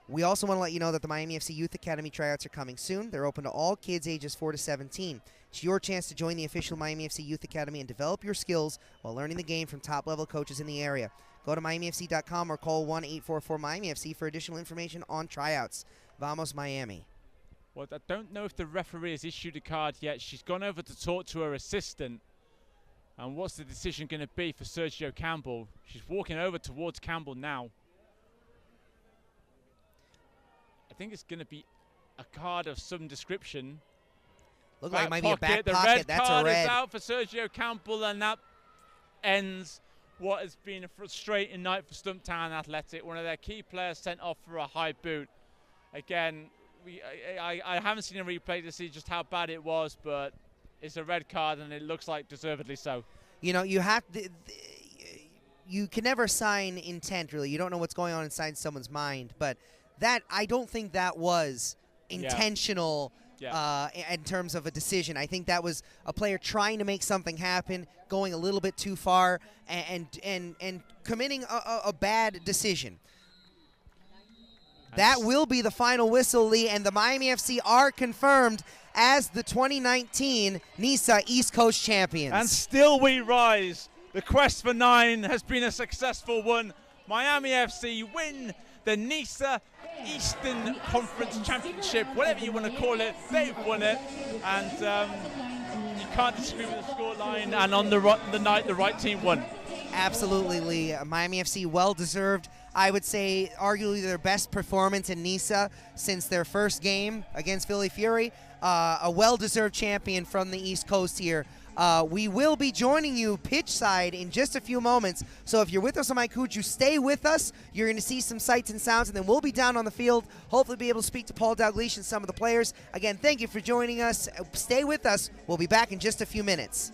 A: We also want to let you know that the Miami FC Youth Academy tryouts are coming soon. They're open to all kids ages 4 to 17. It's your chance to join the official Miami FC Youth Academy and develop your skills while learning the game from top-level coaches in the area. Go to MiamiFC.com or call 1-844-MIAMI-FC for additional information on tryouts. Vamos, Miami.
B: Well, I don't know if the referee has issued a card yet. She's gone over to talk to her assistant. And what's the decision going to be for Sergio Campbell? She's walking over towards Campbell now. I think it's going to be a card of some description.
A: Look like it might be a back pocket.
B: The red
A: That's
B: card
A: a red.
B: is out for Sergio Campbell, and that ends what has been a frustrating night for Stumptown Athletic. One of their key players sent off for a high boot. Again, I haven't seen a replay to see just how bad it was, but it's a red card, and it looks like deservedly so.
A: You know, you have to. You can never assign intent, really. You don't know what's going on inside someone's mind, but that I don't think that was intentional. In terms of a decision. I think that was a player trying to make something happen, going a little bit too far, and committing a bad decision. That will be the final whistle, Lee, and the Miami FC are confirmed as the 2019 NISA East Coast champions.
B: And still we rise. The quest for 9 has been a successful one. Miami FC win the NISA Eastern Conference Championship, whatever you want to call it. They've won it, and you can't disagree with the scoreline. And on the night, the right team won.
A: Absolutely, Lee. Miami FC well-deserved. I would say arguably their best performance in NISA since their first game against Philly Fury. A well-deserved champion from the East Coast here. We will be joining you pitch side in just a few moments. So if you're with us on my Kuju, stay with us. You're going to see some sights and sounds, and then we'll be down on the field. Hopefully be able to speak to Paul Dalgleish and some of the players. Again, thank you for joining us. Stay with us. We'll be back in just a few minutes.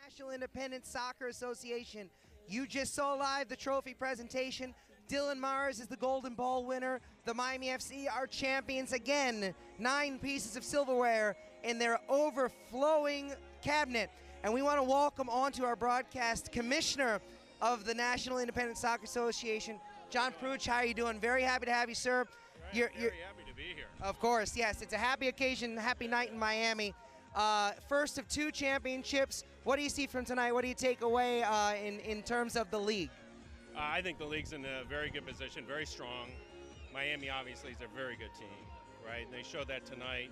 A: National Independent Soccer Association. You just saw live the trophy presentation. Dylan Mars is the Golden Ball winner. The Miami FC are champions again. 9 pieces of silverware in their overflowing cabinet. And we want to welcome onto our broadcast Commissioner of the National Independent Soccer Association, John Pruch. How are you doing? Very happy to have you, sir.
K: You're very happy to be here.
A: Of course, yes. It's a happy occasion, happy night in Miami. First of 2 championships. What do you see from tonight? What do you take away in terms of the league?
K: I think the league's in a very good position, very strong. Miami obviously is a very good team, right? And they showed that tonight.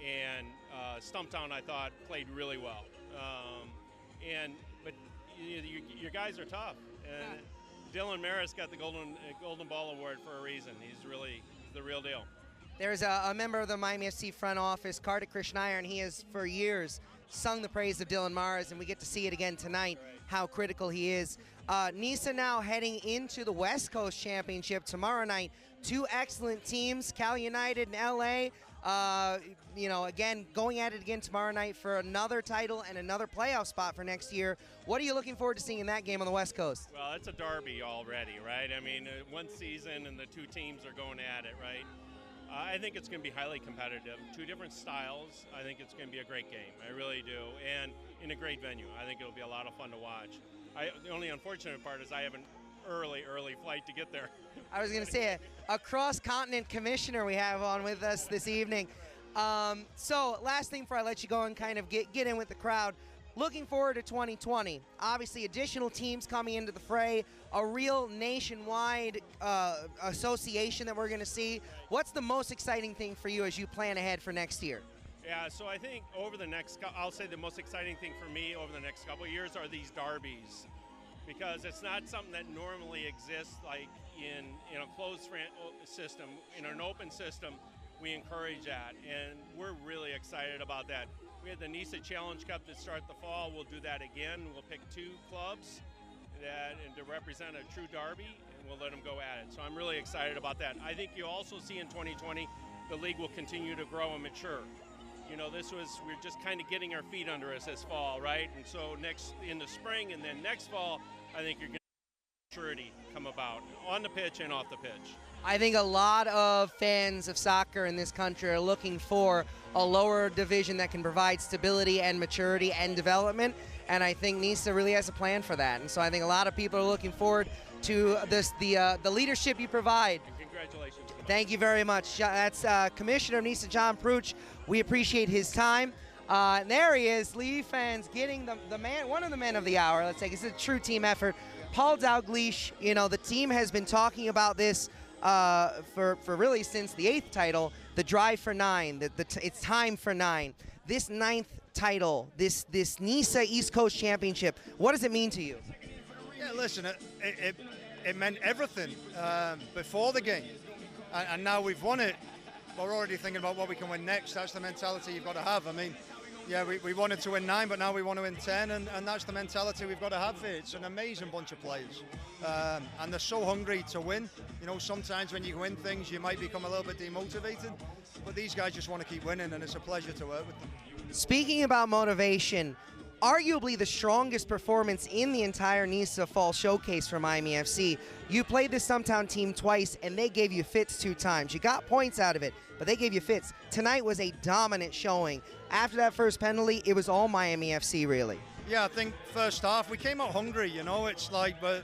K: And Stumptown, I thought, played really well. But your guys are tough. And Dylan Maris got the Golden Ball Award for a reason. He's the real deal.
A: There's a member of the Miami FC front office, Kartik Krishnaiyer, and he has for years sung the praise of Dylan Mars, and we get to see it again tonight, how critical he is. NISA now heading into the West Coast Championship tomorrow night. 2 excellent teams, Cal United and LA. Again, going at it again tomorrow night for another title and another playoff spot for next year. What are you looking forward to seeing in that game on the West Coast?
K: Well, it's a derby already, right? I mean, 1 season and the 2 teams are going at it, right? I think it's going to be highly competitive. 2 different styles. I think it's going to be a great game. I really do. And in a great venue. I think it'll be a lot of fun to watch. The only unfortunate part is I have an early flight to get there.
A: I was going to say a cross-continent commissioner we have on with us this evening. So last thing before I let you go and kind of get in with the crowd. Looking forward to 2020. Obviously, additional teams coming into the fray, a real nationwide association that we're going to see. What's the most exciting thing for you as you plan ahead for next year?
K: Yeah, so I think I'll say the most exciting thing for me over the next couple of years are these derbies, because it's not something that normally exists like in a closed system. In an open system, we encourage that, and we're really excited about that. We had the NISA Challenge Cup to start the fall. We'll do that again. We'll pick 2 clubs and to represent a true derby, and we'll let them go at it. So I'm really excited about that. I think you'll also see in 2020 the league will continue to grow and mature. You know, we're just kind of getting our feet under us this fall, right? And so in the spring and then next fall, I think you're going to see maturity come about on the pitch and off the pitch.
A: I think a lot of fans of soccer in this country are looking for a lower division that can provide stability and maturity and development, and I think NISA really has a plan for that. And so I think a lot of people are looking forward to the leadership you provide.
K: And congratulations.
A: Thank you very much. That's Commissioner of NISA, John Pruch. We appreciate his time. And there he is, Lee fans getting one of the men of the hour. Let's say it's a true team effort. Paul Dalglish. You know, the team has been talking about this for really since the 8th title, the drive for 9. It's time for 9. This 9th title, this NISA East Coast Championship. What does it mean to you?
L: Yeah, listen, it meant everything before the game, and now we've won it. We're already thinking about what we can win next. That's the mentality you've got to have. I mean, yeah, we wanted to win 9, but now we want to win 10, and that's the mentality we've got to have here. It's an amazing bunch of players, and they're so hungry to win. You know, sometimes when you win things, you might become a little bit demotivated, but these guys just want to keep winning, and it's a pleasure to work with them.
A: Speaking about motivation, arguably the strongest performance in the entire NISA Fall Showcase for Miami FC. You played the Stumptown team twice, and they gave you fits 2 times. You got points out of it, but they gave you fits. Tonight was a dominant showing. After that first penalty, it was all Miami FC, really.
L: Yeah, I think first half, we came out hungry, you know. It's like we're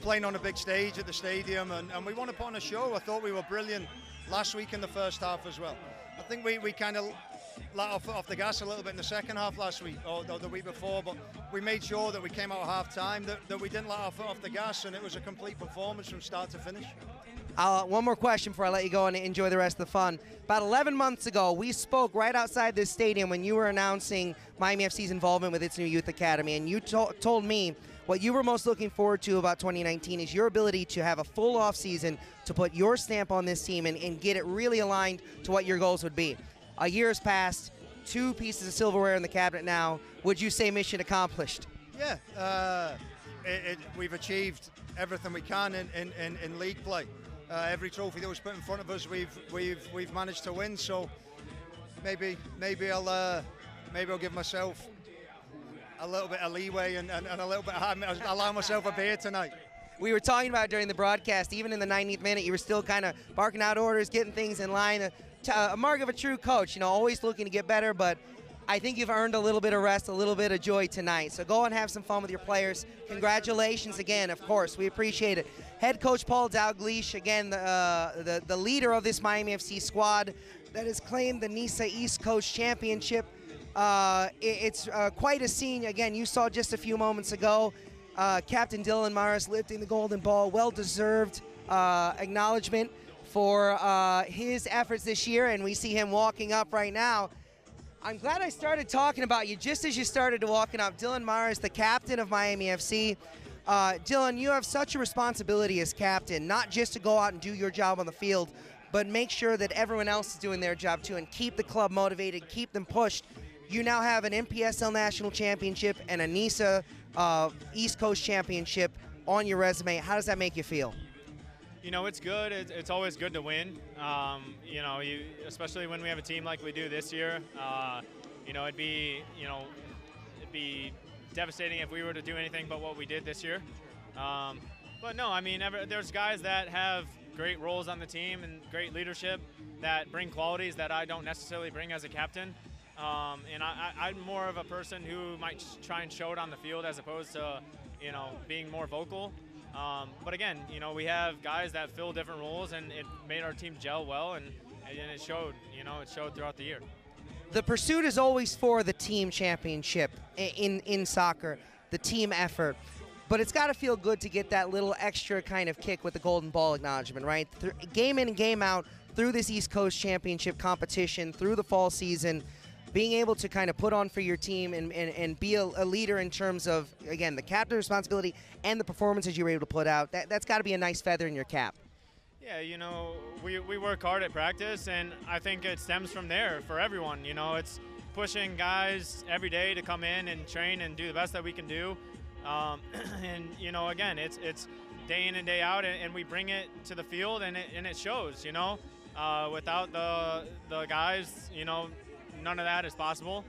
L: playing on a big stage at the stadium, and we want to put on a show. I thought we were brilliant last week in the first half as well. I think we kind of let off the gas a little bit in the second half last week, or the week before, but we made sure that we came out at half-time, that we didn't let off the gas, and it was a complete performance from start to finish.
A: One more question before I let you go and enjoy the rest of the fun. About 11 months ago, we spoke right outside this stadium when you were announcing Miami FC's involvement with its new youth academy, and you told me what you were most looking forward to about 2019 is your ability to have a full off-season to put your stamp on this team and get it really aligned to what your goals would be. A year has passed, 2 pieces of silverware in the cabinet now. Would you say mission accomplished?
L: Yeah, we've achieved everything we can in league play. Every trophy that was put in front of us, we've managed to win. So maybe I'll give myself a little bit of leeway and a little bit of allow myself a beer tonight.
A: We were talking about during the broadcast, even in the 90th minute, you were still kind of barking out orders, getting things in line. A mark of a true coach, always looking to get better, but I think you've earned a little bit of rest, a little bit of joy tonight. So go and have some fun with your players. Congratulations again, of course. We appreciate it. Head coach Paul Dalgleish, again, the leader of this Miami FC squad that has claimed the NISA East Coast Championship. It's quite a scene. Again, you saw just a few moments ago. Captain Dylan Morris lifting the golden ball. Well-deserved acknowledgement for his efforts this year, and we see him walking up right now. I'm glad I started talking about you just as you started walking up. Dylan Morris, the captain of Miami FC. Dylan, you have such a responsibility as captain, not just to go out and do your job on the field, but make sure that everyone else is doing their job too and keep the club motivated, keep them pushed. You now have an NPSL National Championship and a NISA East Coast Championship on your resume. How does that make you feel?
M: It's good. It's always good to win. Especially when we have a team like we do this year. It'd be devastating if we were to do anything but what we did this year. But no, there's guys that have great roles on the team and great leadership that bring qualities that I don't necessarily bring as a captain. And I'm more of a person who might try and show it on the field as opposed to, being more vocal. But again, we have guys that fill different roles, and it made our team gel well, and it showed. It showed throughout the year.
A: The pursuit is always for the team championship in soccer, the team effort. But it's got to feel good to get that little extra kind of kick with the golden ball acknowledgement, right? Game in and game out, through this East Coast Championship competition, through the fall season, being able to kind of put on for your team and be a leader in terms of, again, the captain responsibility and the performances you were able to put out, that's got to be a nice feather in your cap.
M: Yeah, we work hard at practice, and I think it stems from there for everyone. It's pushing guys every day to come in and train and do the best that we can do. And, again, it's day in and day out, and we bring it to the field, and it shows, Without the guys, none of that is possible.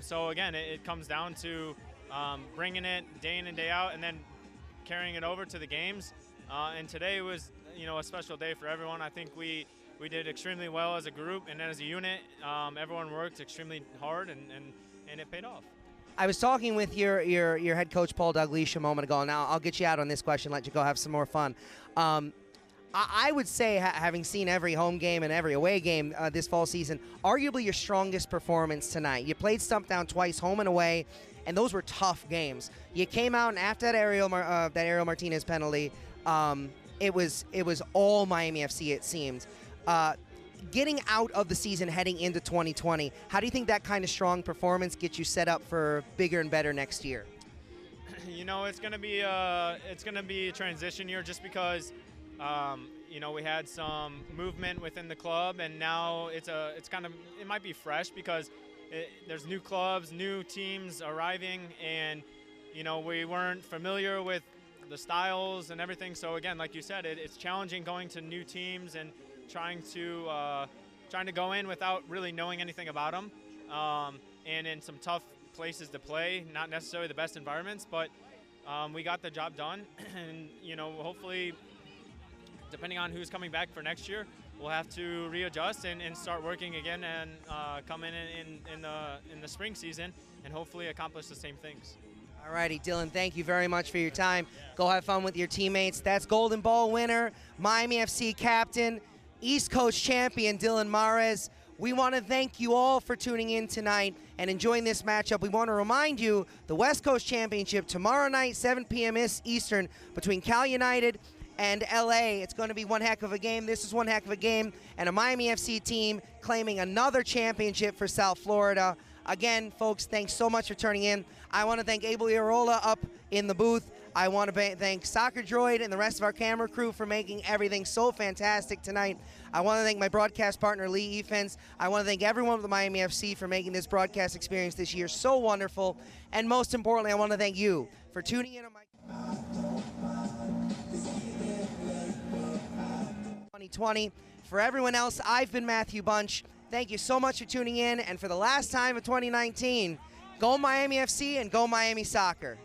M: So again, it comes down to bringing it day in and day out, and then carrying it over to the games. And today was, a special day for everyone. I think we did extremely well as a group and as a unit. Everyone worked extremely hard, and it paid off.
A: I was talking with your head coach Paul Dalgleish a moment ago, and now I'll get you out on this question, let you go have some more fun. I would say, having seen every home game and every away game this fall season, arguably your strongest performance tonight. You played Stumptown twice, home and away, and those were tough games. You came out, and after that Ariel Martinez penalty, it was all Miami FC, it seemed. Getting out of the season heading into 2020, how do you think that kind of strong performance gets you set up for bigger and better next year?
M: It's going to be a transition year just because we had some movement within the club, and now it might be fresh because there's new clubs, new teams arriving, and we weren't familiar with the styles and everything. So again, like you said, it's challenging going to new teams and trying to go in without really knowing anything about them, and in some tough places to play, not necessarily the best environments, but we got the job done, and hopefully, depending on who's coming back for next year, we'll have to readjust and start working again and come in the spring season and hopefully accomplish the same things.
A: All righty, Dylan, thank you very much for your time. Go have fun with your teammates. That's Golden Ball winner, Miami FC captain, East Coast champion Dylan Morris. We want to thank you all for tuning in tonight and enjoying this matchup. We want to remind you the West Coast Championship tomorrow night, 7 p.m. Eastern, between Cal United and LA. It's going to be one heck of a game. This is one heck of a game, and a Miami FC team claiming another championship for South Florida. Again, folks, thanks so much for turning in. I want to thank Abel Iarola up in the booth. I want to thank Soccer Droid and the rest of our camera crew for making everything so fantastic tonight. I want to thank my broadcast partner, Lee Efens. I want to thank everyone with the Miami FC for making this broadcast experience this year so wonderful. And most importantly, I want to thank you for tuning in on my 2020. For everyone else, I've been Matthew Bunch. Thank you so much for tuning in. And for the last time of 2019, Go Miami FC and go Miami Soccer.